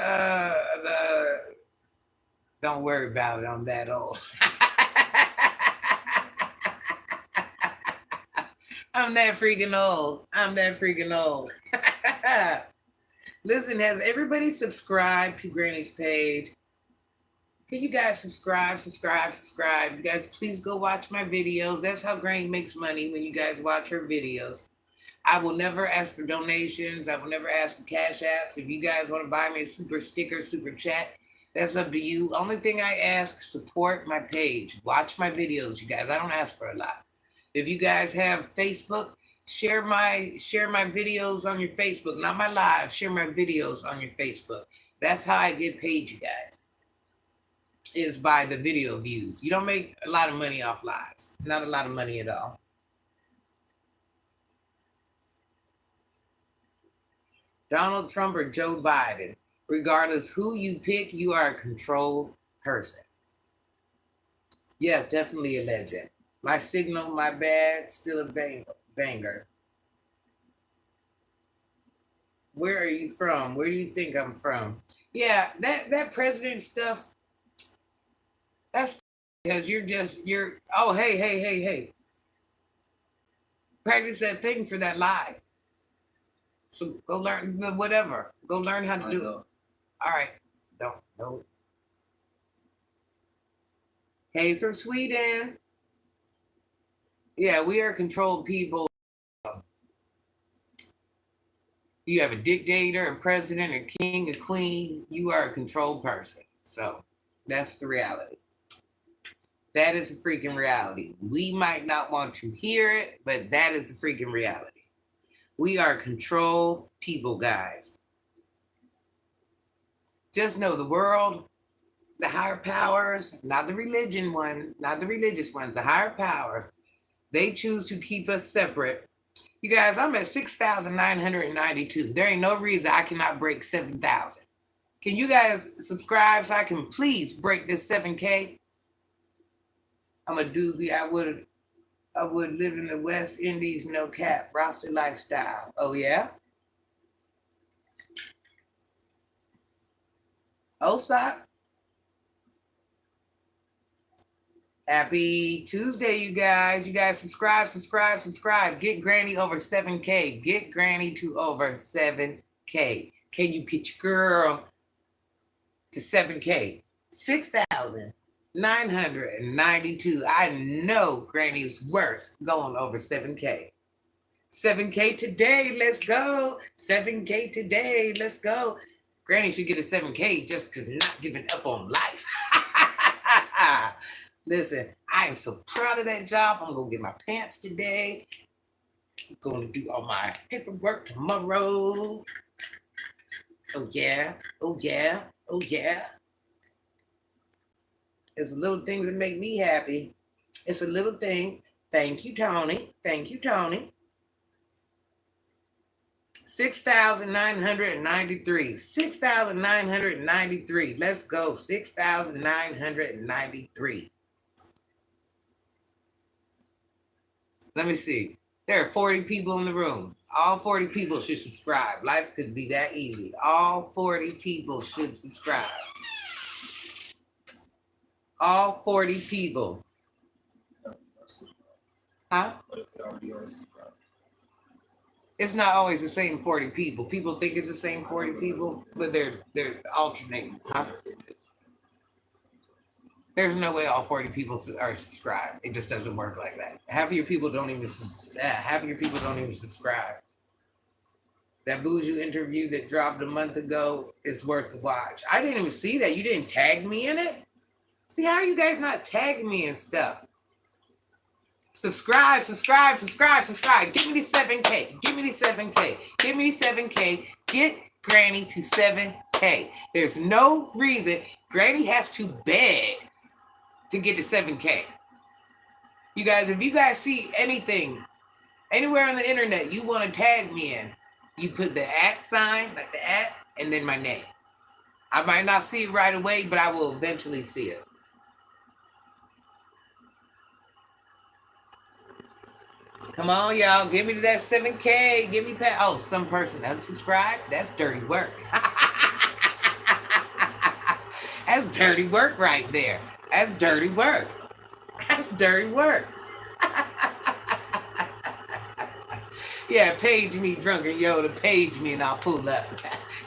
don't worry about it, I'm that old. I'm that freaking old. I'm that freaking old. Listen, has everybody subscribed to Granny's page? Can you guys subscribe? You guys, please go watch my videos. That's how Granny makes money, when you guys watch her videos. I will never ask for donations. I will never ask for cash apps. If you guys want to buy me a super sticker, super chat, that's up to you. Only thing I ask, support my page. Watch my videos, you guys. I don't ask for a lot. If you guys have Facebook, share my videos on your Facebook, not my live. Share my videos on your Facebook. That's how I get paid, you guys. Is by the video views. You don't make a lot of money off lives. Not a lot of money at all. Donald Trump or Joe Biden, regardless who you pick, you are a controlled person. Yes, definitely a legend. My signal, my bad, still a banger. Where are you from? Where do you think I'm from? Yeah, that president stuff, that's because you're, oh, hey. Practice that thing for that live. So go learn, whatever. Go learn how to do it. All right. No. Hey, from Sweden. Yeah, we are controlled people. You have a dictator, a president, a king, a queen. You are a controlled person. So that's the reality. That is the freaking reality. We might not want to hear it, but that is the freaking reality. We are controlled people, guys. Just know the world, the higher powers, not the religion one, not the religious ones, the higher powers, they choose to keep us separate. You guys, I'm at 6,992. There ain't no reason I cannot break 7,000. Can you guys subscribe so I can please break this 7K? I'm a doobie. I would live in the West Indies, no cap, roster lifestyle. Oh, yeah? Osap? Happy Tuesday, you guys. You guys subscribe. Get Granny over 7K. Get Granny to over 7K. Can you get your girl to 7K? 6,992. I know Granny's worth going over 7K. 7K today, let's go. 7K today, let's go. Granny should get a 7K just because not giving up on life. Listen, I am so proud of that job. I'm going to get my pants today. I'm going to do all my paperwork tomorrow. Oh, yeah. It's the little things that make me happy. It's a little thing. Thank you, Tony. 6,993. 6,993. Let's go. 6,993. Let me see. There are 40 people in the room. All 40 people should subscribe. Life could be that easy. All 40 people should subscribe. All 40 people. Huh? It's not always the same 40 people. People think it's the same 40 people, but they're alternating. Huh? There's no way all 40 people are subscribed. It just doesn't work like that. Half of your people don't even subscribe. That Buju interview that dropped a month ago is worth the watch. I didn't even see that. You didn't tag me in it? See, how are you guys not tagging me in stuff? Subscribe. Give me the 7K. Get Granny to 7K. There's no reason Granny has to beg to get to 7K. You guys, if you guys see anything, anywhere on the internet you want to tag me in, you put the @ sign, like the @ and then my name. I might not see it right away, but I will eventually see it. Come on, y'all. Give me to that 7K. Give me past. Oh, some person unsubscribed? That's dirty work. That's dirty work right there. That's dirty work. That's dirty work. Yeah, page me, Drunken Yoda. Page me and I'll pull up.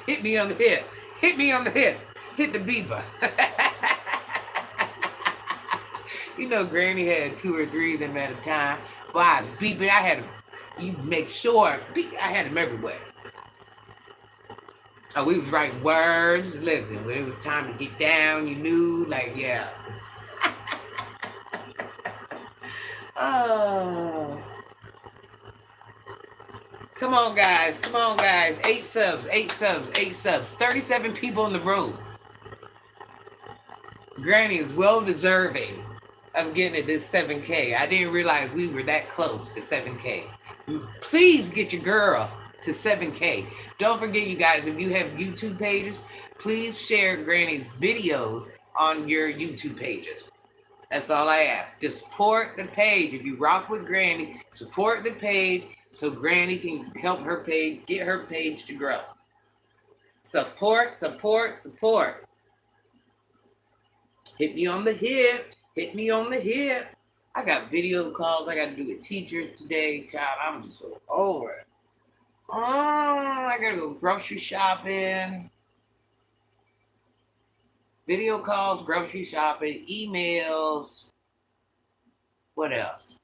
Hit me on the hip. Hit me on the hip. Hit the beeper. You know, Granny had 2 or 3 of them at a time. Boy, I was beeping. I had them. You make sure. I had them everywhere. Oh, we was writing words. Listen, when it was time to get down, you knew, like, yeah. Oh. Come on, guys. Come on, guys. 8 subs, 8 subs, 8 subs. 37 people in the room. Granny is well deserving of getting this 7K. I didn't realize we were that close to 7K. Please get your girl to 7K. Don't forget, you guys, if you have YouTube pages, please share Granny's videos on your YouTube pages. That's all I ask. Just support the page. If you rock with Granny, support the page so Granny can help her page, get her page to grow. Support, support, support. Hit me on the hip. Hit me on the hip. I got video calls I got to do with teachers today. Child, I'm just so over it. Oh, I got to go grocery shopping. Video calls, grocery shopping, emails. What else?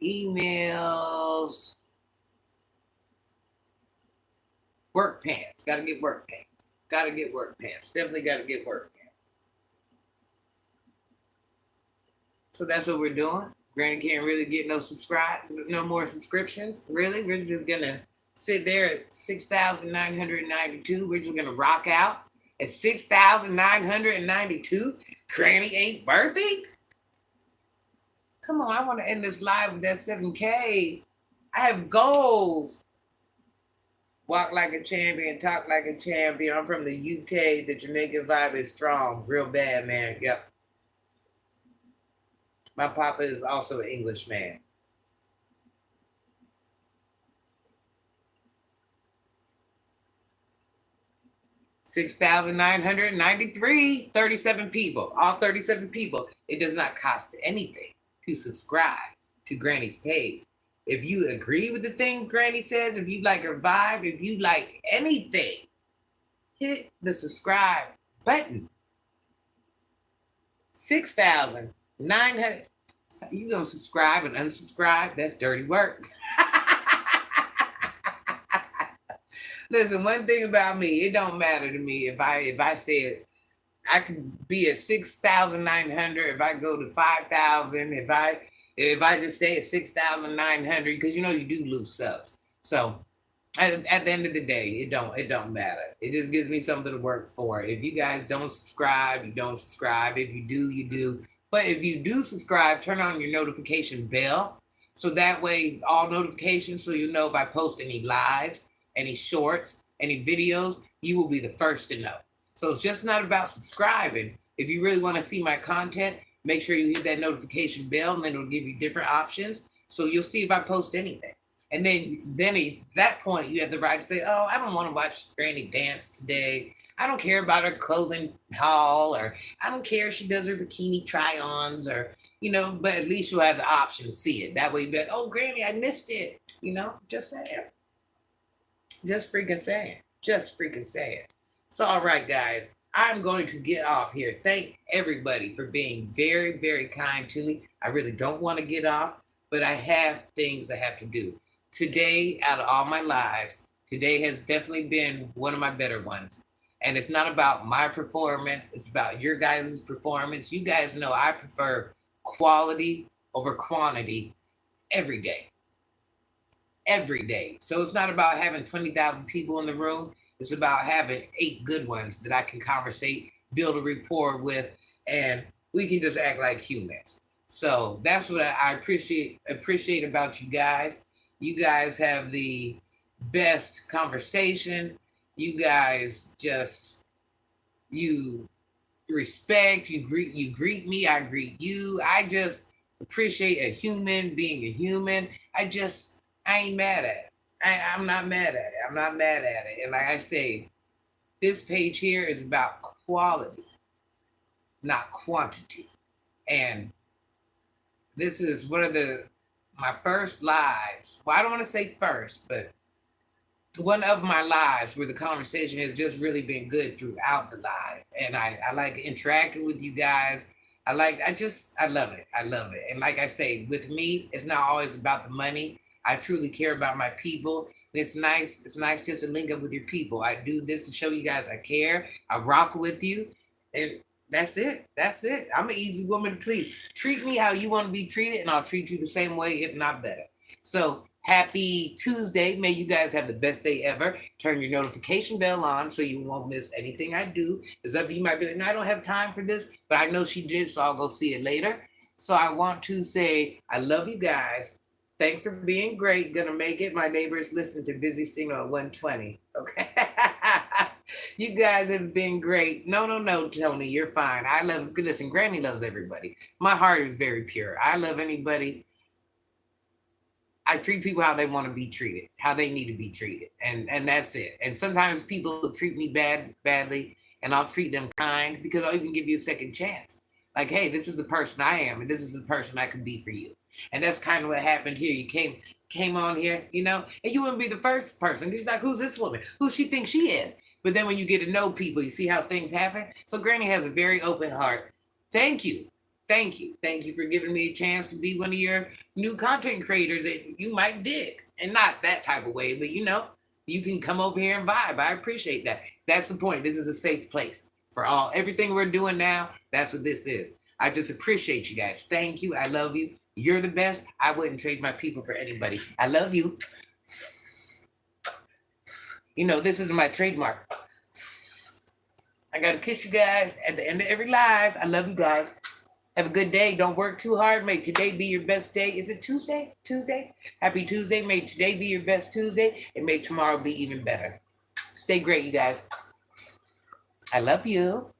Emails. Work pants. Got to get work pants. Got to get work pants. Definitely got to get work pants. So that's what we're doing. Granny can't really get no more subscriptions. Really? We're just going to sit there at 6,992. We're just going to rock out at 6,992. Granny ain't worthy? Come on, I want to end this live with that 7K. I have goals. Walk like a champion, talk like a champion. I'm from the UK. The Jamaican vibe is strong. Real bad, man. Yep. My papa is also an English man. $6,993, 37 people, all 37 people. It does not cost anything to subscribe to Granny's page. If you agree with the thing Granny says, if you like her vibe, if you like anything, hit the subscribe button. 6,900. You gonna subscribe and unsubscribe? That's dirty work. Listen, one thing about me, it don't matter to me if I said I could be at 6,900, if I go to 5,000, if I just say at 6,900, because you do lose subs. So at the end of the day, it don't matter. It just gives me something to work for. If you guys don't subscribe, you don't subscribe. If you do, you do. But if you do subscribe, turn on your notification bell. So that way, all notifications, so you know if I post any lives, any shorts, any videos, you will be the first to know. So it's just not about subscribing. If you really want to see my content, make sure you hit that notification bell, and then it'll give you different options. So you'll see if I post anything. And then at that point, you have the right to say, oh, I don't want to watch Granny dance today. I don't care about her clothing haul, or I don't care if she does her bikini try-ons, or, but at least you'll have the option to see it. That way you'll be like, oh, Granny, I missed it. Just saying. Just freaking saying. Just freaking saying. So, all right, guys, I'm going to get off here. Thank everybody for being very, very kind to me. I really don't want to get off, but I have things I have to do. Today, out of all my lives, today has definitely been one of my better ones. And it's not about my performance. It's about your guys' performance. You guys know I prefer quality over quantity every day. Every day. So it's not about having 20,000 people in the room. It's about having 8 good ones that I can conversate, build a rapport with, and we can just act like humans. So that's what I appreciate about you guys. You guys have the best conversation. You guys just, you respect, you greet me, I greet you. I just appreciate a human being a human. I ain't mad at it. I'm not mad at it. I'm not mad at it. And like I say, this page here is about quality, not quantity. And this is one of my first lives. Well, I don't want to say first, but one of my lives where the conversation has just really been good throughout the live. And I like interacting with you guys. I love it. I love it. And like I say, with me, it's not always about the money. I truly care about my people. It's nice just to link up with your people. I do this to show you guys I care. I rock with you. And that's it. That's it. I'm an easy woman to please. Treat me how you want to be treated, and I'll treat you the same way, if not better. So happy Tuesday. May you guys have the best day ever. Turn your notification bell on so you won't miss anything I do. It's up to you. Might be like, no, I don't have time for this, but I know she did, so I'll go see it later. So I want to say I love you guys. Thanks for being great. Gonna make it. My neighbors listen to Busy Signal at 120. Okay. You guys have been great. No, Tony, you're fine. I love, listen, Granny loves everybody. My heart is very pure. I love anybody. I treat people how they want to be treated, how they need to be treated, and that's it. And sometimes people treat me badly, and I'll treat them kind because I'll even give you a second chance. Like, hey, this is the person I am, and this is the person I could be for you. And that's kind of what happened here. You came on here, and you wouldn't be the first person. You're like, who's this woman? Who she thinks she is? But then when you get to know people, you see how things happen. So Granny has a very open heart. Thank you. Thank you. Thank you for giving me a chance to be one of your new content creators that you might dig. And not that type of way, but you can come over here and vibe. I appreciate that. That's the point. This is a safe place for everything we're doing now. That's what this is. I just appreciate you guys. Thank you. I love you. You're the best. I wouldn't trade my people for anybody. I love you. This is my trademark. I gotta kiss you guys at the end of every live. I love you guys. Have a good day. Don't work too hard. May today be your best day. Is it Tuesday? Tuesday? Happy Tuesday. May today be your best Tuesday. And may tomorrow be even better. Stay great, you guys. I love you.